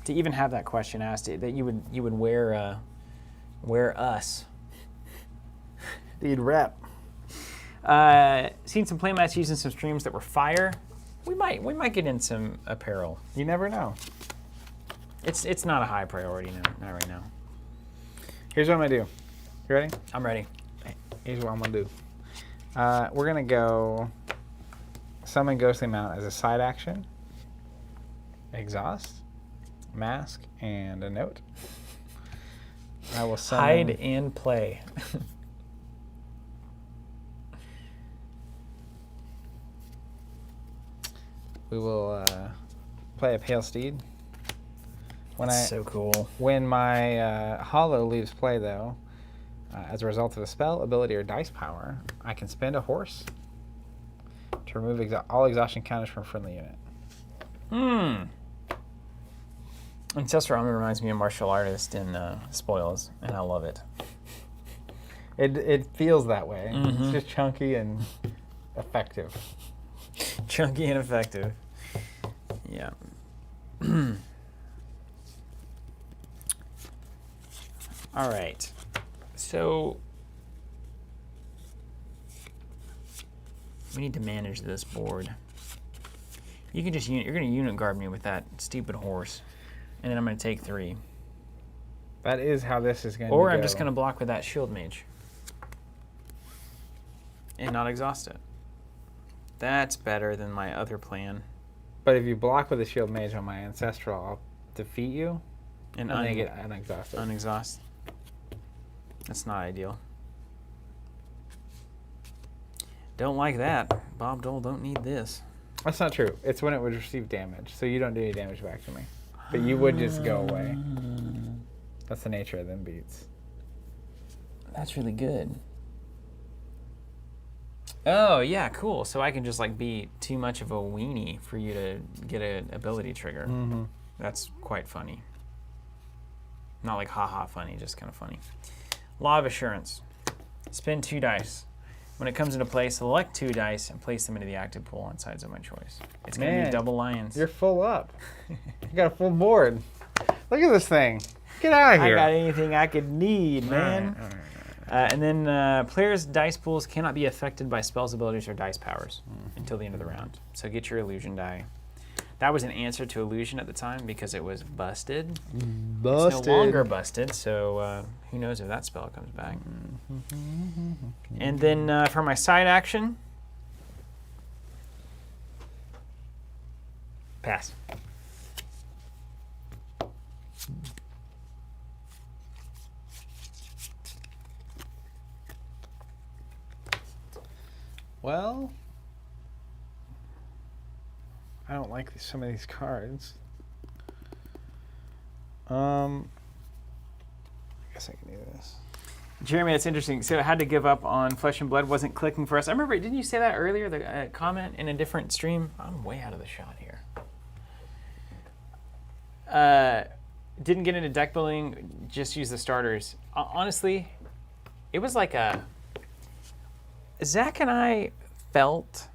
to even have that question asked, that you would wear us. You'd rep. Seen some playmats using some streams that were fire. We might get in some apparel. You never know. It's not a high priority, no, not right now. Here's what I'm gonna do. You ready? I'm ready. Here's what I'm gonna do. We're gonna go summon Ghostly Mount as a side action. Exhaust, mask, and a note. I will summon. Hide and play. We will play a Pale Steed. That's so cool. When my Hollow leaves play, though, as a result of a spell, ability, or dice power, I can spend a horse to remove all exhaustion counters from a friendly unit. Ancestral Armor reminds me of martial artist in Spoils, and I love it. It feels that way. It's just chunky and effective. Chunky and effective. Yeah. All right. So we need to manage this board. You can just you're going to unit guard me with that stupid horse, and then I'm going to take 3. That is how this is going to go. Or I'm just going to block with that shield mage and not exhaust it. That's better than my other plan. But if you block with a shield mage on my ancestral, I'll defeat you And then get unexhausted. Unexhaust. That's not ideal. Don't like that. Bob Dole don't need this. That's not true. It's when it would receive damage, so you don't do any damage back to me. But you would just go away. That's the nature of them beats. That's really good. Oh, yeah, cool. So I can just like be too much of a weenie for you to get an ability trigger. Mm-hmm. That's quite funny. Not like haha funny, just kind of funny. Law of Assurance. Spin 2 dice. When it comes into play, select 2 dice and place them into the active pool on sides of my choice. It's going to be double lions. You're full up. You got a full board. Look at this thing. Get out of here. I got anything I could need, man. All right. And then players' dice pools cannot be affected by spells, abilities, or dice powers until the end of the round. So get your illusion die. That was an answer to illusion at the time because it was busted. It's no longer busted, so who knows if that spell comes back. And then for my side action, pass. Well, I don't like some of these cards. I guess I can do this. Jeremy, that's interesting. So I had to give up on Flesh and Blood. Wasn't clicking for us. I remember, didn't you say that earlier, the comment in a different stream? I'm way out of the shot here. Didn't get into deck building, just use the starters. Honestly, it was like Zach and I felt...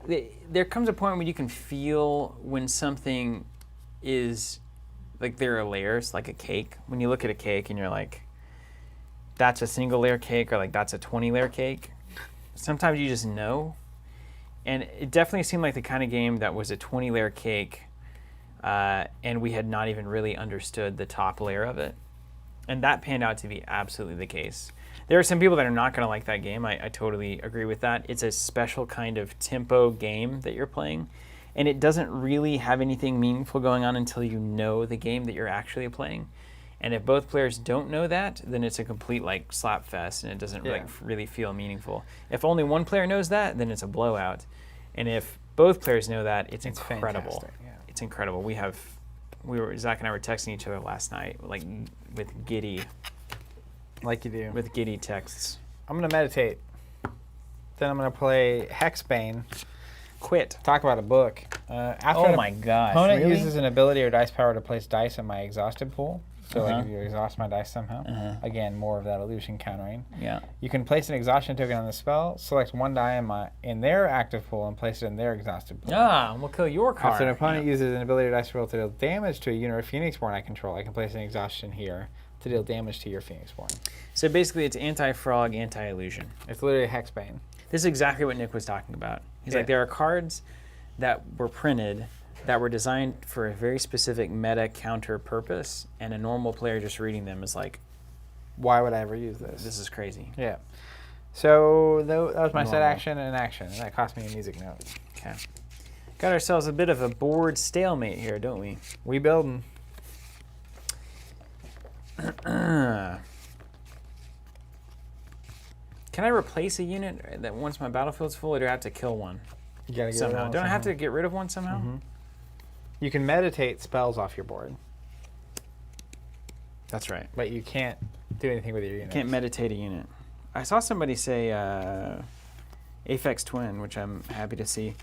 There comes a point when you can feel when something is... Like there are layers, like a cake. When you look at a cake and you're like, that's a single layer cake, or like that's a 20 layer cake. Sometimes you just know. And it definitely seemed like the kind of game that was a 20 layer cake, and we had not even really understood the top layer of it. And that panned out to be absolutely the case. There are some people that are not going to like that game. I totally agree with that. It's a special kind of tempo game that you're playing, and it doesn't really have anything meaningful going on until you know the game that you're actually playing. And if both players don't know that, then it's a complete like slap fest, and it doesn't really feel meaningful. If only one player knows that, then it's a blowout. And if both players know that, it's incredible. Yeah. It's incredible. Zach and I were texting each other last night, like with giddy texts. I'm gonna meditate. Then I'm gonna play Hexbane. Quit. Talk about a book. After Oh my gosh! opponent Really? uses an ability or dice power to place dice in my exhausted pool. So like if you exhaust my dice somehow, again more of that illusion countering. Yeah. You can place an exhaustion token on the spell. Select one die in their active pool and place it in their exhausted pool. We'll kill your card. After an opponent uses an ability or dice roll to deal damage to a unit or Phoenixborn I control, I can place an exhaustion here to deal damage to your Phoenixborn. So basically, it's anti-frog, anti-illusion. It's literally Hexbane. This is exactly what Nick was talking about. He's Yeah. like, there are cards that were printed that were designed for a very specific meta counter purpose, and a normal player just reading them is like, Why would I ever use this? this is crazy. Yeah. So that was my set Normal. action and action, and that cost me a music note. Okay. Got ourselves a bit of a board stalemate here, don't we? We building. Can I replace a unit that once my battlefield's full, or do I have to kill one You gotta get somehow? rid of Don't I have somehow. to get rid of one somehow? You can meditate spells off your board, That's right. but you can't do anything with your units. Can't meditate a unit. I saw somebody say Aphex Twin, which I'm happy to see.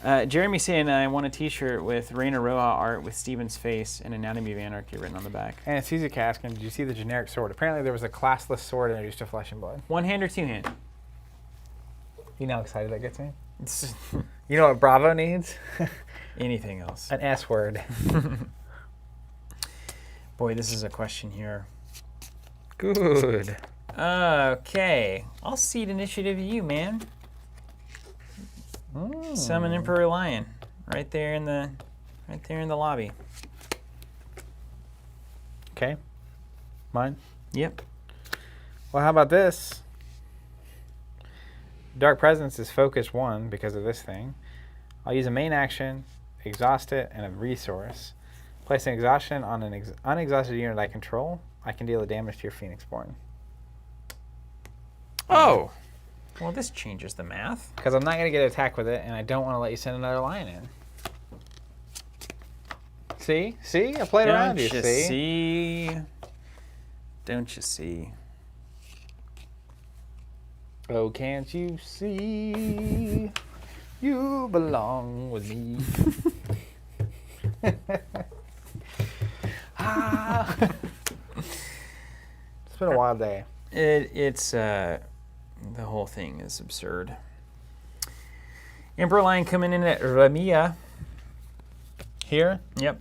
Jeremy saying I want a t-shirt with Raina Roa art with Steven's face and Anatomy of Anarchy written on the back. And Caesar asking, did you see the generic sword? Apparently there was a classless sword introduced to Flesh and Blood. One hand or two hand? You know how excited that gets me? You know what Bravo needs? Anything else? An S word. Boy, this is a question here. Good. Okay, I'll cede initiative to you, man. Summon Emperor Lion, right there in the lobby. Okay. Mine? Yep. Well, how about this? Dark Presence is focus 1 because of this thing. I'll use a main action, exhaust it, and a resource. Place an exhaustion on an unexhausted unit I control. I can deal the damage to your Phoenixborn. Oh. Well, this changes the math. Because I'm not going to get attacked with it, and I don't want to let you send another lion in. See? See? I played around you, see? Don't you see? Oh, can't you see? You belong with me. It's been a wild day. It's the whole thing is absurd. Emperor Lion coming in at Ramia. Here, Yep.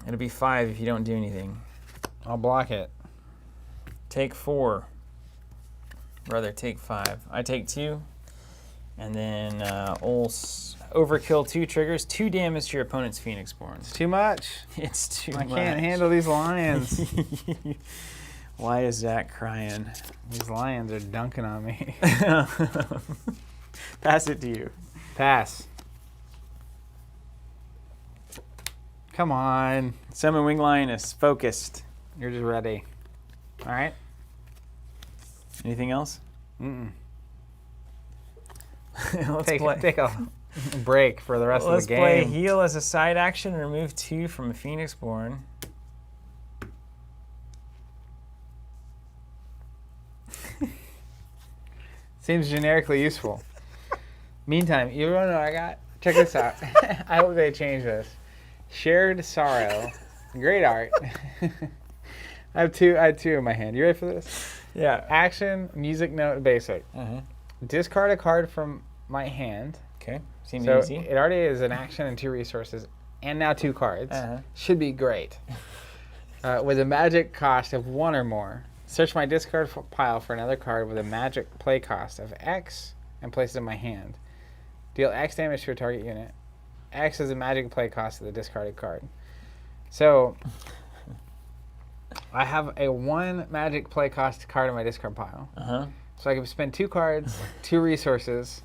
It'll be 5 if you don't do anything. I'll block it. Take 4. Brother, take 5. I take 2. And then overkill 2 triggers. 2 damage to your opponent's Phoenixborn. It's too much. It's too I much. can't handle these lions. Why is Zach crying? These lions are dunking on me. Pass it to you. Pass. Come on. Summon Wing Lioness. Focused. You're just ready. All right? Anything else? Mm-mm. Let's Take a break for the rest of Let's the play game. heal as a side action. Remove 2 from a Phoenixborn. Seems generically useful. Meantime, you don't know what I got? Check this out. I hope they change this. Shared Sorrow. Great art. I had two in my hand. You ready for this? Yeah. Action, music note, basic. Discard a card from my hand. Okay. Seems So easy. it already is an action and 2 resources, and now 2 cards. Should be great. With a magic cost of 1 or more, search my discard pile for another card with a magic play cost of X and place it in my hand. Deal X damage to a target unit. X is a magic play cost of the discarded card. So I have a 1 magic play cost card in my discard pile. Uh-huh. So I can spend 2 cards, 2 resources.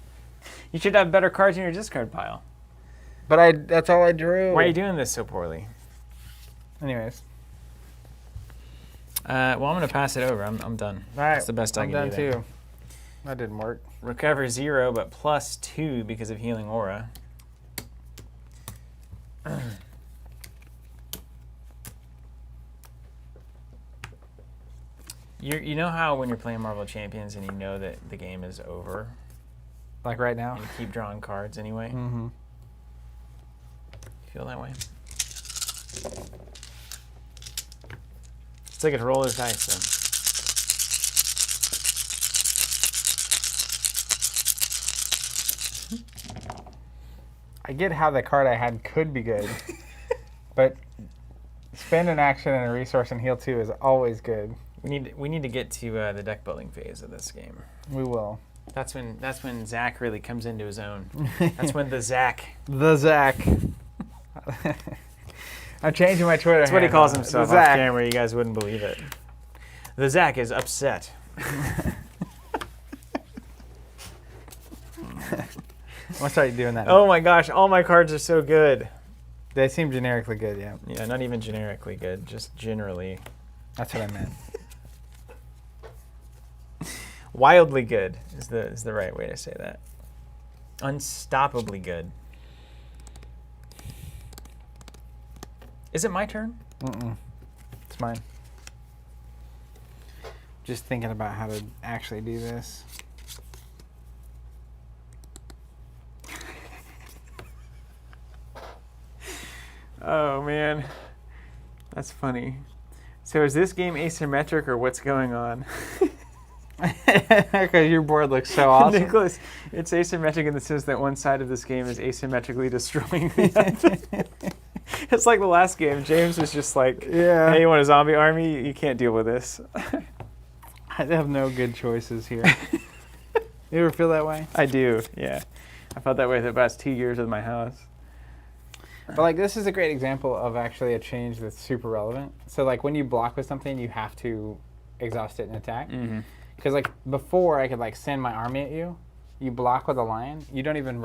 You should have better cards in your discard pile. But that's all I drew. Why are you doing this so poorly? Anyways. Well, I'm going to pass it over. I'm done. All right. That's the best I I'm can done do there. too. That didn't work. Recover 0, but +2 because of Healing Aura. You know how when you're playing Marvel Champions and you know that the game is over, Like right now? and you keep drawing cards anyway? Mm-hmm. You feel that way? It's like a roll of dice, though. I get how the card I had could be good, but spend an action and a resource and heal 2 is always good. We need to get to the deck building phase of this game. We will. That's when Zach really comes into his own. That's when the Zach. The Zach. I'm changing my Twitter. That's what he handle. calls himself The off Zach. camera. You guys wouldn't believe it. The Zach is upset. I'm gonna start doing that. Oh my gosh, all my cards are so good. They seem generically good, yeah. Yeah, not even generically good, just generally. That's what I meant. Wildly good is the right way to say that. Unstoppably good. Is it my turn? Mm-mm. It's mine. Just thinking about how to actually do this. Oh man, that's funny. So is this game asymmetric or what's going on? Because your board looks so awesome. Nicholas, it's asymmetric in the sense that one side of this game is asymmetrically destroying the other. It's like the last game. James was just like, Yeah. hey, you want a zombie army? You can't deal with this. I have no good choices here. You ever feel that way? I do, yeah. I felt that way the past 2 years with my house. But like this is a great example of actually a change that's super relevant. So like when you block with something, you have to exhaust it and attack. Mm-hmm. Because like before, I could like send my army at you. You block with a lion. You don't even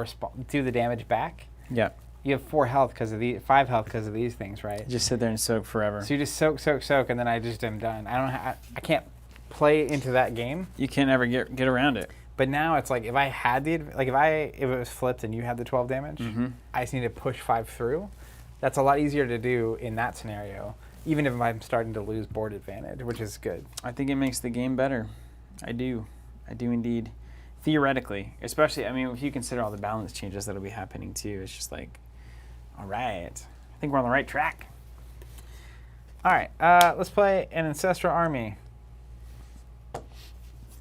do the damage back. Yeah. You have 4 health because of 5 health because of these things, right? Just sit there and soak forever. So you just soak, and then I just am done. I can't play into that game. You can't ever get around it. But now it's like if I had if it was flipped and you had the 12 damage, I just need to push 5 through. That's a lot easier to do in that scenario, even if I'm starting to lose board advantage, which is good. I think it makes the game better. I do indeed. Theoretically, especially, I mean, if you consider all the balance changes that'll be happening too, it's just like, all right, I think we're on the right track. All right, let's play an Ancestral Army.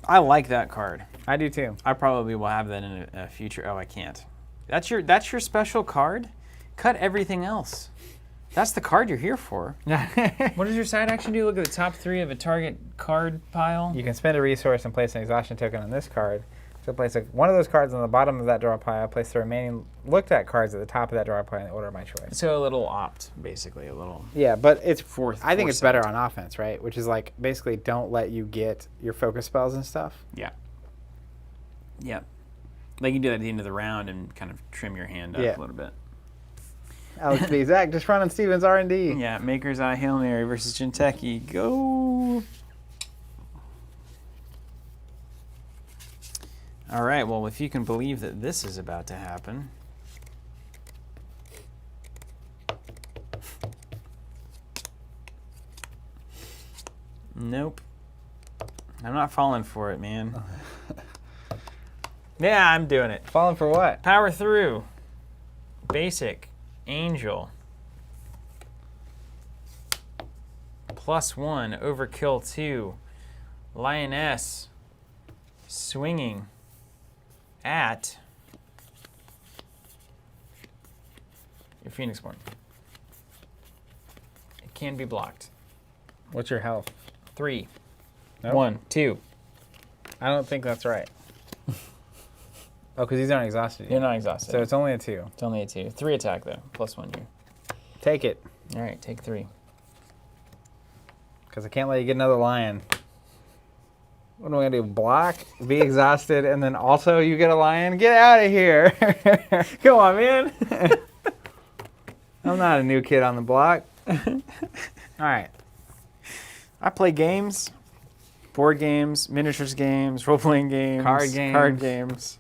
I like that card. I do too. I probably will have that in a future. Oh, I can't. That's your special card. Cut everything else. That's the card you're here for. What does your side action do? Look at the top 3 of a target card pile. You can spend a resource and place an exhaustion token on this card. So place one of those cards on the bottom of that draw pile. Place the remaining looked at cards at the top of that draw pile in the order of my choice. So a little opt, basically, a little. Yeah, but it's I think it's better on offense, right? Which is like basically don't let you get your focus spells and stuff. Yeah. Yeah. Like you can do that at the end of the round and kind of trim your hand up a little bit. Alex B. Zach, just running Stevens R&D. Yeah, Maker's Eye Hail Mary versus Jinteki. Go! All right, well, if you can believe that this is about to happen. Nope. I'm not falling for it, man. Yeah, I'm doing it. Falling for what? Power through. Basic. Angel. +1. Overkill 2. Lioness. Swinging. At. Your Phoenixborn. It can be blocked. What's your health? 3. Nope. 1. 2. I don't think that's right. Oh, because these aren't exhausted yet. You're not exhausted. So it's only a 2. It's only a 2. 3 attack, though. +1 here. Take it. All right, take 3. Because I can't let you get another lion. What am I going to do? Block, be exhausted, and then also you get a lion? Get out of here. Come on, man. I'm not a new kid on the block. All right. I play games, board games, miniatures games, role-playing games, Card games.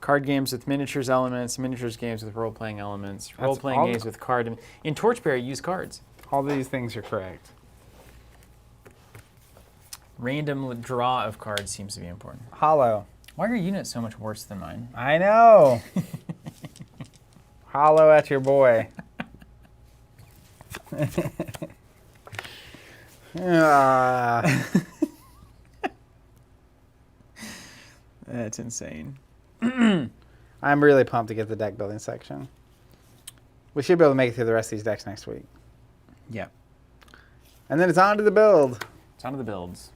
Card games with miniatures elements, miniatures games with role-playing elements, That's role-playing all- games with card. In Torchbearer, use cards. All these things are correct. Random draw of cards seems to be important. Hollow. Why are your units so much worse than mine? I know. Hollow at your boy. That's insane. I'm really pumped to get the deck building section. We should be able to make it through the rest of these decks next week. Yeah. And then it's on to the build. It's on to the builds.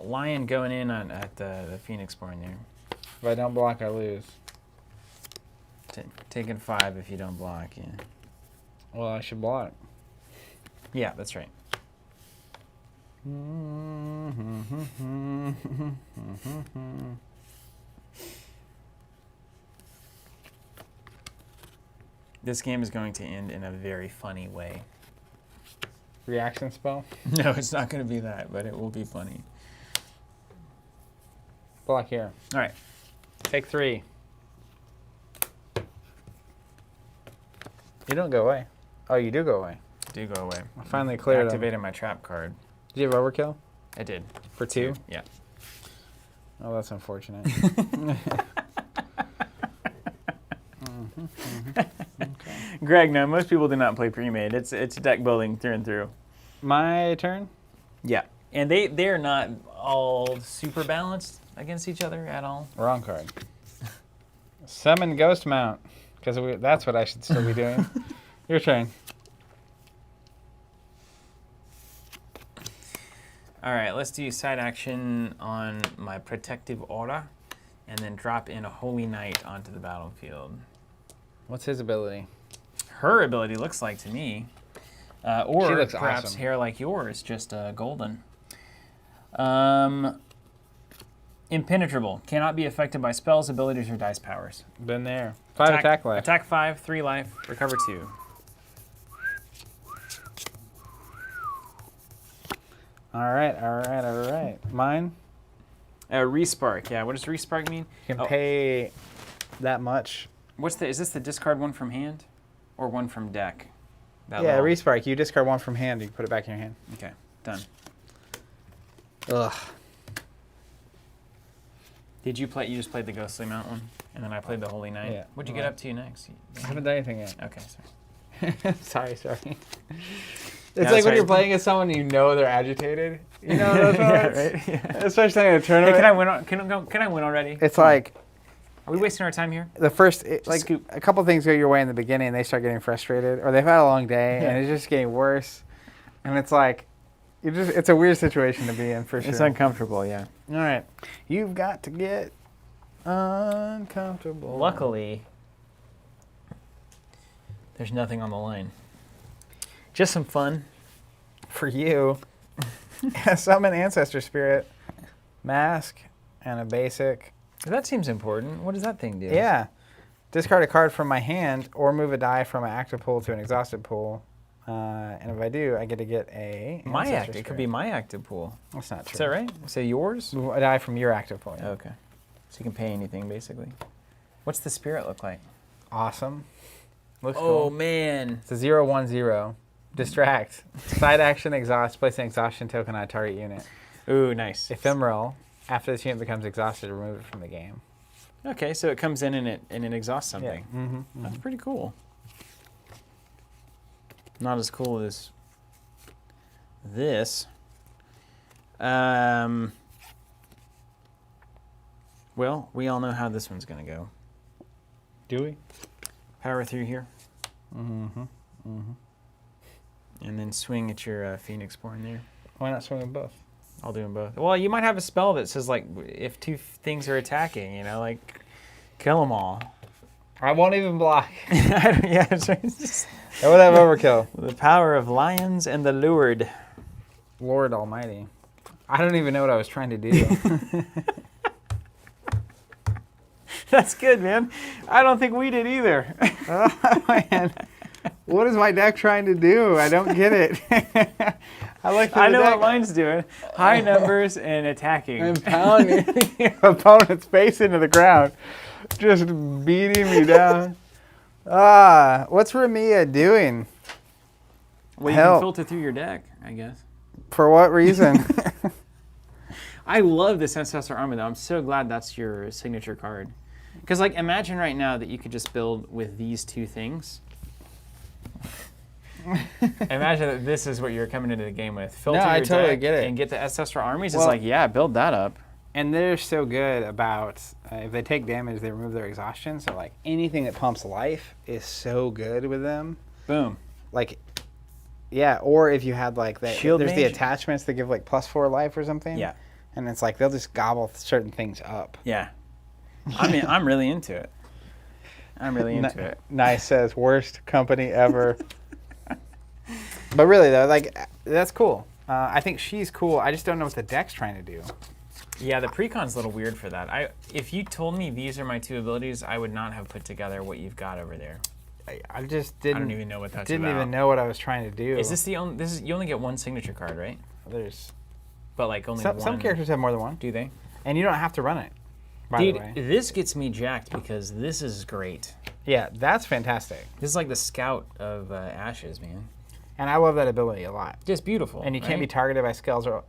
Lion going in at the Phoenixborn there. If I don't block, I lose. Taking 5 if you don't block, yeah. Well, I should block. Yeah, that's right. This game is going to end in a very funny way. Reaction spell. No, it's not going to be that, but it will be funny. Block here. All right. Take 3. You don't go away. Oh, you do go away. Do go away. I finally cleared them. Activated my trap card. Did you have overkill? I did. For 2? Yeah. Oh, that's unfortunate. Greg, no, most people do not play pre-made. It's deck building through and through. My turn? Yeah. And they're not all super balanced against each other at all. Wrong card. Summon Ghost Mount. Because that's what I should still be doing. Your turn. All right, let's do side action on my Protective Aura, and then drop in a Holy Knight onto the battlefield. What's his ability? Her ability looks like to me, She or looks perhaps awesome. hair like yours, just golden. Impenetrable, cannot be affected by spells, abilities, or dice powers. Been there. 5 attack left. Attack 5, 3 life, recover 2. All right. Mine? Respark, yeah. What does Respark mean? You can pay that much. Is this the discard one from hand, or one from deck? That Yeah, little- Respark. You discard 1 from hand. You put it back in your hand. Okay, done. Ugh. Did you play? You just played the Ghostly Mount one, and then I played the Holy Knight. Yeah. What'd you get up to next? I haven't done anything yet. Okay, sorry. sorry. It's that's like when right. you're playing as someone you know they're agitated. You know those moments? right. Yeah. Especially in a Hey, tournament. can I win? Can I win already? It's like Are we wasting our time here? the first, like scoop. a couple things go your way in the beginning, and they start getting frustrated, or they've had a long day, Yeah. and it's just getting worse. And it's like, it's a weird situation to be in for sure. It's uncomfortable, yeah. All right, you've got to get uncomfortable. Luckily, there's nothing on the line. Just some fun. For you, summon Ancestor Spirit, Mask, and a basic. That seems important. What does that thing do? Yeah. Discard a card from my hand or move a die from an active pool to an exhausted pool. And if I do, I get to get a My Ancestor active. It could Spirit. be my active pool. That's not true. Is that right? Say yours? Move a die from your active pool. yeah. Okay. So you can pay anything, basically. What's the spirit look like? Awesome. Looks Oh, cool. man. It's a 0/1/0. Distract. Side action, exhaust. Place an exhaustion token on a target unit. Ooh, nice. Ephemeral. After this unit becomes exhausted, remove it from the game. Okay, so it comes in and it exhausts something. Yeah. Mm-hmm. That's pretty cool. Not as cool as this. Well, we all know how this one's going to go. Do we? Power through here, Mm-hmm. Mm-hmm. and then swing at your Phoenixborn there. Why not swing them both? I'll do them both. Well, you might have a spell that says, like, if two things are attacking, like, kill them all. I won't even block. Yeah, it's just I would have overkill. the power of lions and the lured. Lord Almighty. I don't even know what I was trying to do. That's good, man. I don't think we did either. Oh, man. What is my deck trying to do? I don't get it. I know what mine's doing. High numbers and attacking. I'm pounding your opponent's face into the ground. Just beating me down. What's Ramia doing? Well, you Help. can filter through your deck, I guess. For what reason? I love this Ancestor Army, though. I'm so glad that's your signature card. Because, like, imagine right now that you could just build with these two things. Imagine that this is what you're coming into the game with. Filter No, I your totally deck get it. and get the Ancestor Armies. Well- It's like, yeah, build that up. And they're so good about, if they take damage, they remove their exhaustion. So, like, anything that pumps life is so good with them. Boom. Like, yeah, or if you had, like, Shield there's the Mage? attachments that give, like, +4 life or something. Yeah. And it's like, they'll just gobble certain things up. Yeah. I mean, I'm really into it. I'm really into it. Nice says, worst company ever. But really, though, like, that's cool. I think she's cool. I just don't know what the deck's trying to do. Yeah, the precon's a little weird for that. If you told me these are my two abilities, I would not have put together what you've got over there. I just didn't. I don't even know what that's Didn't about. even know what I was trying to do. Is this the only? You only get one signature card, right? There's But like only some one. characters have more than one, Do they? and you don't have to run it. By Dude, the way, this gets me jacked because this is great. yeah, that's fantastic, This is like the Scout of Ashes, man. and I love that ability a lot. Just beautiful. And you can't be targeted by spells or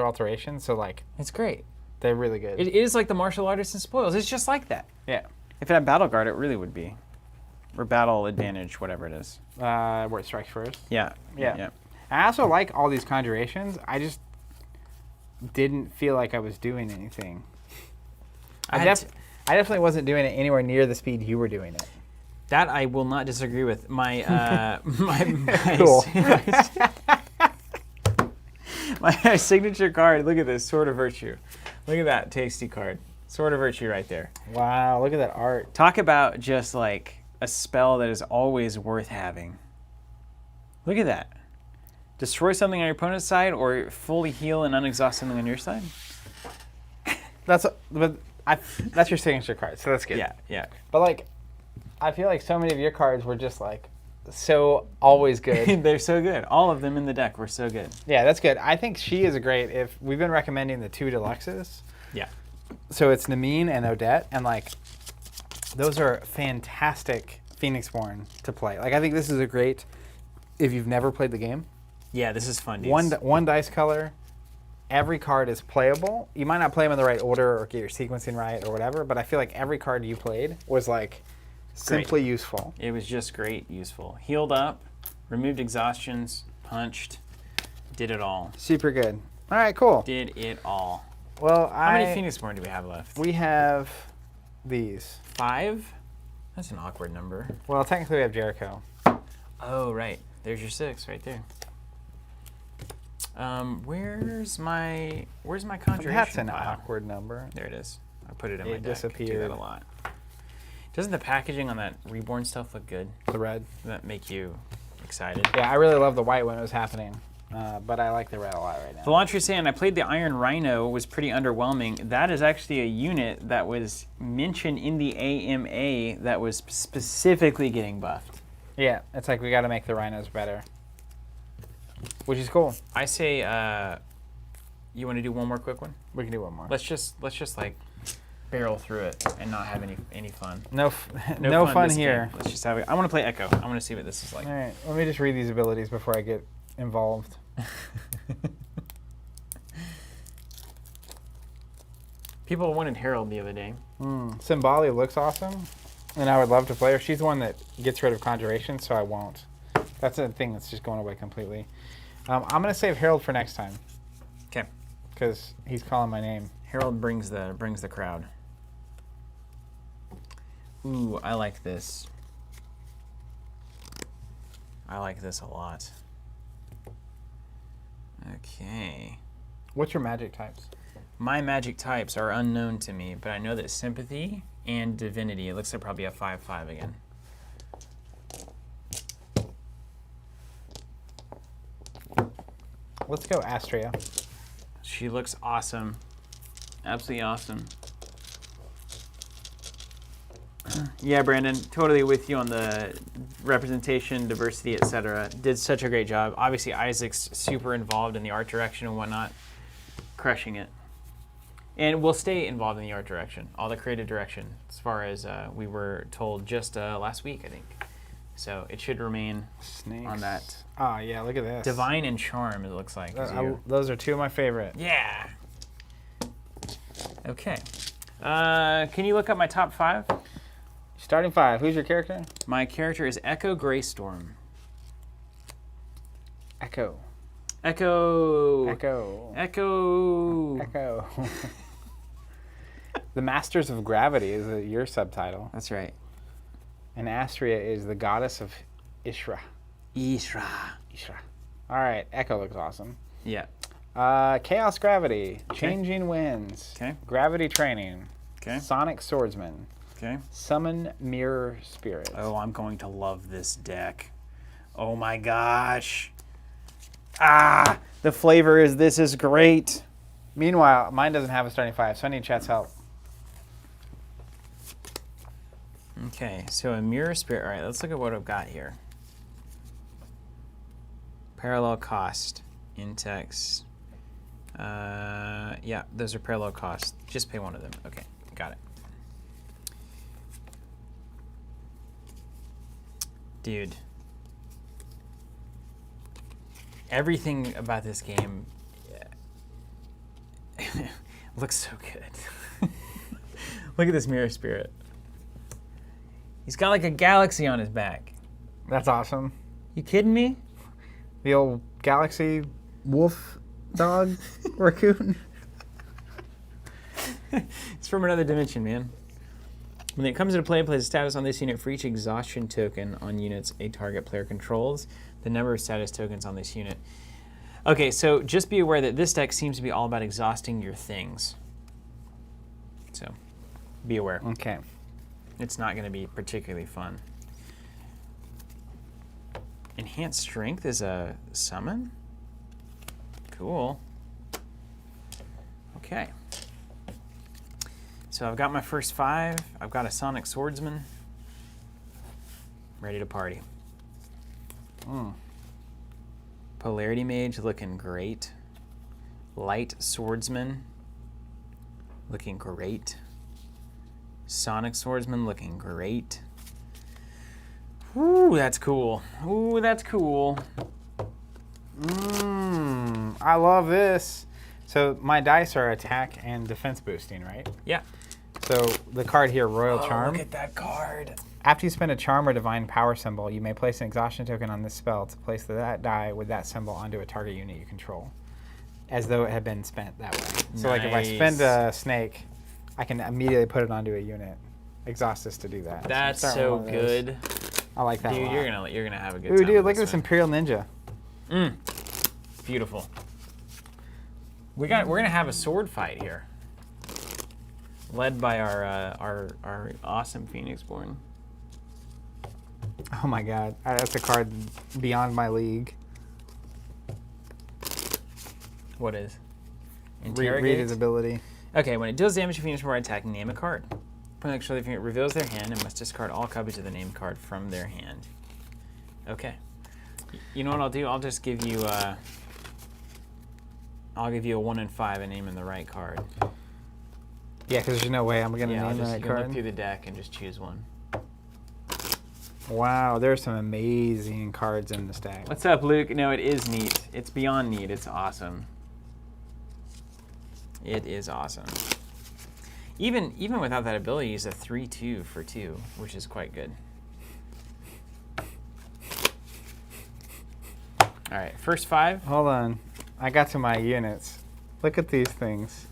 alterations, so like It's great. they're really good. It is like the martial artist in spoils. It's just like that. Yeah. If it had battle guard, it really would be, or battle advantage, whatever it is. Where it strikes first. Yeah. Yeah. I also like all these conjurations. I just didn't feel like I was doing anything. I definitely wasn't doing it anywhere near the speed you were doing it. That I will not disagree with. My Cool. my signature card. Look at this, Sword of Virtue. Look at that tasty card, Sword of Virtue, right there. Wow, look at that art. Talk about just like a spell that is always worth having. Look at that. Destroy something on your opponent's side, or fully heal and unexhaust something on your side. That's your signature card, so that's good. Yeah, yeah. But like, I feel like so many of your cards were just like so always good. They're so good. All of them in the deck were so good. Yeah, that's good. I think she is a great. If we've been recommending the 2 deluxes, Yeah. so it's Namine and Odette, and like those are fantastic Phoenixborn to play. Like I think this is a great if you've never played the game. Yeah, this is fun. Dudes. One dice color. Every card is playable. You might not play them in the right order or get your sequencing right or whatever, but I feel like every card you played was like simply useful. It was just great, useful. Healed up, removed exhaustions, punched, did it all. Super good. All right, cool. Did it all. Well, How many Phoenixborn do we have left? We have these. 5? That's an awkward number. Well, technically we have Jericho. Oh, right. There's your 6 right there. Where's my conjuration That's an pile? awkward number. There it is. I put it in It my deck. I do disappeared. that a lot. Doesn't the packaging on that Reborn stuff look good? The red. Doesn't that make you excited? Yeah, I really love the white when it was happening, but I like the red a lot right now. Velantri saying, I played the Iron Rhino, was pretty underwhelming. That is actually a unit that was mentioned in the AMA that was specifically getting buffed. Yeah, it's like we got to make the rhinos better, which is cool. I say, you want to do one more quick one? We can do one more. Let's just like barrel through it and not have any fun. No fun this here. game. Let's just have it. I want to play Echo. I want to see what this is like. All right, let me just read these abilities before I get involved. People wanted Herald the other day. Symboli looks awesome, and I would love to play her. She's the one that gets rid of conjuration, so I won't. That's a thing that's just going away completely. I'm going to save Herald for next time. Okay. Because he's calling my name. Herald brings the crowd. Ooh, I like this. I like this a lot. Okay. What's your magic types? My magic types are unknown to me, but I know that Sympathy and Divinity. It looks like probably a 5/5 again. Let's go Astria. She looks awesome. Absolutely awesome. Yeah, Brandon, totally with you on the representation, diversity, etc. Did such a great job. Obviously, Isaac's super involved in the art direction and whatnot, crushing it. And we'll stay involved in the art direction, all the creative direction, as far as we were told just last week, I think. So it should remain Snakes. on that. Oh, yeah, look at this. Divine and Charm, it looks like. Those are two of my favorite. Yeah. Okay. Can you look up my top 5? Starting 5. Who's your character? My character is Echo Greystorm. Echo. Echo. Echo. Echo. Echo. The Masters of Gravity is your subtitle. That's right. And Astria is the goddess of Ishra. Ishra. All right, Echo looks awesome. Yeah. Chaos Gravity, Changing Winds, Okay. Gravity Training, Okay. Sonic Swordsman, Okay. Summon Mirror Spirit. Oh, I'm going to love this deck. Oh my gosh. Ah, the flavor is this is great. Meanwhile, mine doesn't have a starting 5, so I need chat's help. Okay, so a Mirror Spirit. All right, let's look at what I've got here. Parallel cost, Intex. Yeah, those are parallel costs. Just pay one of them. Okay, got it. Dude. Everything about this game looks so good. Look at this Mirror Spirit. He's got like a galaxy on his back. That's awesome. You kidding me? The old Galaxy wolf dog raccoon. It's from another dimension, man. When it comes into play, plays a status on this unit for each exhaustion token on units a target player controls. The number of status tokens on this unit. Okay, so just be aware that this deck seems to be all about exhausting your things. So, be aware. Okay. It's not going to be particularly fun. Enhanced Strength is a summon? Cool. Okay. So I've got my first 5. I've got a Sonic Swordsman. Ready to party. Polarity Mage looking great. Light Swordsman looking great. Sonic Swordsman looking great. Ooh, that's cool. Ooh, that's cool. I love this. So my dice are attack and defense boosting, right? Yeah. So the card here, Royal Oh, Charm. look at that card. After you spend a charm or divine power symbol, you may place an exhaustion token on this spell to place that die with that symbol onto a target unit you control, as though it had been spent that way. So like if I spend a snake, I can immediately put it onto a unit. Exhaust this to do that. That's I'm starting so with one of those. good. I like that a Dude, lot. you're gonna have a good Ooh, time. dude, with look at this this Imperial Ninja. one. Beautiful. We're gonna have a sword fight here, led by our awesome Phoenixborn. Oh my god, that's a card beyond my league. What is? Read his ability. Okay, when it deals damage to Phoenix by attacking, name a card. Opponent actually reveals their hand and must discard all copies of the named card from their hand. Okay. You know what I'll do? I'll just give you I'll give you a 1 and 5 and name in the right card. Yeah, because there's no way I'm gonna Yeah, name that you can look card. through the deck and just choose one. Wow, there's some amazing cards in the stack. What's up, Luke? No, it is neat. It's beyond neat. It's awesome. It is awesome. Even without that ability, he's a 3/2 for 2, which is quite good. All right, first 5. Hold on, I got to my units. Look at these things.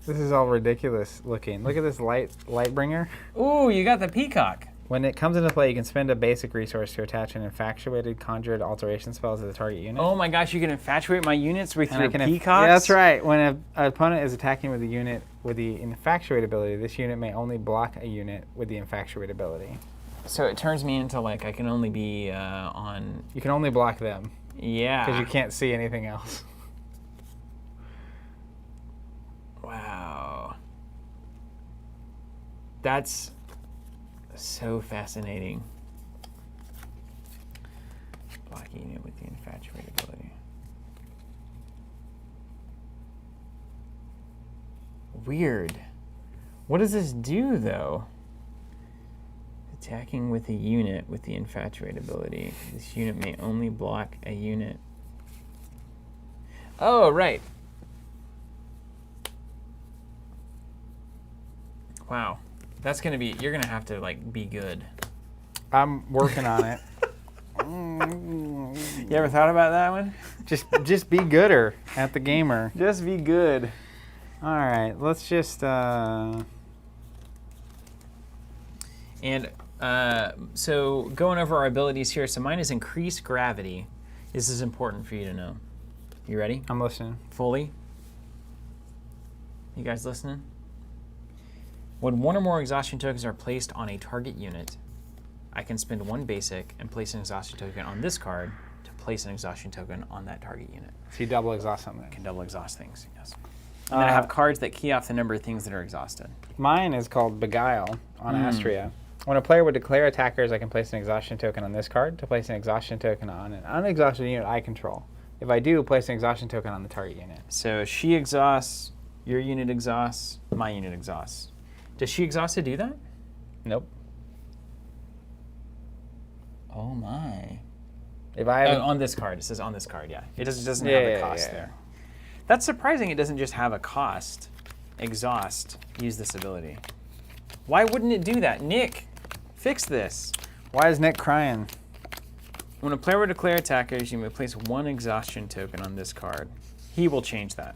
This is all ridiculous looking. Look at this Lightbringer. Ooh, you got the peacock. When it comes into play, you can spend a basic resource to attach an infatuated conjured alteration spell to the target unit. Oh my gosh, you can infatuate my units with And your I can peacocks? Yeah, that's right. When an opponent is attacking with a unit with the infatuate ability, this unit may only block a unit with the infatuate ability. So it turns me into like I can only be on... You can only block them. Yeah. Because you can't see anything else. Wow. That's so fascinating. Blocking it with the infatuate ability. Weird. What does this do, though? Attacking with a unit with the infatuate ability. This unit may only block a unit. Oh, right. Wow. That's going to be, you're going to have to, like, be good. I'm working on it. You ever thought about that one? Just be gooder at the gamer. Just be good. All right, let's just... And so going over our abilities here. So mine is increased gravity. This is important for you to know. You ready? I'm listening. Fully? You guys listening? When one or more exhaustion tokens are placed on a target unit, I can spend one basic and place an exhaustion token on this card to place an exhaustion token on that target unit. So you double exhaust something. I can double exhaust things, yes. And then I have cards that key off the number of things that are exhausted. Mine is called Beguile on Astria. When a player would declare attackers, I can place an exhaustion token on this card to place an exhaustion token on an unexhausted unit I control. If I do, place an exhaustion token on the target unit. So she exhausts, your unit exhausts, my unit exhausts. Does she exhaust to do that? Nope. Oh my. If I have on this card, it says on this card, yeah. It doesn't have a cost there. That's surprising it doesn't just have a cost. Exhaust, use this ability. Why wouldn't it do that? Nick, fix this. Why is Nick crying? When a player would declare attackers, you may place one exhaustion token on this card. He will change that.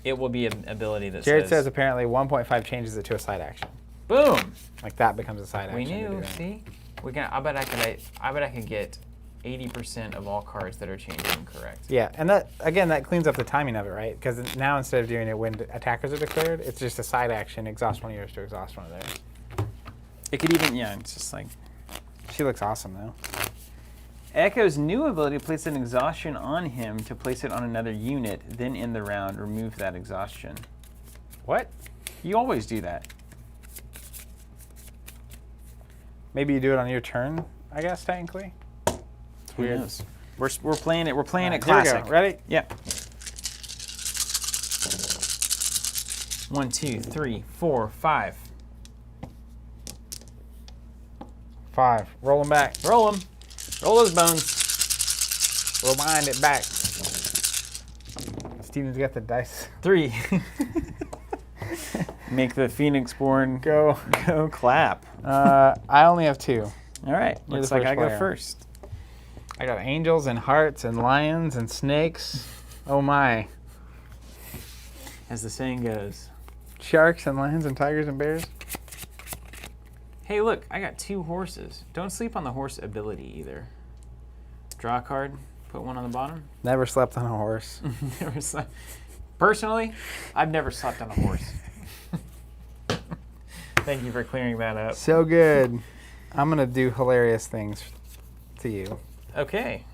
It will be an ability that Jared says apparently 1.5 changes it to a side action. boom. Like that becomes a side We action. knew, see? We can, I bet I could get 80% of all cards that are changing correct. Yeah, and that again, that cleans up the timing of it, right? Because now instead of doing it when attackers are declared, it's just a side action, exhaust one of yours to exhaust one of theirs. It could even, yeah, it's just like... She looks awesome, though. Echo's new ability, place an exhaustion on him to place it on another unit, then in the round, remove that exhaustion. What? You always do that. Maybe you do it on your turn, I guess, technically. It's weird. knows? We're playing it. We're playing it Here we go. classic. Ready? Yeah. 1, 2, 3, 4, 5. 5. Roll them back. Roll them. Roll those bones. Rewind it back. Steven's got the dice. 3. Make the Phoenixborn Go. clap. I only have 2. All right. You're Looks the like first I go player. first. I got angels and hearts and lions and snakes. Oh my. As the saying goes. Sharks and lions and tigers and bears. Hey, look, I got 2 horses. Don't sleep on the horse ability either. Draw a card, put one on the bottom. Never slept on a horse. Never slept. Personally, I've never slept on a horse. Thank you for clearing that up. So good. I'm going to do hilarious things to you. Okay.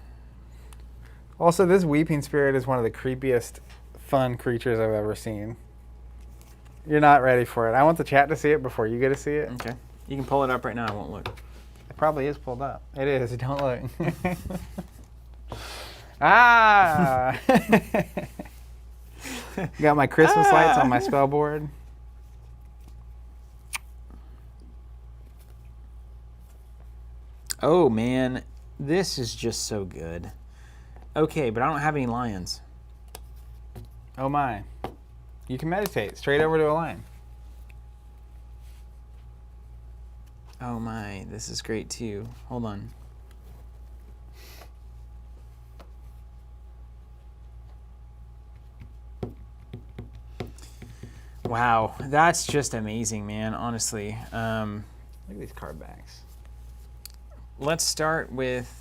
Also, this weeping spirit is one of the creepiest fun creatures I've ever seen. You're not ready for it. I want the chat to see it before you get to see it. Okay. You can pull it up right now. I won't look. It probably is pulled up. It is. Don't look. Ah! Got my Christmas lights on my spell board. Oh, man. This is just so good. Okay, but I don't have any lions. Oh my. You can meditate straight over to a lion. Oh, my. This is great, too. Hold on. Wow, that's just amazing, man, honestly. Look at these card backs. Let's start with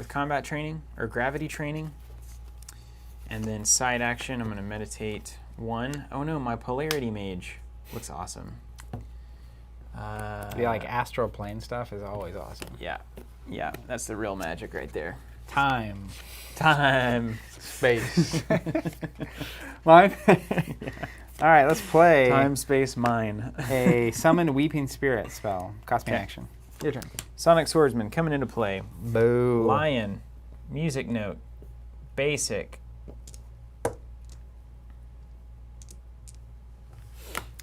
combat training or gravity training, and then side action. I'm going to meditate 1. Oh no, my polarity mage looks awesome. Yeah, like astral plane stuff is always awesome. Yeah, that's the real magic right there. Time. Space. Mine? All right, let's play Time, space, mine. a summon Weeping Spirit spell. Cost me an Okay. action. Your turn. Sonic Swordsman coming into play. Boo. Lion, music note, basic.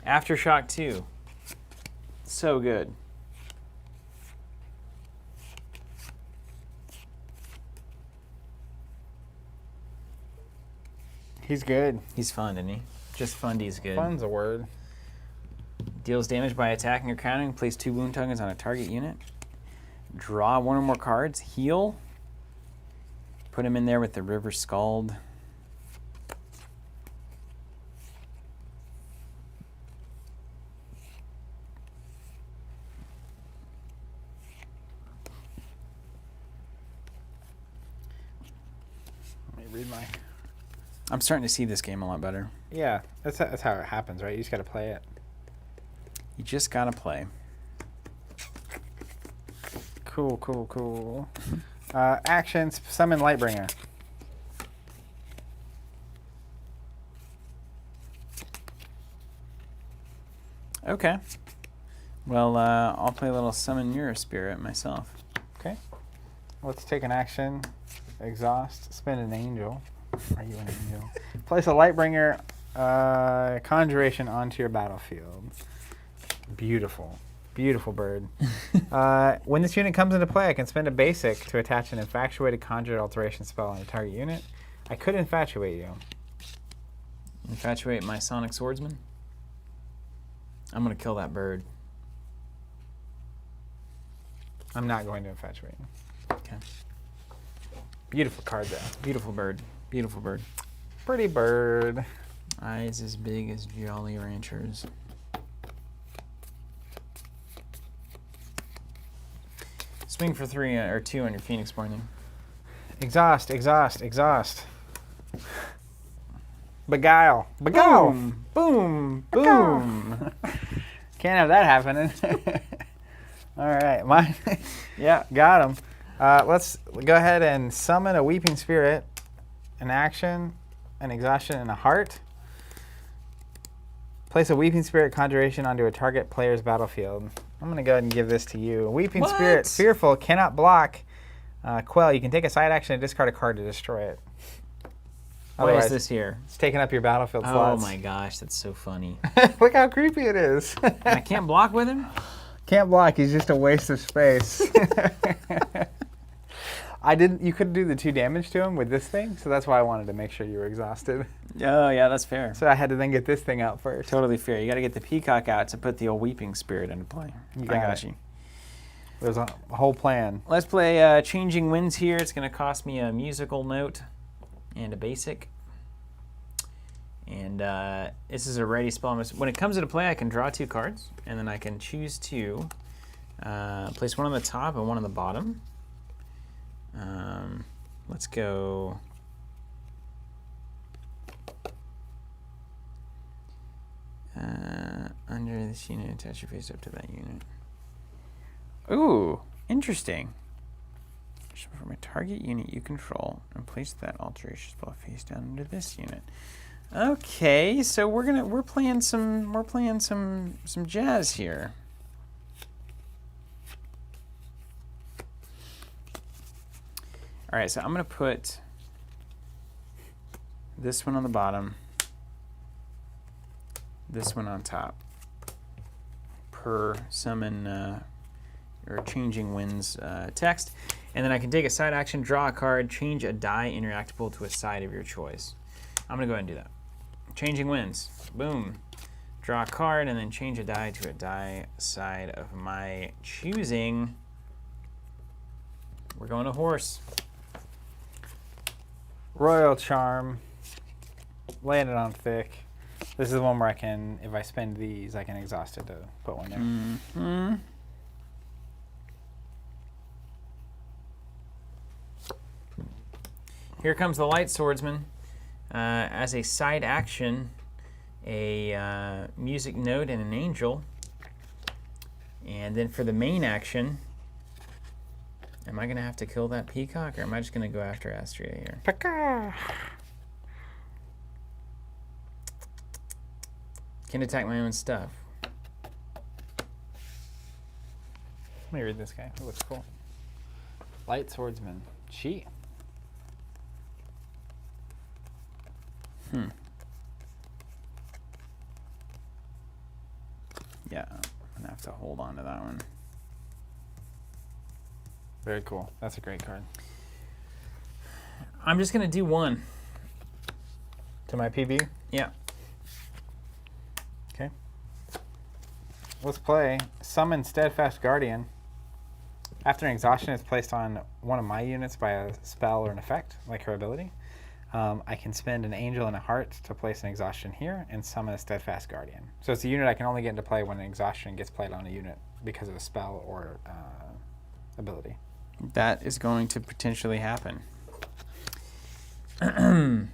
Aftershock 2. So good. He's good. He's fun, isn't he? Just Fundy's good. Fun's a word. Deals damage by attacking or countering. Place 2 wound tokens on a target unit. Draw 1 or more cards. Heal. Put him in there with the River Scald. Let me read my... I'm starting to see this game a lot better. Yeah, that's how it happens, right? You just got to play it. You just gotta play. Cool. Actions, summon Lightbringer. Okay. Well, I'll play a little Summon Your Spirit myself. Okay. Let's take an action. Exhaust. Spend an angel. Are you an angel? Place a Lightbringer conjuration onto your battlefield. Beautiful. Beautiful bird. When this unit comes into play, I can spend a basic to attach an infatuated conjured alteration spell on a target unit. I could infatuate you. Infatuate my Sonic Swordsman. I'm gonna kill that bird. I'm not going to infatuate you. Okay. Beautiful card, though. Beautiful bird. Beautiful bird. Pretty bird. Eyes as big as Jolly Ranchers. Swing for 3 or 2 on your Phoenixborn then. Exhaust. Beguile. Boom. Boom. Can't have that happening. All right, mine. Yeah, got him. Let's go ahead and summon a Weeping Spirit, an action, an exhaustion, and a heart. Place a Weeping Spirit conjuration onto a target player's battlefield. I'm going to go ahead and give this to you. Weeping Spirit, fearful, cannot block. Quell, you can take a side action and discard a card to destroy it. What is this here? It's taking up your battlefield Oh slots. my gosh, that's so funny. Look how creepy it is. And I can't block with him? Can't block. He's just a waste of space. You couldn't do the 2 damage to him with this thing, so that's why I wanted to make sure you were exhausted. Oh yeah, that's fair. So I had to then get this thing out first. Totally fair. You got to get the peacock out to put the old Weeping Spirit into play. You I got got it. you. There's a whole plan. Let's play Changing Winds here. It's going to cost me a musical note and a basic. And this is a ready spell. When it comes into play, I can draw 2 cards, and then I can choose to place 1 on the top and 1 on the bottom. Let's go. Under this unit, attach your face up to that unit. Ooh, interesting. From a target unit you control, and place that alteration spell face down into this unit. Okay, so we're playing some jazz here. All right, so I'm gonna put this one on the bottom, this one on top, per summon or Changing Winds text, and then I can take a side action, draw a card, change a die interactable to a side of your choice. I'm gonna go ahead and do that. Changing Winds, boom. Draw a card and then change a die to a die side of my choosing. We're going to horse. Royal Charm. Laying it on thick. This is the one where I can, if I spend these, I can exhaust it to put one there. Mm-hmm. Here comes the Light Swordsman. As a side action, a music note and an angel. And then for the main action, am I going to have to kill that peacock, or am I just going to go after Astria here? Paka! Can attack my own stuff. Let me read this guy. It looks cool. Light Swordsman. She. Yeah, I'm going to have to hold on to that one. Very cool. That's a great card. I'm just going to do one. To my PB? Yeah. Okay. Let's play Summon Steadfast Guardian. After an exhaustion is placed on one of my units by a spell or an effect, like her ability, I can spend an angel and a heart to place an exhaustion here and summon a Steadfast Guardian. So it's a unit I can only get into play when an exhaustion gets played on a unit because of a spell or ability. That is going to potentially happen. Can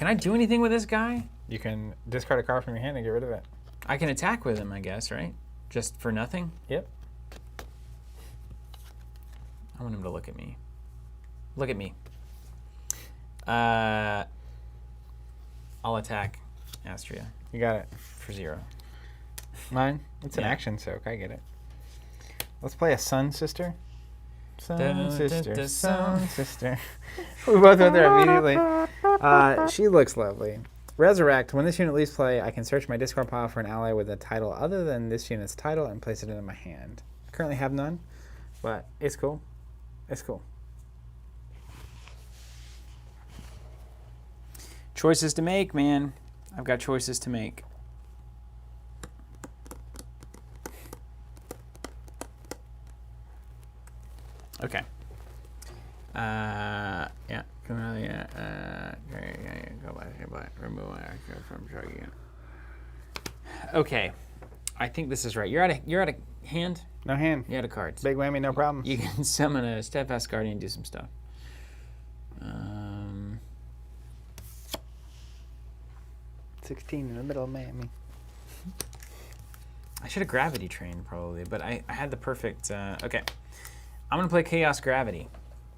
I do anything with this guy? You can discard a card from your hand and get rid of it. I can attack with him, I guess, right? Just for nothing? Yep. I want him to look at me. Look at me. I'll attack Astria You got it. for 0. Mine? It's an Yeah. action soak. I get it. Let's play a Sun Sister. Sun Sister. Sun Sister. We both went there immediately. She looks lovely. Resurrect. When this unit leaves play, I can search my discard pile for an ally with a title other than this unit's title and place it into my hand. I currently have none, but it's cool. It's cool. Choices to make, man. I've got choices to make. Okay. Yeah. Come out. Yeah. Go back. Remove my actor from target. Okay. I think this is right. You're out of hand. No hand. You're out of cards. Big whammy, no problem. You can summon a Steadfast Guardian and do some stuff. 16 in the middle of Miami. I should have gravity trained probably, but I had the perfect. Okay, I'm gonna play Chaos Gravity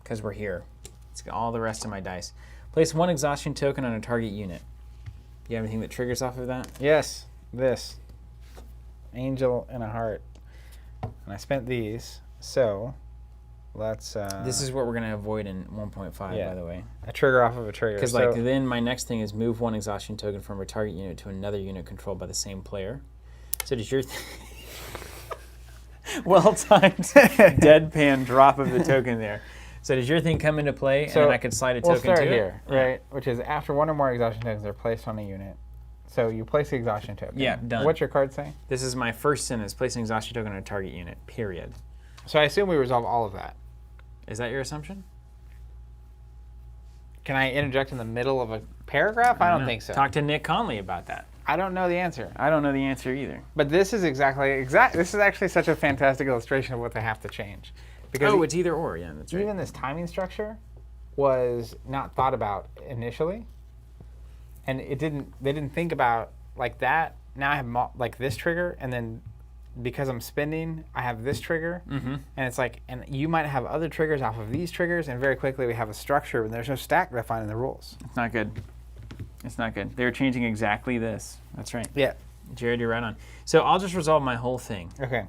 because we're here. It's got all the rest of my dice. Place 1 exhaustion token on a target unit. You have anything that triggers off of that? Yes, this. Angel and a heart. And I spent these, so let's... This is what we're gonna avoid in 1.5, yeah. by the way. a trigger off of a trigger. Because So- then my next thing is move 1 exhaustion token from a target unit to another unit controlled by the same player. So does your well-timed deadpan drop of the token there. So does your thing come into play, and then I could slide a we'll token start to here, it? right? Which is after 1 or more exhaustion tokens are placed on a unit. So you place the exhaustion token. Yeah, done. What's your card say? This is my first sentence, place an exhaustion token on a target unit, period. So I assume we resolve all of that. Is that your assumption? Can I interject in the middle of a paragraph? I don't know. think so. Talk to Nick Conley about that. I don't know the answer. I don't know the answer either. But this is this is actually such a fantastic illustration of what they have to change. Because Oh, it's either or. Yeah, that's right. even this timing structure was not thought about initially. And they didn't think about like that. Now I have like this trigger, and then because I'm spending, I have this trigger. Mm-hmm. And it's like, and you might have other triggers off of these triggers, and very quickly we have a structure, and there's no stack defined in the rules. It's not good. It's not good. They're changing exactly this. That's right. Yeah. Jared, you're right on. So I'll just resolve my whole thing. Okay.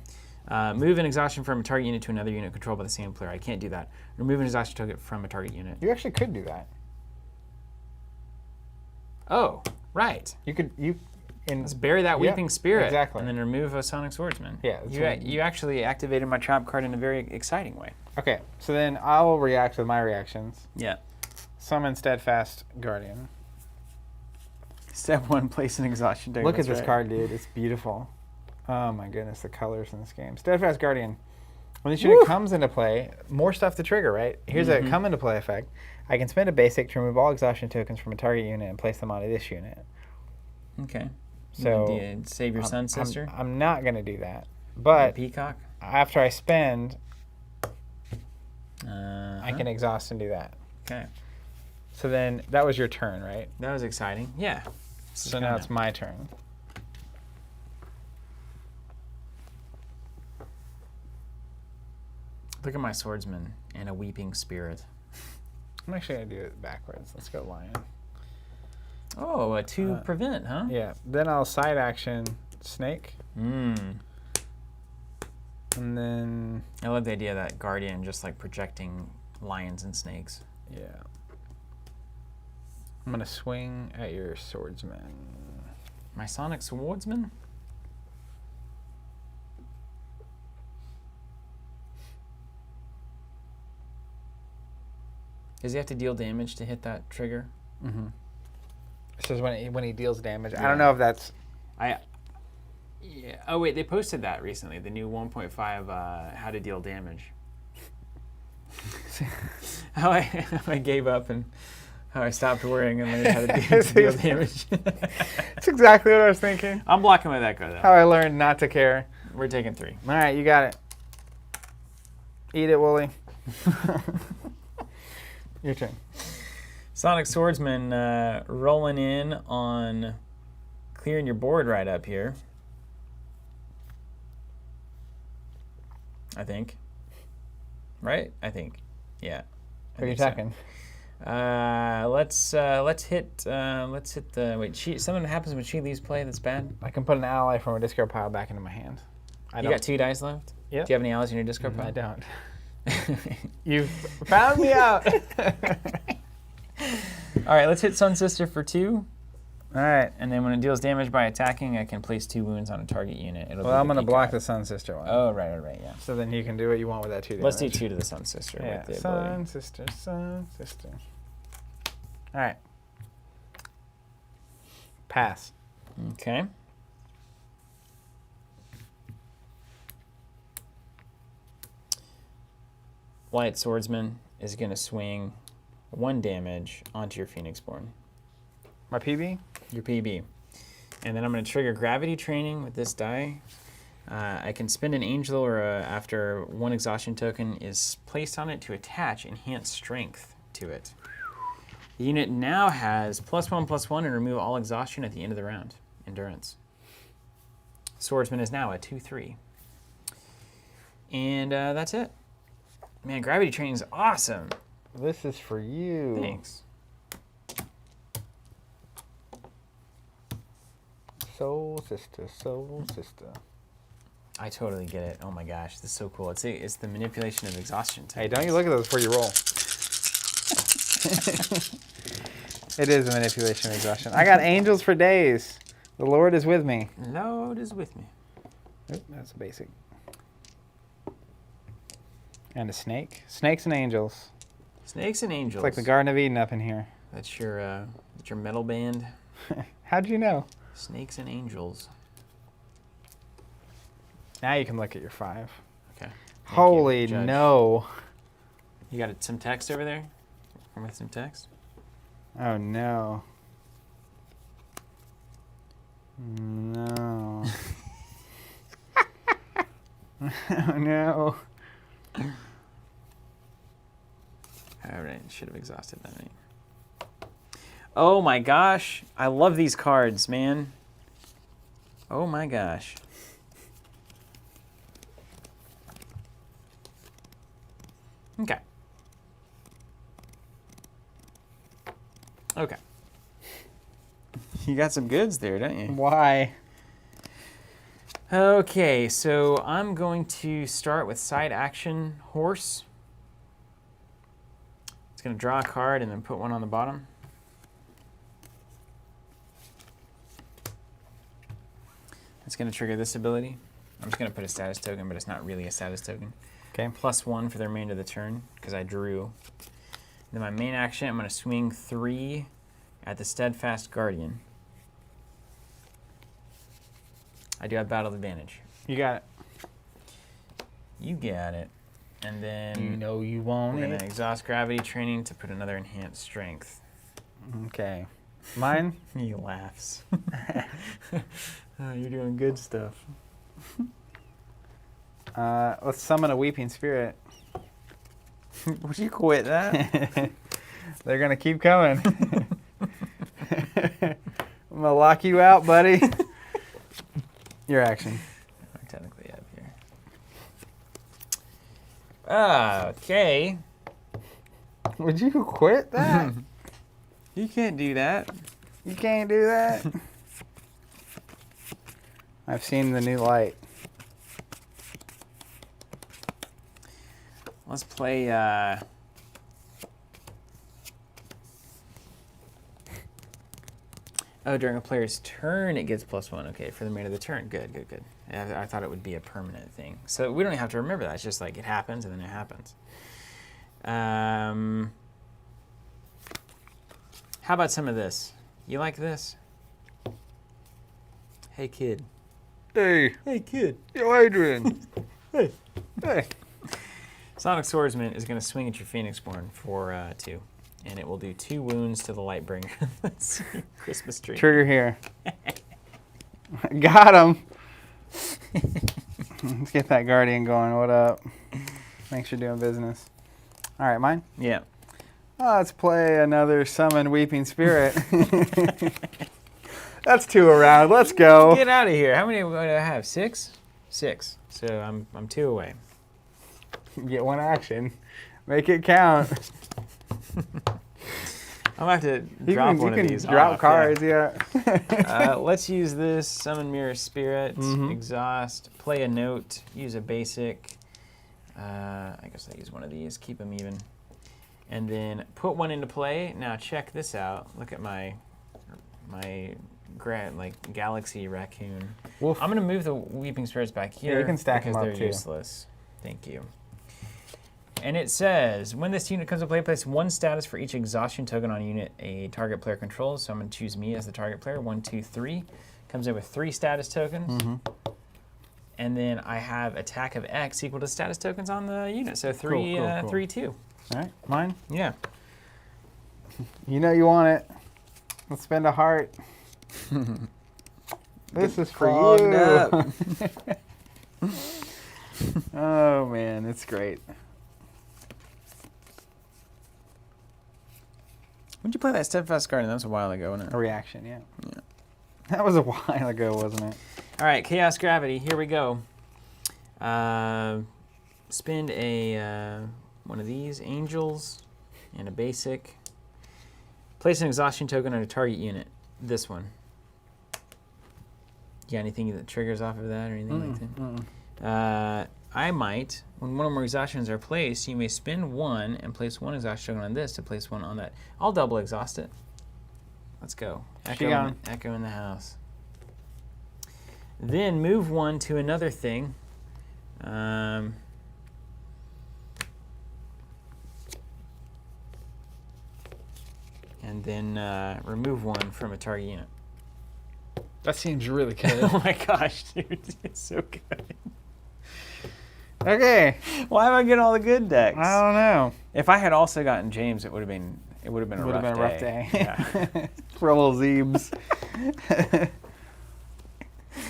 Move an exhaustion from a target unit to another unit controlled by the same player. I can't do that. Remove an exhaustion token from a target unit. You actually could do that. Oh, right. Let's bury that Weeping Spirit. exactly. And then remove a Sonic Swordsman. Yeah. You actually activated my trap card in a very exciting way. Okay, so then I'll react with my reactions. Yeah. Summon Steadfast Guardian. Step 1, place an exhaustion token. Look at That's this right. card, dude. It's beautiful. Oh my goodness, the colors in this game. Steadfast Guardian. When this unit comes into play, more stuff to trigger, right? Here's a come into play effect. I can spend a basic to remove all exhaustion tokens from a target unit and place them onto this unit. Okay. So save your Sun Sister? I'm not going to do that. But Peacock? after I spend, I I can exhaust and do that. Okay. So then that was your turn, right? That was exciting. Yeah. So now it's my turn. Look at my swordsman and a weeping spirit. I'm actually going to do it backwards. Let's go lion. Oh, a 2 prevent, huh? Yeah. Then I'll side action snake. Mm. And then... I love the idea of that guardian just like projecting lions and snakes. Yeah. I'm going to swing at your swordsman. My sonic swordsman? Does he have to deal damage to hit that trigger? Mm-hmm. It says when he deals damage. Yeah. I don't know if that's... Yeah. Oh, wait, they posted that recently, the new 1.5 how to deal damage. how I gave up and how I stopped worrying and learned how to deal damage. That's exactly what I was thinking. I'm blocking with Echo, though. How I learned not to care. We're taking 3. All right, you got it. Eat it, Wooly. Your turn. Sonic Swordsman rolling in on clearing your board right up here. I think. Right? I think. Yeah. What are you attacking? Let's hit the wait. Something happens when she leaves play that's bad. I can put an ally from a discard pile back into my hand. You got 2 dice left. Yep. Do you have any allies in your discard pile? I don't. You found me out. All right, let's hit Sun Sister for 2. All right. And then when it deals damage by attacking, I can place 2 wounds on a target unit. Well, I'm going to block the Sun Sister one. Oh, right, yeah. So then you can do what you want with that 2 damage. Let's do 2 to the Sun Sister. Yeah, with the Sun ability. Sister, Sun Sister. All right. Pass. Okay. Light Swordsman is going to swing 1 damage onto your Phoenixborn. My PB? Your PB. And then I'm going to trigger Gravity Training with this die. I can spend an Angel or after 1 exhaustion token is placed on it to attach Enhanced Strength to it. The unit now has +1/+1 and remove all exhaustion at the end of the round. Endurance. Swordsman is now a 2/3. And that's it. Man, Gravity Training is awesome. This is for you. Thanks. Soul Sister, Soul Sister. I totally get it. Oh my gosh, this is so cool. It's the manipulation of exhaustion. Hey, don't you look at those before you roll. It is a manipulation of exhaustion. I got angels for days. The Lord is with me. Lord is with me. Oop, that's a basic. And a snake. Snakes and angels. Snakes and angels. It's like the Garden of Eden up in here. That's your metal band. How'd you know? Snakes and angels. Now you can look at your 5. Okay. Holy no. You got some text over there? With some text? Oh no. No. Oh no. All right, should have exhausted that many. Oh my gosh, I love these cards, man. Oh my gosh. Okay. Okay. You got some goods there, don't you? Why? Okay, so I'm going to start with side action horse. It's going to draw a card and then put one on the bottom. It's going to trigger this ability. I'm just going to put a status token, but it's not really a status token. Okay. +1 for the remainder of the turn, because I drew. Then my main action, I'm going to swing 3 at the Steadfast Guardian. I do have battle advantage. You got it. You got it. And then You know you want we're it. gonna exhaust gravity training to put another enhanced strength. Okay. Mine? He laughs. Oh, you're doing good stuff. Let's summon a weeping spirit. Would you quit that? They're gonna keep coming. I'm gonna lock you out, buddy. Your action. I'm technically up here. Okay. Would you quit that? You can't do that. You can't do that. I've seen the new light. Let's play. Oh, during a player's turn, it gets +1. Okay, for the remainder of the turn. Good, good, good. I thought it would be a permanent thing. So we don't even have to remember that. It's just like it happens and then it happens. How about some of this? You like this? Hey, kid. Hey, Hey, kid. yo, Adrian. Hey. Hey. Sonic Swordsman is going to swing at your Phoenixborn for 2. And it will do 2 wounds to the Lightbringer. Let's see. Christmas tree. Trigger here. Got him. Let's get that Guardian going. What up? Thanks for doing business. All right, mine? Yeah. Let's play another Summon Weeping Spirit. That's 2 around. Let's go. Get out of here. How many do I have? 6? 6. So I'm 2 away. Get 1 action. Make it count. I'm going to have to drop one of these. Drop off, cards, yeah. Let's use this. Summon Mirror Spirit. Exhaust. Play a note. Use a basic. I guess I use one of these. Keep them even. And then put 1 into play. Now check this out. Look at my galaxy raccoon. Wolf. I'm going to move the Weeping Spirits back here. Yeah, you can stack them because up they're too. useless. Thank you. And it says, when this unit comes to play, place 1 status for each exhaustion token on a unit a target player controls. So I'm going to choose me as the target player. 1, 2, 3. Comes in with 3 status tokens. And then I have attack of X equal to status tokens on the unit. So 3, Cool. 3, 2. All right, mine? Yeah. You know you want it. Let's spend a heart. This is for Clogged you. up. Oh, man, it's great. When'd you play that Steadfast Guardian? That was a while ago, wasn't it? A reaction, yeah. That was a while ago, wasn't it? All right, Chaos Gravity. Here we go. Spend a one of these angels and a basic. Place an exhaustion token on a target unit. This one. You got anything that triggers off of that or anything like that? I might, when 1 or more exhaustions are placed, you may spend 1 and place 1 exhaustion token on this to place 1 on that. I'll double exhaust it. Let's go. Echo in the house. Then move 1 to another thing. And then remove 1 from a target unit. That seems really good. Oh my gosh, dude. It's so good. Okay. Why am I getting all the good decks? I don't know. If I had also gotten James, it would have been a rough day. Yeah. For a little Zeebs.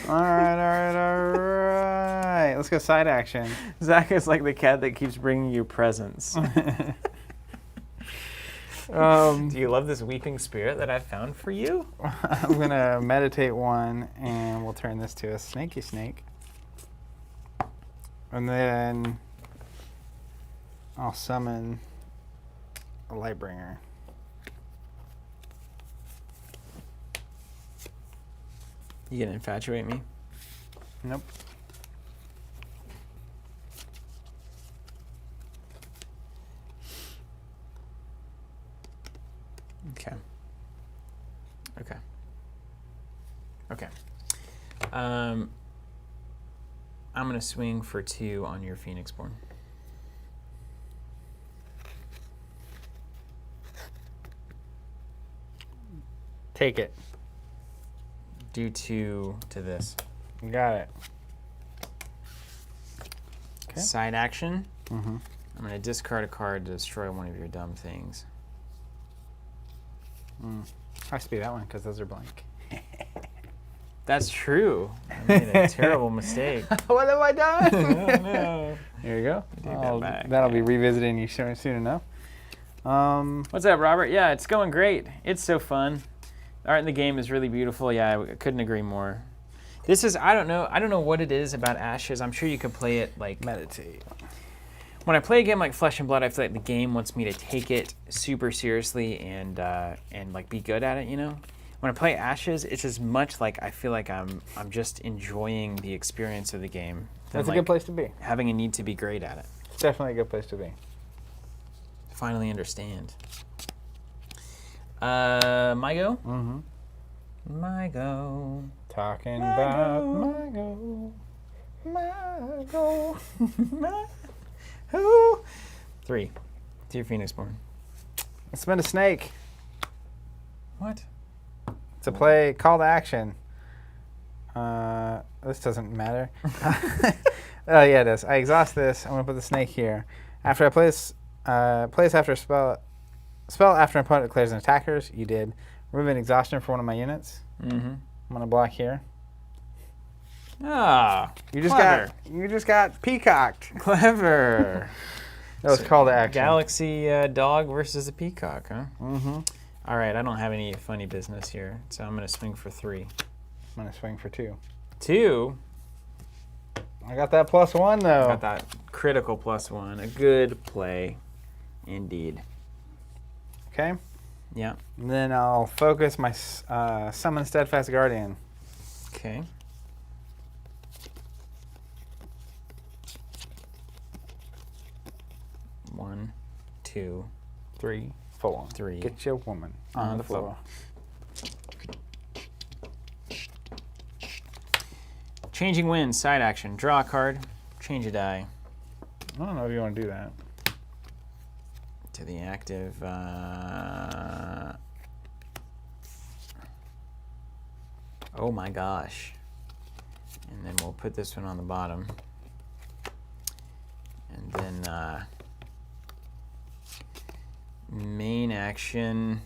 All right. Let's go side action. Zach is like the cat that keeps bringing you presents. Do you love this weeping spirit that I've found for you? I'm going to meditate 1, and we'll turn this to a snaky snake. And then I'll summon a Lightbringer. You gonna infatuate me? Nope. Okay. I'm gonna swing for 2 on your Phoenixborn. Take it. Do 2 to this. Got it. Side action. Mm-hmm. I'm going to discard a card to destroy one of your dumb things. Has to be that one because those are blank. That's true. I made a terrible mistake. What have I done? Oh, no. There you go. Take that back. That'll be revisiting you soon enough. What's up, Robert? Yeah, it's going great. It's so fun. The art in the game is really beautiful. Yeah, I couldn't agree more. This is, I don't know what it is about Ashes. I'm sure you could play it like Meditate. When I play a game like Flesh and Blood, I feel like the game wants me to take it super seriously and like be good at it, you know? When I play Ashes, it's as much like I feel like I'm just enjoying the experience of the game. That's a good place to be. Having a need to be great at it. It's definitely a good place to be. Finally understand. My go? Mm-hmm. My go. Talking My about go. my go. Who? 3. Dear Phoenixborn. Spin a snake. What? To play call to action. This doesn't matter. Oh yeah, it does. I exhaust this. I'm gonna put the snake here. After I play this, place after a spell after an opponent declares an attackers. You did. Remove an exhaustion for one of my units. Mm-hmm. I'm gonna block here. Ah, You just clever. got peacocked. Clever. That was call to action. Galaxy dog versus a peacock, huh? Mm-hmm. All right, I don't have any funny business here, so I'm gonna swing for 3. I'm gonna swing for 2. 2. I got that +1 though. Got that critical +1. A good play, indeed. Okay. Yeah. And then I'll focus my summon Steadfast Guardian. Okay. One, 2, 3, 4. 3. Get your woman on the floor. Changing Winds, side action. Draw a card, change a die. I don't know if you want to do that. To the active. Oh my gosh. And then we'll put this one on the bottom. And then main action.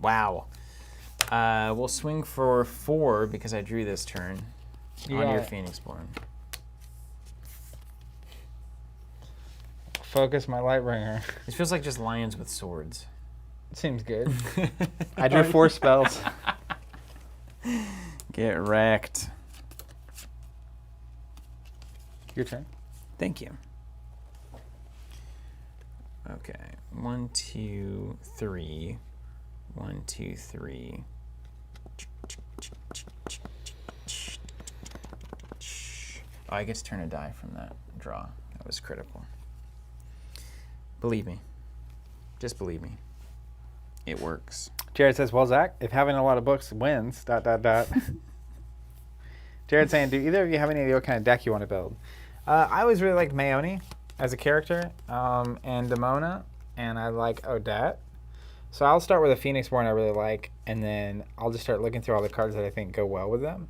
Wow. We'll swing for 4 because I drew this turn on your Phoenixborn. Focus my Lightbringer. This feels like just lions with swords. Seems good. I drew 4 spells. Get wrecked. Your turn. Thank you. Okay. 1, 2, 3. 1, 2, 3. Oh, I get to turn a die from that draw. That was critical. Believe me. Just believe me. It works. Jared says, well, Zach, if having a lot of books wins, ... Jared's saying, do either of you have any idea what kind of deck you want to build? I always really liked Maone as a character, and Demona, and I like Odette. So I'll start with a Phoenixborn I really like, and then I'll just start looking through all the cards that I think go well with them.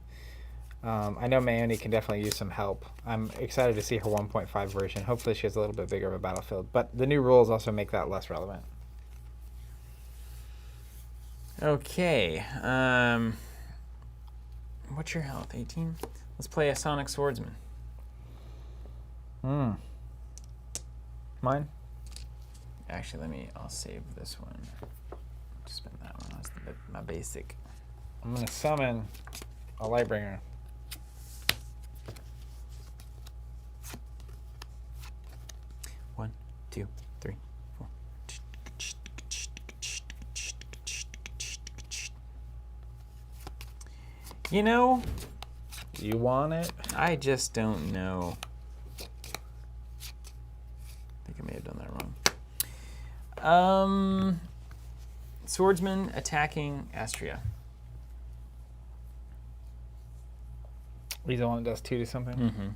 I know Maone can definitely use some help. I'm excited to see her 1.5 version. Hopefully she has a little bit bigger of a battlefield, but the new rules also make that less relevant. Okay. What's your health? 18? Let's play a Sonic Swordsman. Mine? Actually, I'll save this one. Just spend that one. That's my basic. I'm going to summon a Lightbringer. One, 2, 3, 4. You know, You want it? I just don't know. I think I may have done that wrong. Swordsman attacking Astria. He's the one that does 2 to something? Mm-hmm.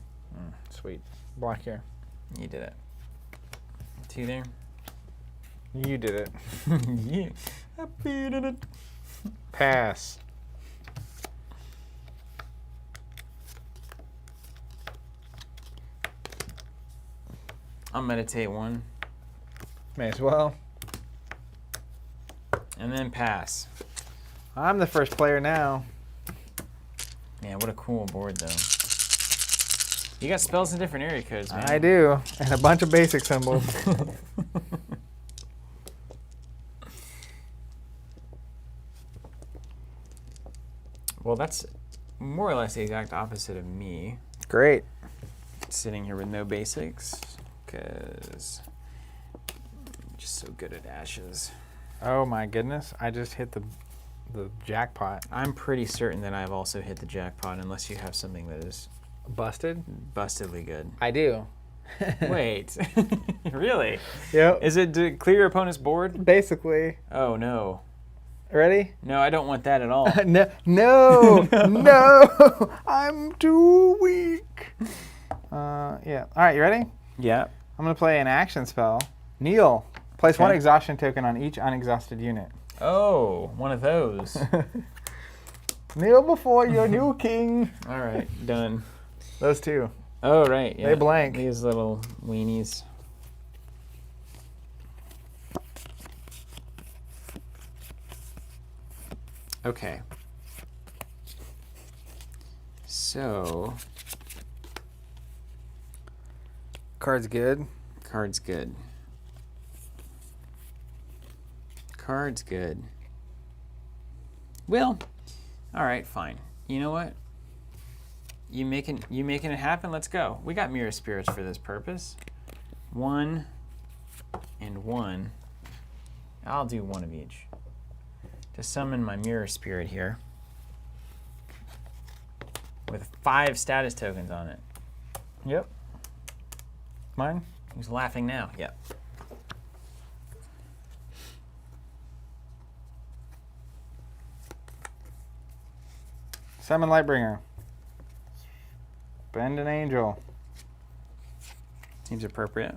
Sweet. Block here. You did it. 2 there. You did it. Yeah. I beat it. Pass. I'll meditate 1. May as well. And then pass. I'm the first player now. Man, what a cool board, though. You got spells in different area codes, man. I do, and a bunch of basic symbols. Well, that's more or less the exact opposite of me. Great. Sitting here with no basics, because I'm just so good at ashes. Oh my goodness! I just hit the jackpot. I'm pretty certain that I've also hit the jackpot, unless you have something that is Busted? bustedly good. I do. Wait, really? Yep. Is it to clear your opponent's board? Basically. Oh no. Ready? No, I don't want that at all. No, no, no! I'm too weak. Yeah. All right, you ready? Yeah. I'm gonna play an action spell. Kneel. Place Okay. 1 exhaustion token on each unexhausted unit. Oh, one of those. Kneel before your new king. All right, done. Those 2. Oh, right. Yeah. They blank. These little weenies. Okay. So, Card's good. card's good. Card's good. Well, all right, fine. You know what? You making it happen? Let's go. We got mirror spirits for this purpose. 1 and 1. I'll do 1 of each. To summon my mirror spirit here. With 5 status tokens on it. Yep. Mine? Who's laughing now? Yep. Summon Lightbringer. Bend an angel. Seems appropriate.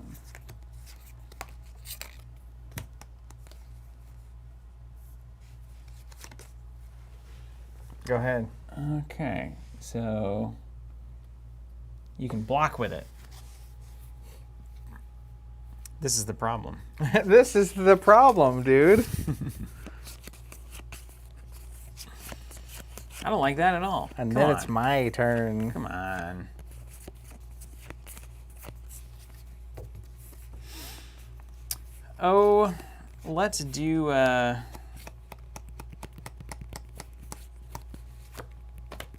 Go ahead. Okay, so you can block with it. This is the problem. This is the problem, dude. I don't like that at all. And Come then on. it's my turn. Come on. Oh, let's do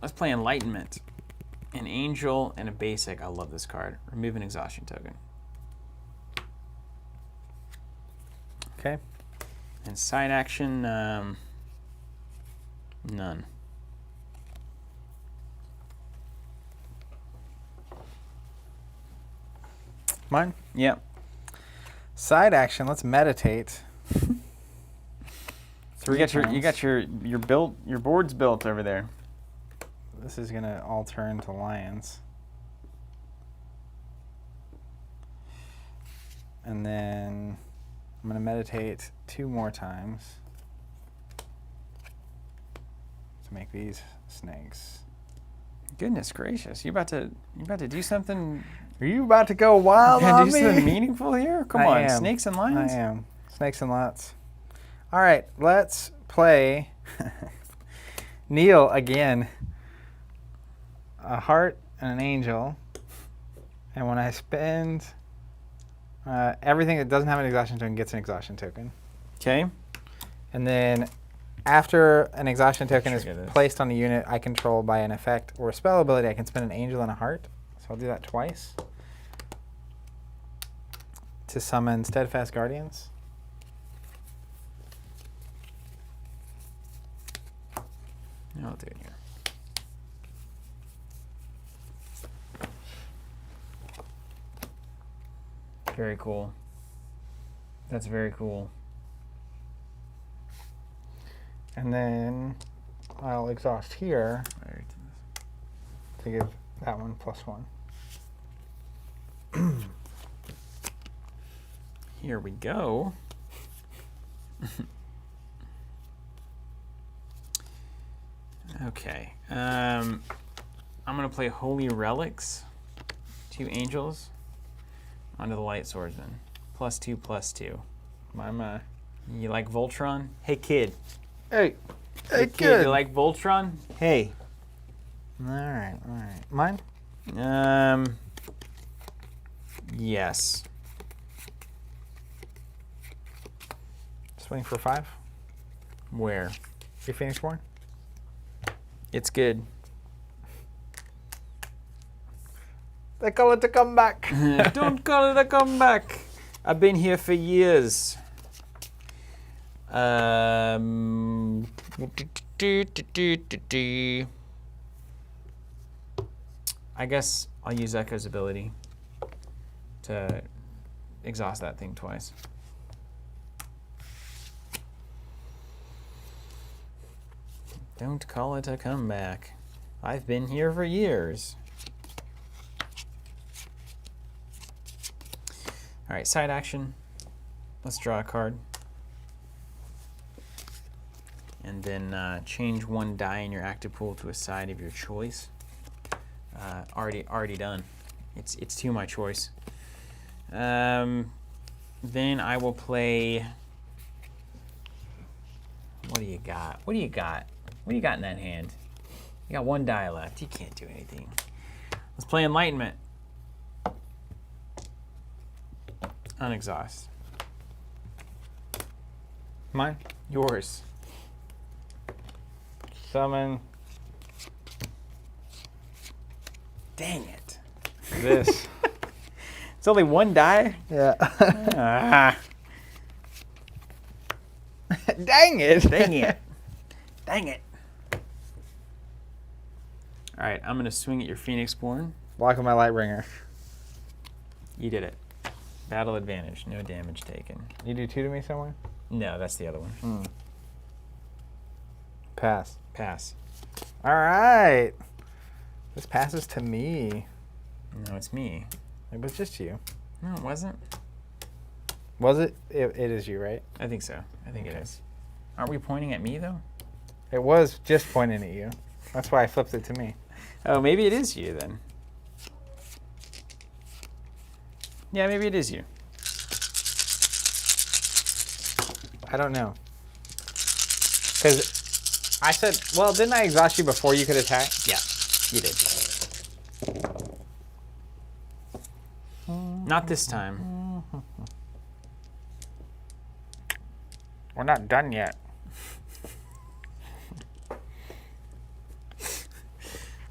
let's play Enlightenment. An angel and a basic. I love this card. Remove an exhaustion token. Okay. And side action, none. Mine? Yep. Side action, let's meditate. You got your board's built over there. This is gonna all turn to lions. And then I'm gonna meditate 2 more times to make these snakes. Goodness gracious! You about to do something? Are you about to go wild Yeah, on do me? something meaningful here? Come I on, am. snakes and lions. I am. Snakes and lots. All right, let's play Kneel again. A heart and an angel. And when I spend everything that doesn't have an exhaustion token gets an exhaustion token. Okay. And then after an exhaustion token is Trigger this. placed on a unit I control by an effect or a spell ability, I can spend an angel and a heart. So I'll do that twice. To summon Steadfast Guardians. I'll do it here. Very cool. That's very cool. And then I'll exhaust here to give that one +1. Here we go. Okay. I'm going to play Holy Relics. 2 angels. onto the light swordsman. +2/+2. My. You like Voltron? Hey, kid. Hey. Hey, kid, you like Voltron? Hey. All right. Mine? Yes. Swing for 5. Where? Your Phoenixborn? It's good. They call it a comeback. Don't call it a comeback. I've been here for years. I guess I'll use Echo's ability to exhaust that thing twice. Don't call it a comeback. I've been here for years. All right, side action. Let's draw a card. And then change 1 die in your active pool to a side of your choice. Already done. It's to my choice. Then I will play. What do you got? What do you got? What do you got in that hand? You got 1 die left. You can't do anything. Let's play Enlightenment. Unexhaust. Mine? Yours. Summon. Dang it. This. It's only 1 die? Yeah. Dang it. Dang it. Dang it. All right, I'm going to swing at your Phoenixborn. Block my Lightbringer. You did it. Battle advantage. No damage taken. You do 2 to me somewhere? No, that's the other one. Pass. Pass. All right. This passes to me. No, it's me. It was just you. No, it wasn't. Was it? It is you, right? I think so. I think Okay. it is. Aren't we pointing at me, though? It was just pointing at you. That's why I flipped it to me. Oh, maybe it is you, then. Yeah, maybe it is you. I don't know. Because I said, well, didn't I exhaust you before you could attack? Yeah, you did. Not this time. We're not done yet.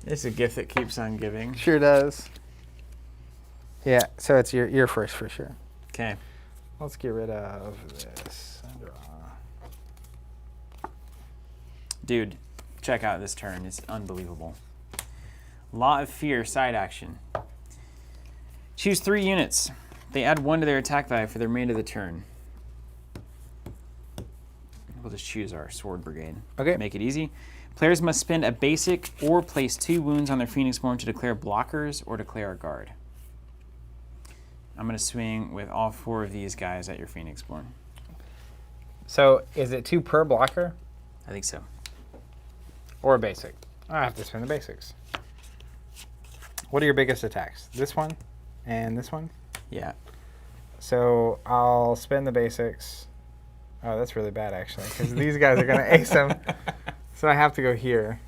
It's a gift that keeps on giving. Sure does. Yeah, so it's your first for sure. Okay. Let's get rid of this. Dude, check out this turn. It's unbelievable. Law of Fear, side action. Choose 3 units. They add 1 to their attack value for the remainder of the turn. We'll just choose our Sword Brigade. Okay. Make it easy. Players must spend a basic or place 2 wounds on their Phoenixborn to declare blockers or declare a guard. I'm going to swing with all 4 of these guys at your Phoenixborn. So is it 2 per blocker I think so. or a basic? I have to spend the basics. What are your biggest attacks? This one and this one? Yeah. So I'll spend the basics. Oh, that's really bad, actually, because these guys are going to ace them. So I have to go here.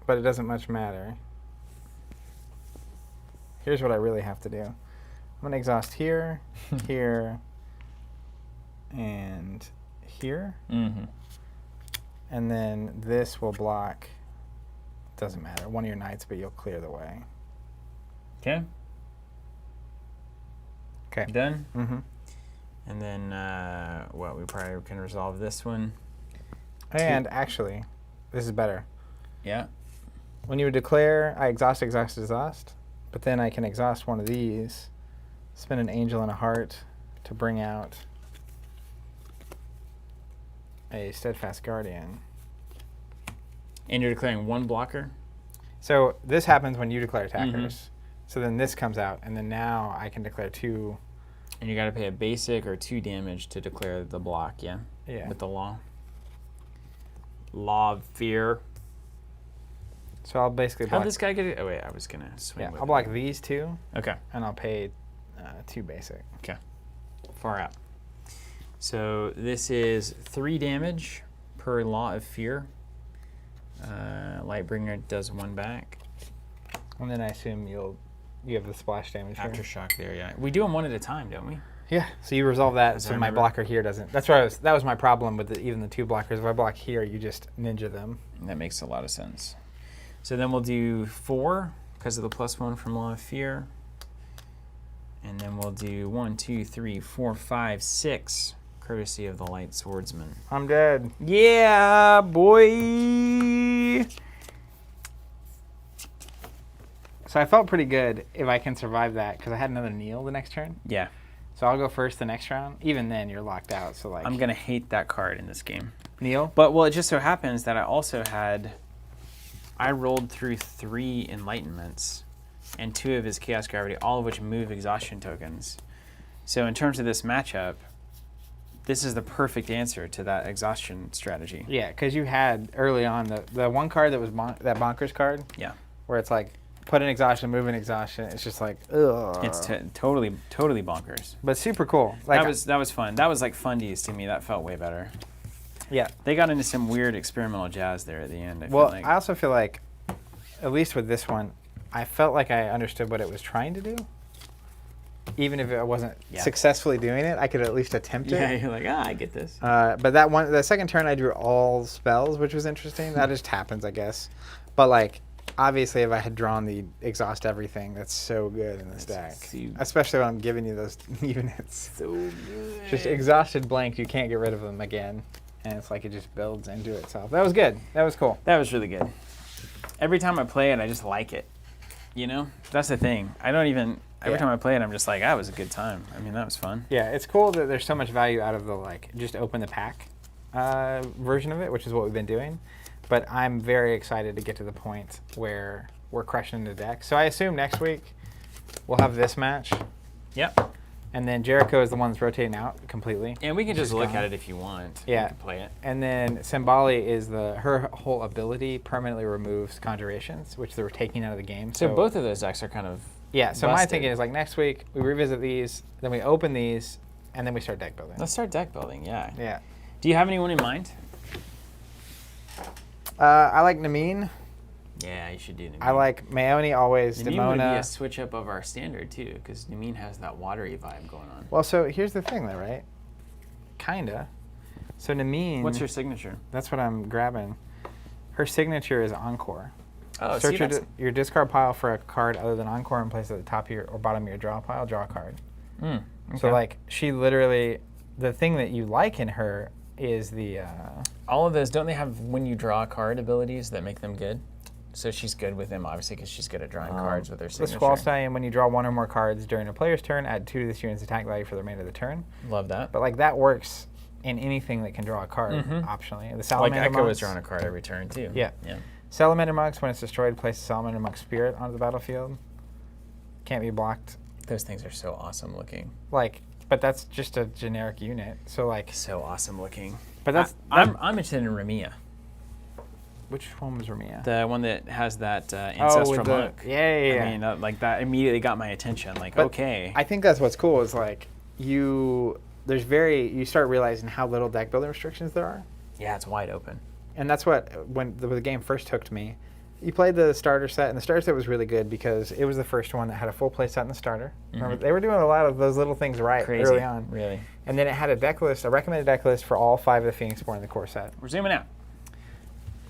But it doesn't much matter. Here's what I really have to do. I'm going to exhaust here, here, and here. Mm-hmm. And then this will block. Doesn't matter. One of your knights, but you'll clear the way. Okay. Okay. Done? Mm-hmm. And then, we probably can resolve this one. And actually, this is better. Yeah. When you declare, I exhaust, but then I can exhaust one of these, spend an angel and a heart to bring out a steadfast guardian. And you're declaring 1 blocker? So this happens when you declare attackers. So then this comes out, and then now I can declare 2. And you got to pay a basic or 2 damage to declare the block, yeah? Yeah. With the law. Law of Fear. So I'll basically block. How'd this guy get it? Oh, wait, I was going to swing Yeah, with I'll it. block these 2, Okay, and I'll pay 2 basic. okay. Far out. So this is 3 damage per Law of Fear. Lightbringer does 1 back. And then I assume you have the splash damage here. Aftershock there, yeah. We do them 1 at a time, don't we? Yeah, so you resolve that, As so I my remember. blocker here doesn't. That was my problem with even the 2 blockers. If I block here, you just ninja them. That makes a lot of sense. So then we'll do 4 because of the +1 from Law of Fear. And then we'll do 1, 2, 3, 4, 5, 6, courtesy of the Light Swordsman. I'm dead. Yeah, boy! So I felt pretty good if I can survive that, because I had another kneel the next turn. Yeah, So I'll go first the next round. Even then, you're locked out. So like I'm going to hate that card in this game. kneel. But, well, it just so happens that I rolled through 3 Enlightenments and 2 of his Chaos Gravity, all of which move exhaustion tokens. So in terms of this matchup, this is the perfect answer to that exhaustion strategy. Yeah, because you had early on the one card that was that bonkers card. Yeah. Where it's like put an exhaustion, move an exhaustion. It's just like ugh. It's totally bonkers. But super cool. Like That was fun. That was like fundies to me. That felt way better. yeah. They got into some weird experimental jazz there at the end. Well, feel like. I also feel like, at least with this one, I felt like I understood what it was trying to do. Even if I wasn't successfully doing it, I could at least attempt yeah, it. you're like, I get this. But the second turn I drew all spells, which was interesting. That just happens, I guess. But like, obviously, if I had drawn the exhaust everything, that's so good in this deck. Especially when I'm giving you those units. So good. Just exhausted blank, you can't get rid of them again. And it's like it just builds into itself. That was good. That was cool. That was really good. Every time I play it, I just like it. You know? That's the thing. I don't even... Every time I play it, I'm just like, that was a good time. I mean, that was fun. Yeah, it's cool that there's so much value out of the like just open the pack version of it, which is what we've been doing. But I'm very excited to get to the point where we're crushing the deck. So I assume next week we'll have this match. Yep. And then Jericho is the one that's rotating out completely. And we can just look at it if you want. Yeah. You can play it. And then Symboli is her whole ability permanently removes conjurations, which they were taking out of the game. So both of those decks are kind of yeah, so my busted. thinking is like next week we revisit these, then we open these, and then we start deck building. Let's start deck building, yeah. Yeah. Do you have anyone in mind? I like Namine. Yeah, you should do Namine. I like Maoni always. Namine would be Demona. a switch up of our standard too, because Namine has that watery vibe going on. Well, so here's the thing, though, right? Kinda. So Namine. What's your signature? That's what I'm grabbing. Her signature is Encore. Oh, Search see, your discard pile for a card other than Encore and place it at the top of your or bottom of your draw pile. Draw a card. Okay. So like she literally, the thing that you like in her is the. All of those, don't they have when you draw a card abilities that make them good? So she's good with them, obviously, because she's good at drawing cards with her The signature. Squall Stallion, when you draw one or more cards during a player's turn, add 2 to this unit's attack value for the remainder of the turn. Love that. But like that works in anything that can draw a card, optionally. The Like Salamander Echo is monks, drawing a card every turn too. Yeah. Salamander monks, when it's destroyed, place a Salamander monk spirit onto the battlefield. Can't be blocked. Those things are so awesome looking. Like, but that's just a generic unit. So like, So awesome looking. but that's I'm interested in Ramia, which one was Ramia? the one that has that ancestral with monk. yeah. I mean, like that immediately got my attention. Like, But okay. I think that's what's cool is like you start realizing how little deck building restrictions there are. Yeah, it's wide open. And that's what, when the game first hooked me, you played the starter set, and the starter set was really good because it was the first one that had a full play set in the starter. Remember, they were doing a lot of those little things right Crazy. early on. Really. And then it had a deck list, a recommended deck list for all 5 of the Phoenixborn in the core set. We're zooming out.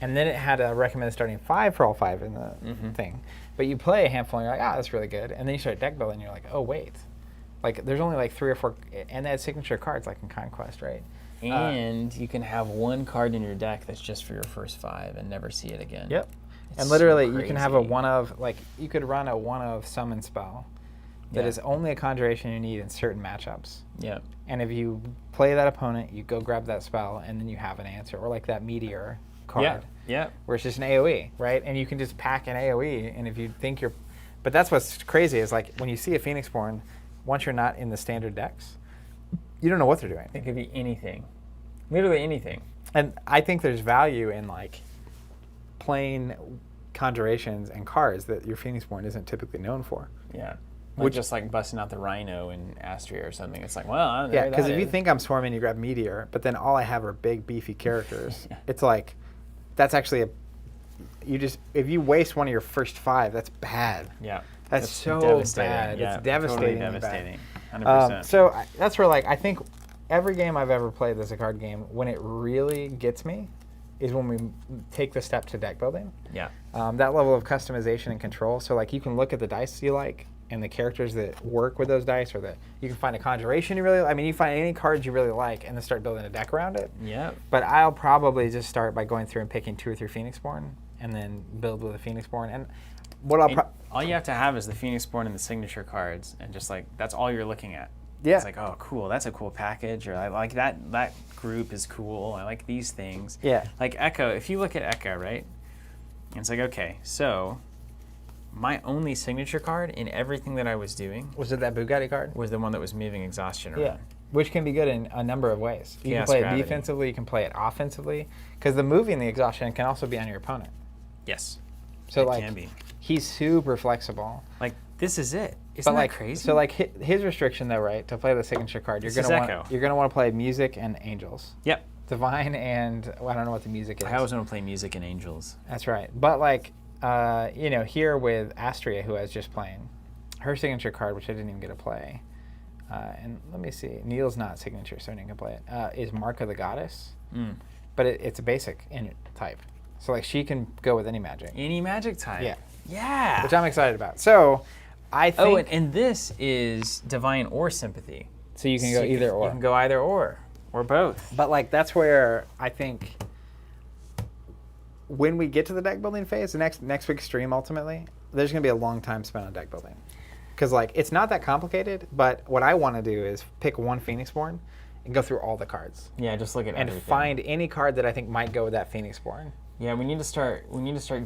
And then it had a recommended starting 5 for all 5 in the thing. But you play a handful, and you're like, that's really good. And then you start deck building, and you're like, oh, wait. Like, there's only like 3 or 4, and they had signature cards like in Conquest, right? And you can have one card in your deck that's just for your first 5 and never see it again. Yep. It's And literally, so you can have a crazy. one of, like, you could run a one of summon spell that is only a conjuration you need in certain matchups. Yep. And if you play that opponent, you go grab that spell, and then you have an answer. Or like that Meteor card, Yep. where it's just an AoE, right? And you can just pack an AoE, and if you think you're... But that's what's crazy, is like, when you see a Phoenixborn, once you're not in the standard decks, you don't know what they're doing. It could be anything. Literally anything. And I think there's value in like playing conjurations and cards that your Phoenixborn isn't typically known for. Yeah. Like just like busting out the Rhino in Astria or something. It's like, well, Yeah, because if you think I'm swarming, you grab Meteor, but then all I have are big, beefy characters. It's like, that's actually if you waste one of your first 5, that's bad. Yeah. That's so devastating. bad. Yeah, It's devastating. Totally devastating. 100%. So that's where, like, I think every game I've ever played that's a card game, when it really gets me, is when we take the step to deck building. Yeah. That level of customization and control. So, like, you can look at the dice you like and the characters that work with those dice, or that you can find a conjuration you really like. I mean, you find any cards you really like and then start building a deck around it. Yeah. But I'll probably just start by going through and picking 2 or 3 Phoenixborn and then build with a Phoenixborn. And what all you have to have is the Phoenixborn and the signature cards, and just like that's all you're looking at. Yeah. It's like, oh, cool, that's a cool package, or I like that group is cool. I like these things. Yeah. Like Echo, if you look at Echo, right? And it's like, okay, so my only signature card in everything that I was doing Was it that Bugatti card? was the one that was moving exhaustion around. Yeah. Which can be good in a number of ways. You can Chaos play it Gravity. defensively, you can play it offensively, because the moving the exhaustion can also be on your opponent. Yes. So, It like, can be. he's super flexible. Like, this is it. Isn't But, like, that crazy? so, like, his restriction, though, right, to play the signature card, you're This going is to Echo. want to play Music and Angels. Yep. Divine and, well, I don't know what the music is. I always want to play Music and Angels. That's right. But, like, here with Astria, who I was just playing, her signature card, which I didn't even get to play, and let me see, Neil's not signature, so I didn't get to play it, is Mark of the Goddess. But it's a basic in type. So, like, she can go with any magic. Any magic type. Yeah. Yeah. Which I'm excited about. So, I think... Oh, and this is Divine or Sympathy. so you can go either or. You can go either or both. But, like, that's where I think when we get to the deck building phase, the next week's stream, ultimately, there's going to be a long time spent on deck building. Because, like, it's not that complicated, but what I want to do is pick one Phoenixborn and go through all the cards. Yeah, just look at And everything. find any card that I think might go with that Phoenixborn. Yeah, we need to start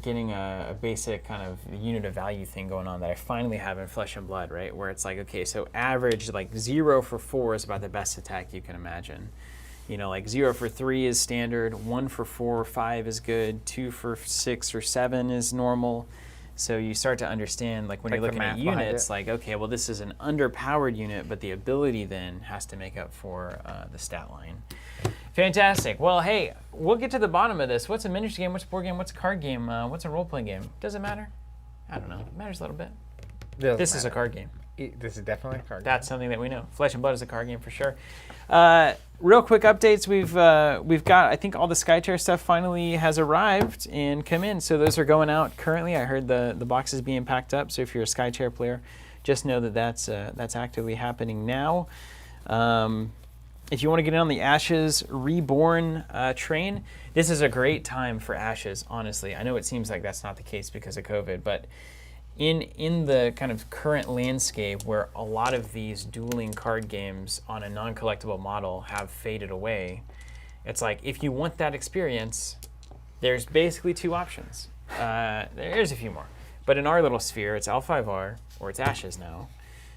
getting a basic kind of unit of value thing going on that I finally have in Flesh and Blood, right? Where it's like, okay, so average, like 0 for 4 is about the best attack you can imagine. You know, like 0 for 3 is standard, 1 for 4 or 5 is good, 2 for 6 or 7 is normal. So you start to understand, like when Like you're the looking at math behind units, it. like, okay, well, this is an underpowered unit, but the ability then has to make up for the stat line. Fantastic. Well, hey, we'll get to the bottom of this. What's a miniature game? What's a board game? What's a card game? What's a role-playing game? Does it matter? I don't know. It matters a little bit. This is a card game. This is definitely a card game. That's something that we know. Flesh and Blood is a card game for sure. Real quick updates. We've got, I think all the Skytear stuff finally has arrived and come in. So those are going out currently. I heard the boxes being packed up. So if you're a Skytear player, just know that that's actively happening now. If you want to get in on the Ashes Reborn train, this is a great time for Ashes, honestly. I know it seems like that's not the case because of COVID, but in the kind of current landscape where a lot of these dueling card games on a non-collectible model have faded away, it's like if you want that experience, there's basically 2 options. There's a few more. But in our little sphere, it's L5R or it's Ashes now.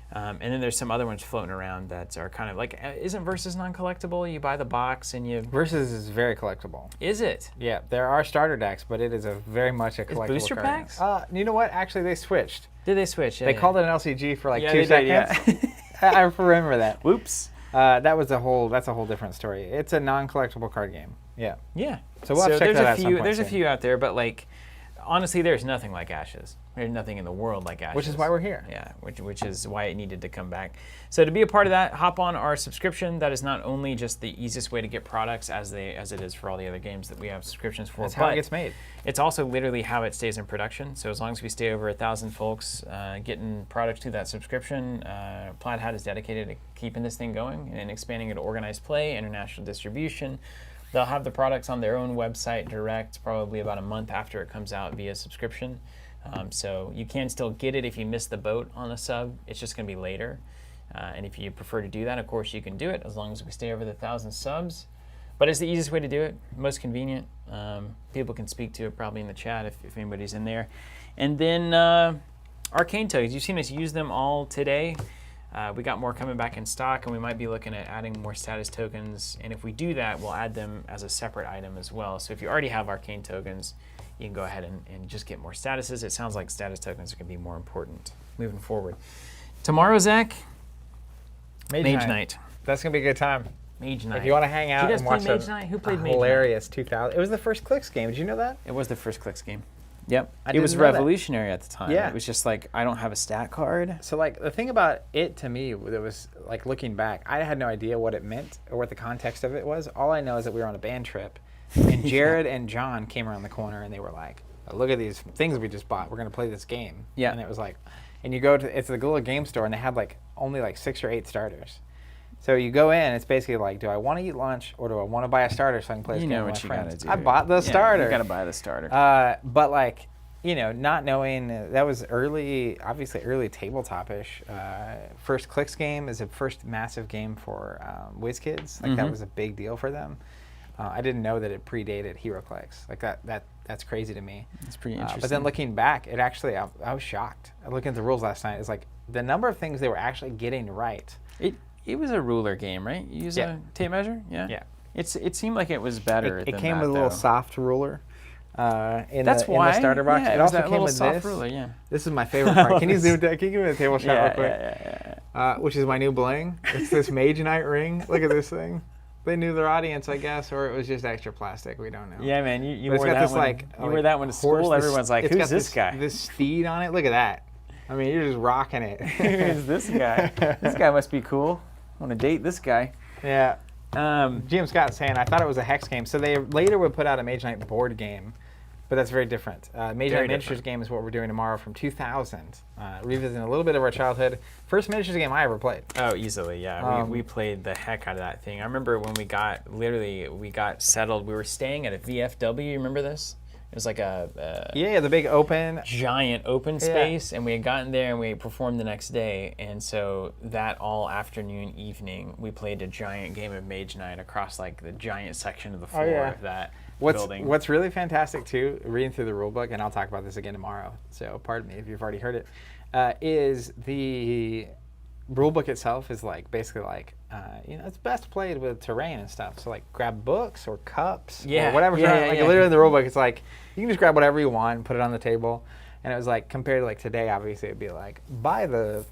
And then there's some other ones floating around that are kind of like, isn't Versus non-collectible? You buy the box and you... Versus is very collectible. Is it? Yeah, there are starter decks, but it is very much a collectible booster card packs? game. You know what? Actually, they switched. Did they switch? They called it an LCG for like Yeah, 2 they did, seconds. yeah. I remember that. Whoops. That's a whole different story. It's a non-collectible card game. Yeah. Yeah. So we'll have to check there's that a out at some few. point There's a soon. few out there, but like, honestly, there's nothing like Ashes. There's nothing in the world like Ashes. Which is why we're here. Yeah, which is why it needed to come back. So to be a part of that, hop on our subscription. That is not only just the easiest way to get products as it is for all the other games that we have subscriptions for. That's how it gets made. It's also literally how it stays in production. So as long as we stay over 1,000 folks getting products to that subscription, Plaid Hat is dedicated to keeping this thing going and expanding it to organized play, international distribution. They'll have the products on their own website direct probably about a month after it comes out via subscription. So you can still get it if you miss the boat on a sub. It's just going to be later. And if you prefer to do that, of course, you can do it as long as we stay over the 1,000 subs. But it's the easiest way to do it, most convenient. People can speak to it probably in the chat if anybody's in there. And then Arcane tokens. You've seen us use them all today. We got more coming back in stock, and we might be looking at adding more status tokens. And if we do that, we'll add them as a separate item as well. So if you already have Arcane tokens, you can go ahead and just get more statuses. It sounds like status tokens are going to be more important moving forward. Tomorrow, Zach, Mage Night. That's going to be a good time. Mage Night. If you want to hang out and watch Mage Night? Who played Mage Night? Hilarious 2000. It was the first Clicks game. Did you know that? It was the first Clicks game. Yep. I It was didn't know that. revolutionary at the time. Yeah. It was just like, I don't have a stat card. So like the thing about it to me, that was like looking back, I had no idea what it meant or what the context of it was. All I know is that we were on a band trip, and Jared and John came around the corner and they were like, oh, "Look at these things we just bought. We're gonna play this game." Yeah. And it was like, and you go to it's the little game store and they had like only like 6 or 8 starters. So you go in, it's basically like, do I want to eat lunch or do I want to buy a starter so I can play this game with my friends? Gotta do. I bought the starter. You gotta buy the starter. But like, you know, not knowing that was obviously early tabletop-ish. First Clicks game is a first massive game for WizKids. Like that was a big deal for them. I didn't know that it predated HeroClix. Like that's crazy to me. It's pretty interesting. But then looking back, it actually I was shocked. Looking at the rules last night, it's like the number of things they were actually getting right. It was a ruler game, right? You use a tape measure? Yeah. Yeah. It seemed like it was better. It came with a little soft ruler. In That's the why. starter box. Yeah, it was also that came little with soft this. ruler, yeah. This is my favorite part. Can you zoom? Can you give me the table shot real quick? Yeah. Which is my new bling. It's this Mage Knight ring. Look at this thing. They knew their audience, I guess, or it was just extra plastic. We don't know. Yeah, man. You But wore that one. You wear that one to school. Everyone's like, "Who's this guy?" This steed on it. Look at that. I mean, you're just rocking it. Who's this guy? This guy must be cool. I want to date this guy. Yeah. Jim Scott saying, I thought it was a hex game. So they later would put out a Mage Knight board game, but that's very different. Mage Knight Miniatures game is what we're doing tomorrow from 2000. Revisiting a little bit of our childhood. First miniatures game I ever played. Oh, easily, yeah. We played the heck out of that thing. I remember when we got settled. We were staying at a VFW. You remember this? It was like a Yeah, the big open. giant open space, and we had gotten there and we performed the next day. And so that all afternoon, evening, we played a giant game of Mage Knight across like the giant section of the floor of that building. What's really fantastic too, reading through the rule book, and I'll talk about this again tomorrow, so pardon me if you've already heard it, is the rule book itself is like basically like it's best played with terrain and stuff. So like grab books or cups or whatever. Literally in the rule book, it's like you can just grab whatever you want and put it on the table. And it was like compared to like today, obviously it'd be like buy the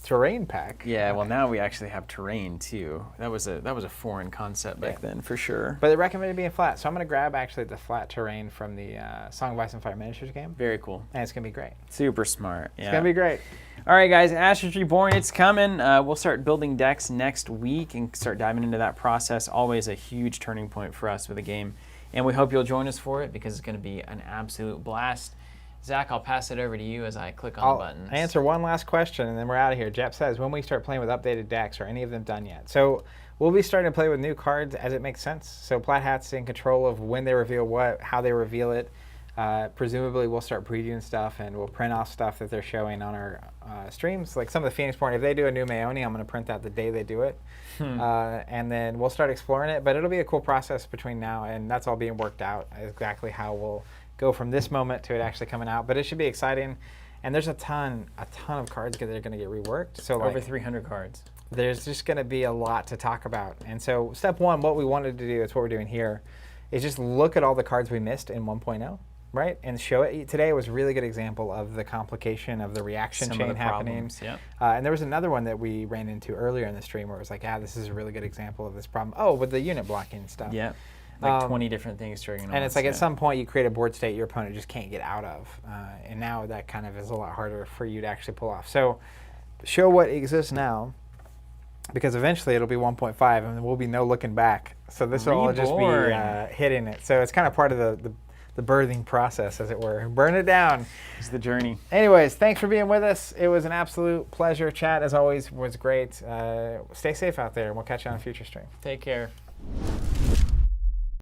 terrain pack. Yeah, well now we actually have terrain too. That was a foreign concept back then for sure. But they recommended being flat, so I'm gonna grab actually the flat terrain from the Song of Ice and Fire miniatures game. Very cool. And it's gonna be great. Super smart. Yeah. It's gonna be great. All right, guys, Ashes Reborn, it's coming. We'll start building decks next week and start diving into that process. Always a huge turning point for us with the game. And we hope you'll join us for it because it's going to be an absolute blast. Zach, I'll pass it over to you as I click on the buttons. I'll answer one last question, and then we're out of here. Jeff says, when we start playing with updated decks, are any of them done yet? So we'll be starting to play with new cards as it makes sense. So Plaid Hat's in control of when they reveal what, how they reveal it. Presumably we'll start previewing stuff and we'll print off stuff that they're showing on our streams. Like some of the Phoenixborn, if they do a new Maoni, I'm going to print that the day they do it. And then we'll start exploring it. But it'll be a cool process between now and that's all being worked out, exactly how we'll go from this moment to it actually coming out. But it should be exciting. And there's a ton of cards that are going to get reworked. So over 300 cards. There's just going to be a lot to talk about. And so step one, what we wanted to do, it's what we're doing here, is just look at all the cards we missed in 1.0. Right, and show it. Today was a really good example of the complication of the reaction chain happening. Yep. And there was another one that we ran into earlier in the stream where it was like, this is a really good example of this problem. Oh, with the unit blocking stuff. Yeah, like 20 different things triggering. And it's like at some point you create a board state your opponent just can't get out of. And now that kind of is a lot harder for you to actually pull off. So show what exists now, because eventually it'll be 1.5 and there will be no looking back. So this will all just be hitting it. So it's kind of part of the birthing process, as it were. Burn it down. It's the journey. Anyways, thanks for being with us. It was an absolute pleasure. Chat, as always, was great. Stay safe out there, and we'll catch you on a future stream. Take care.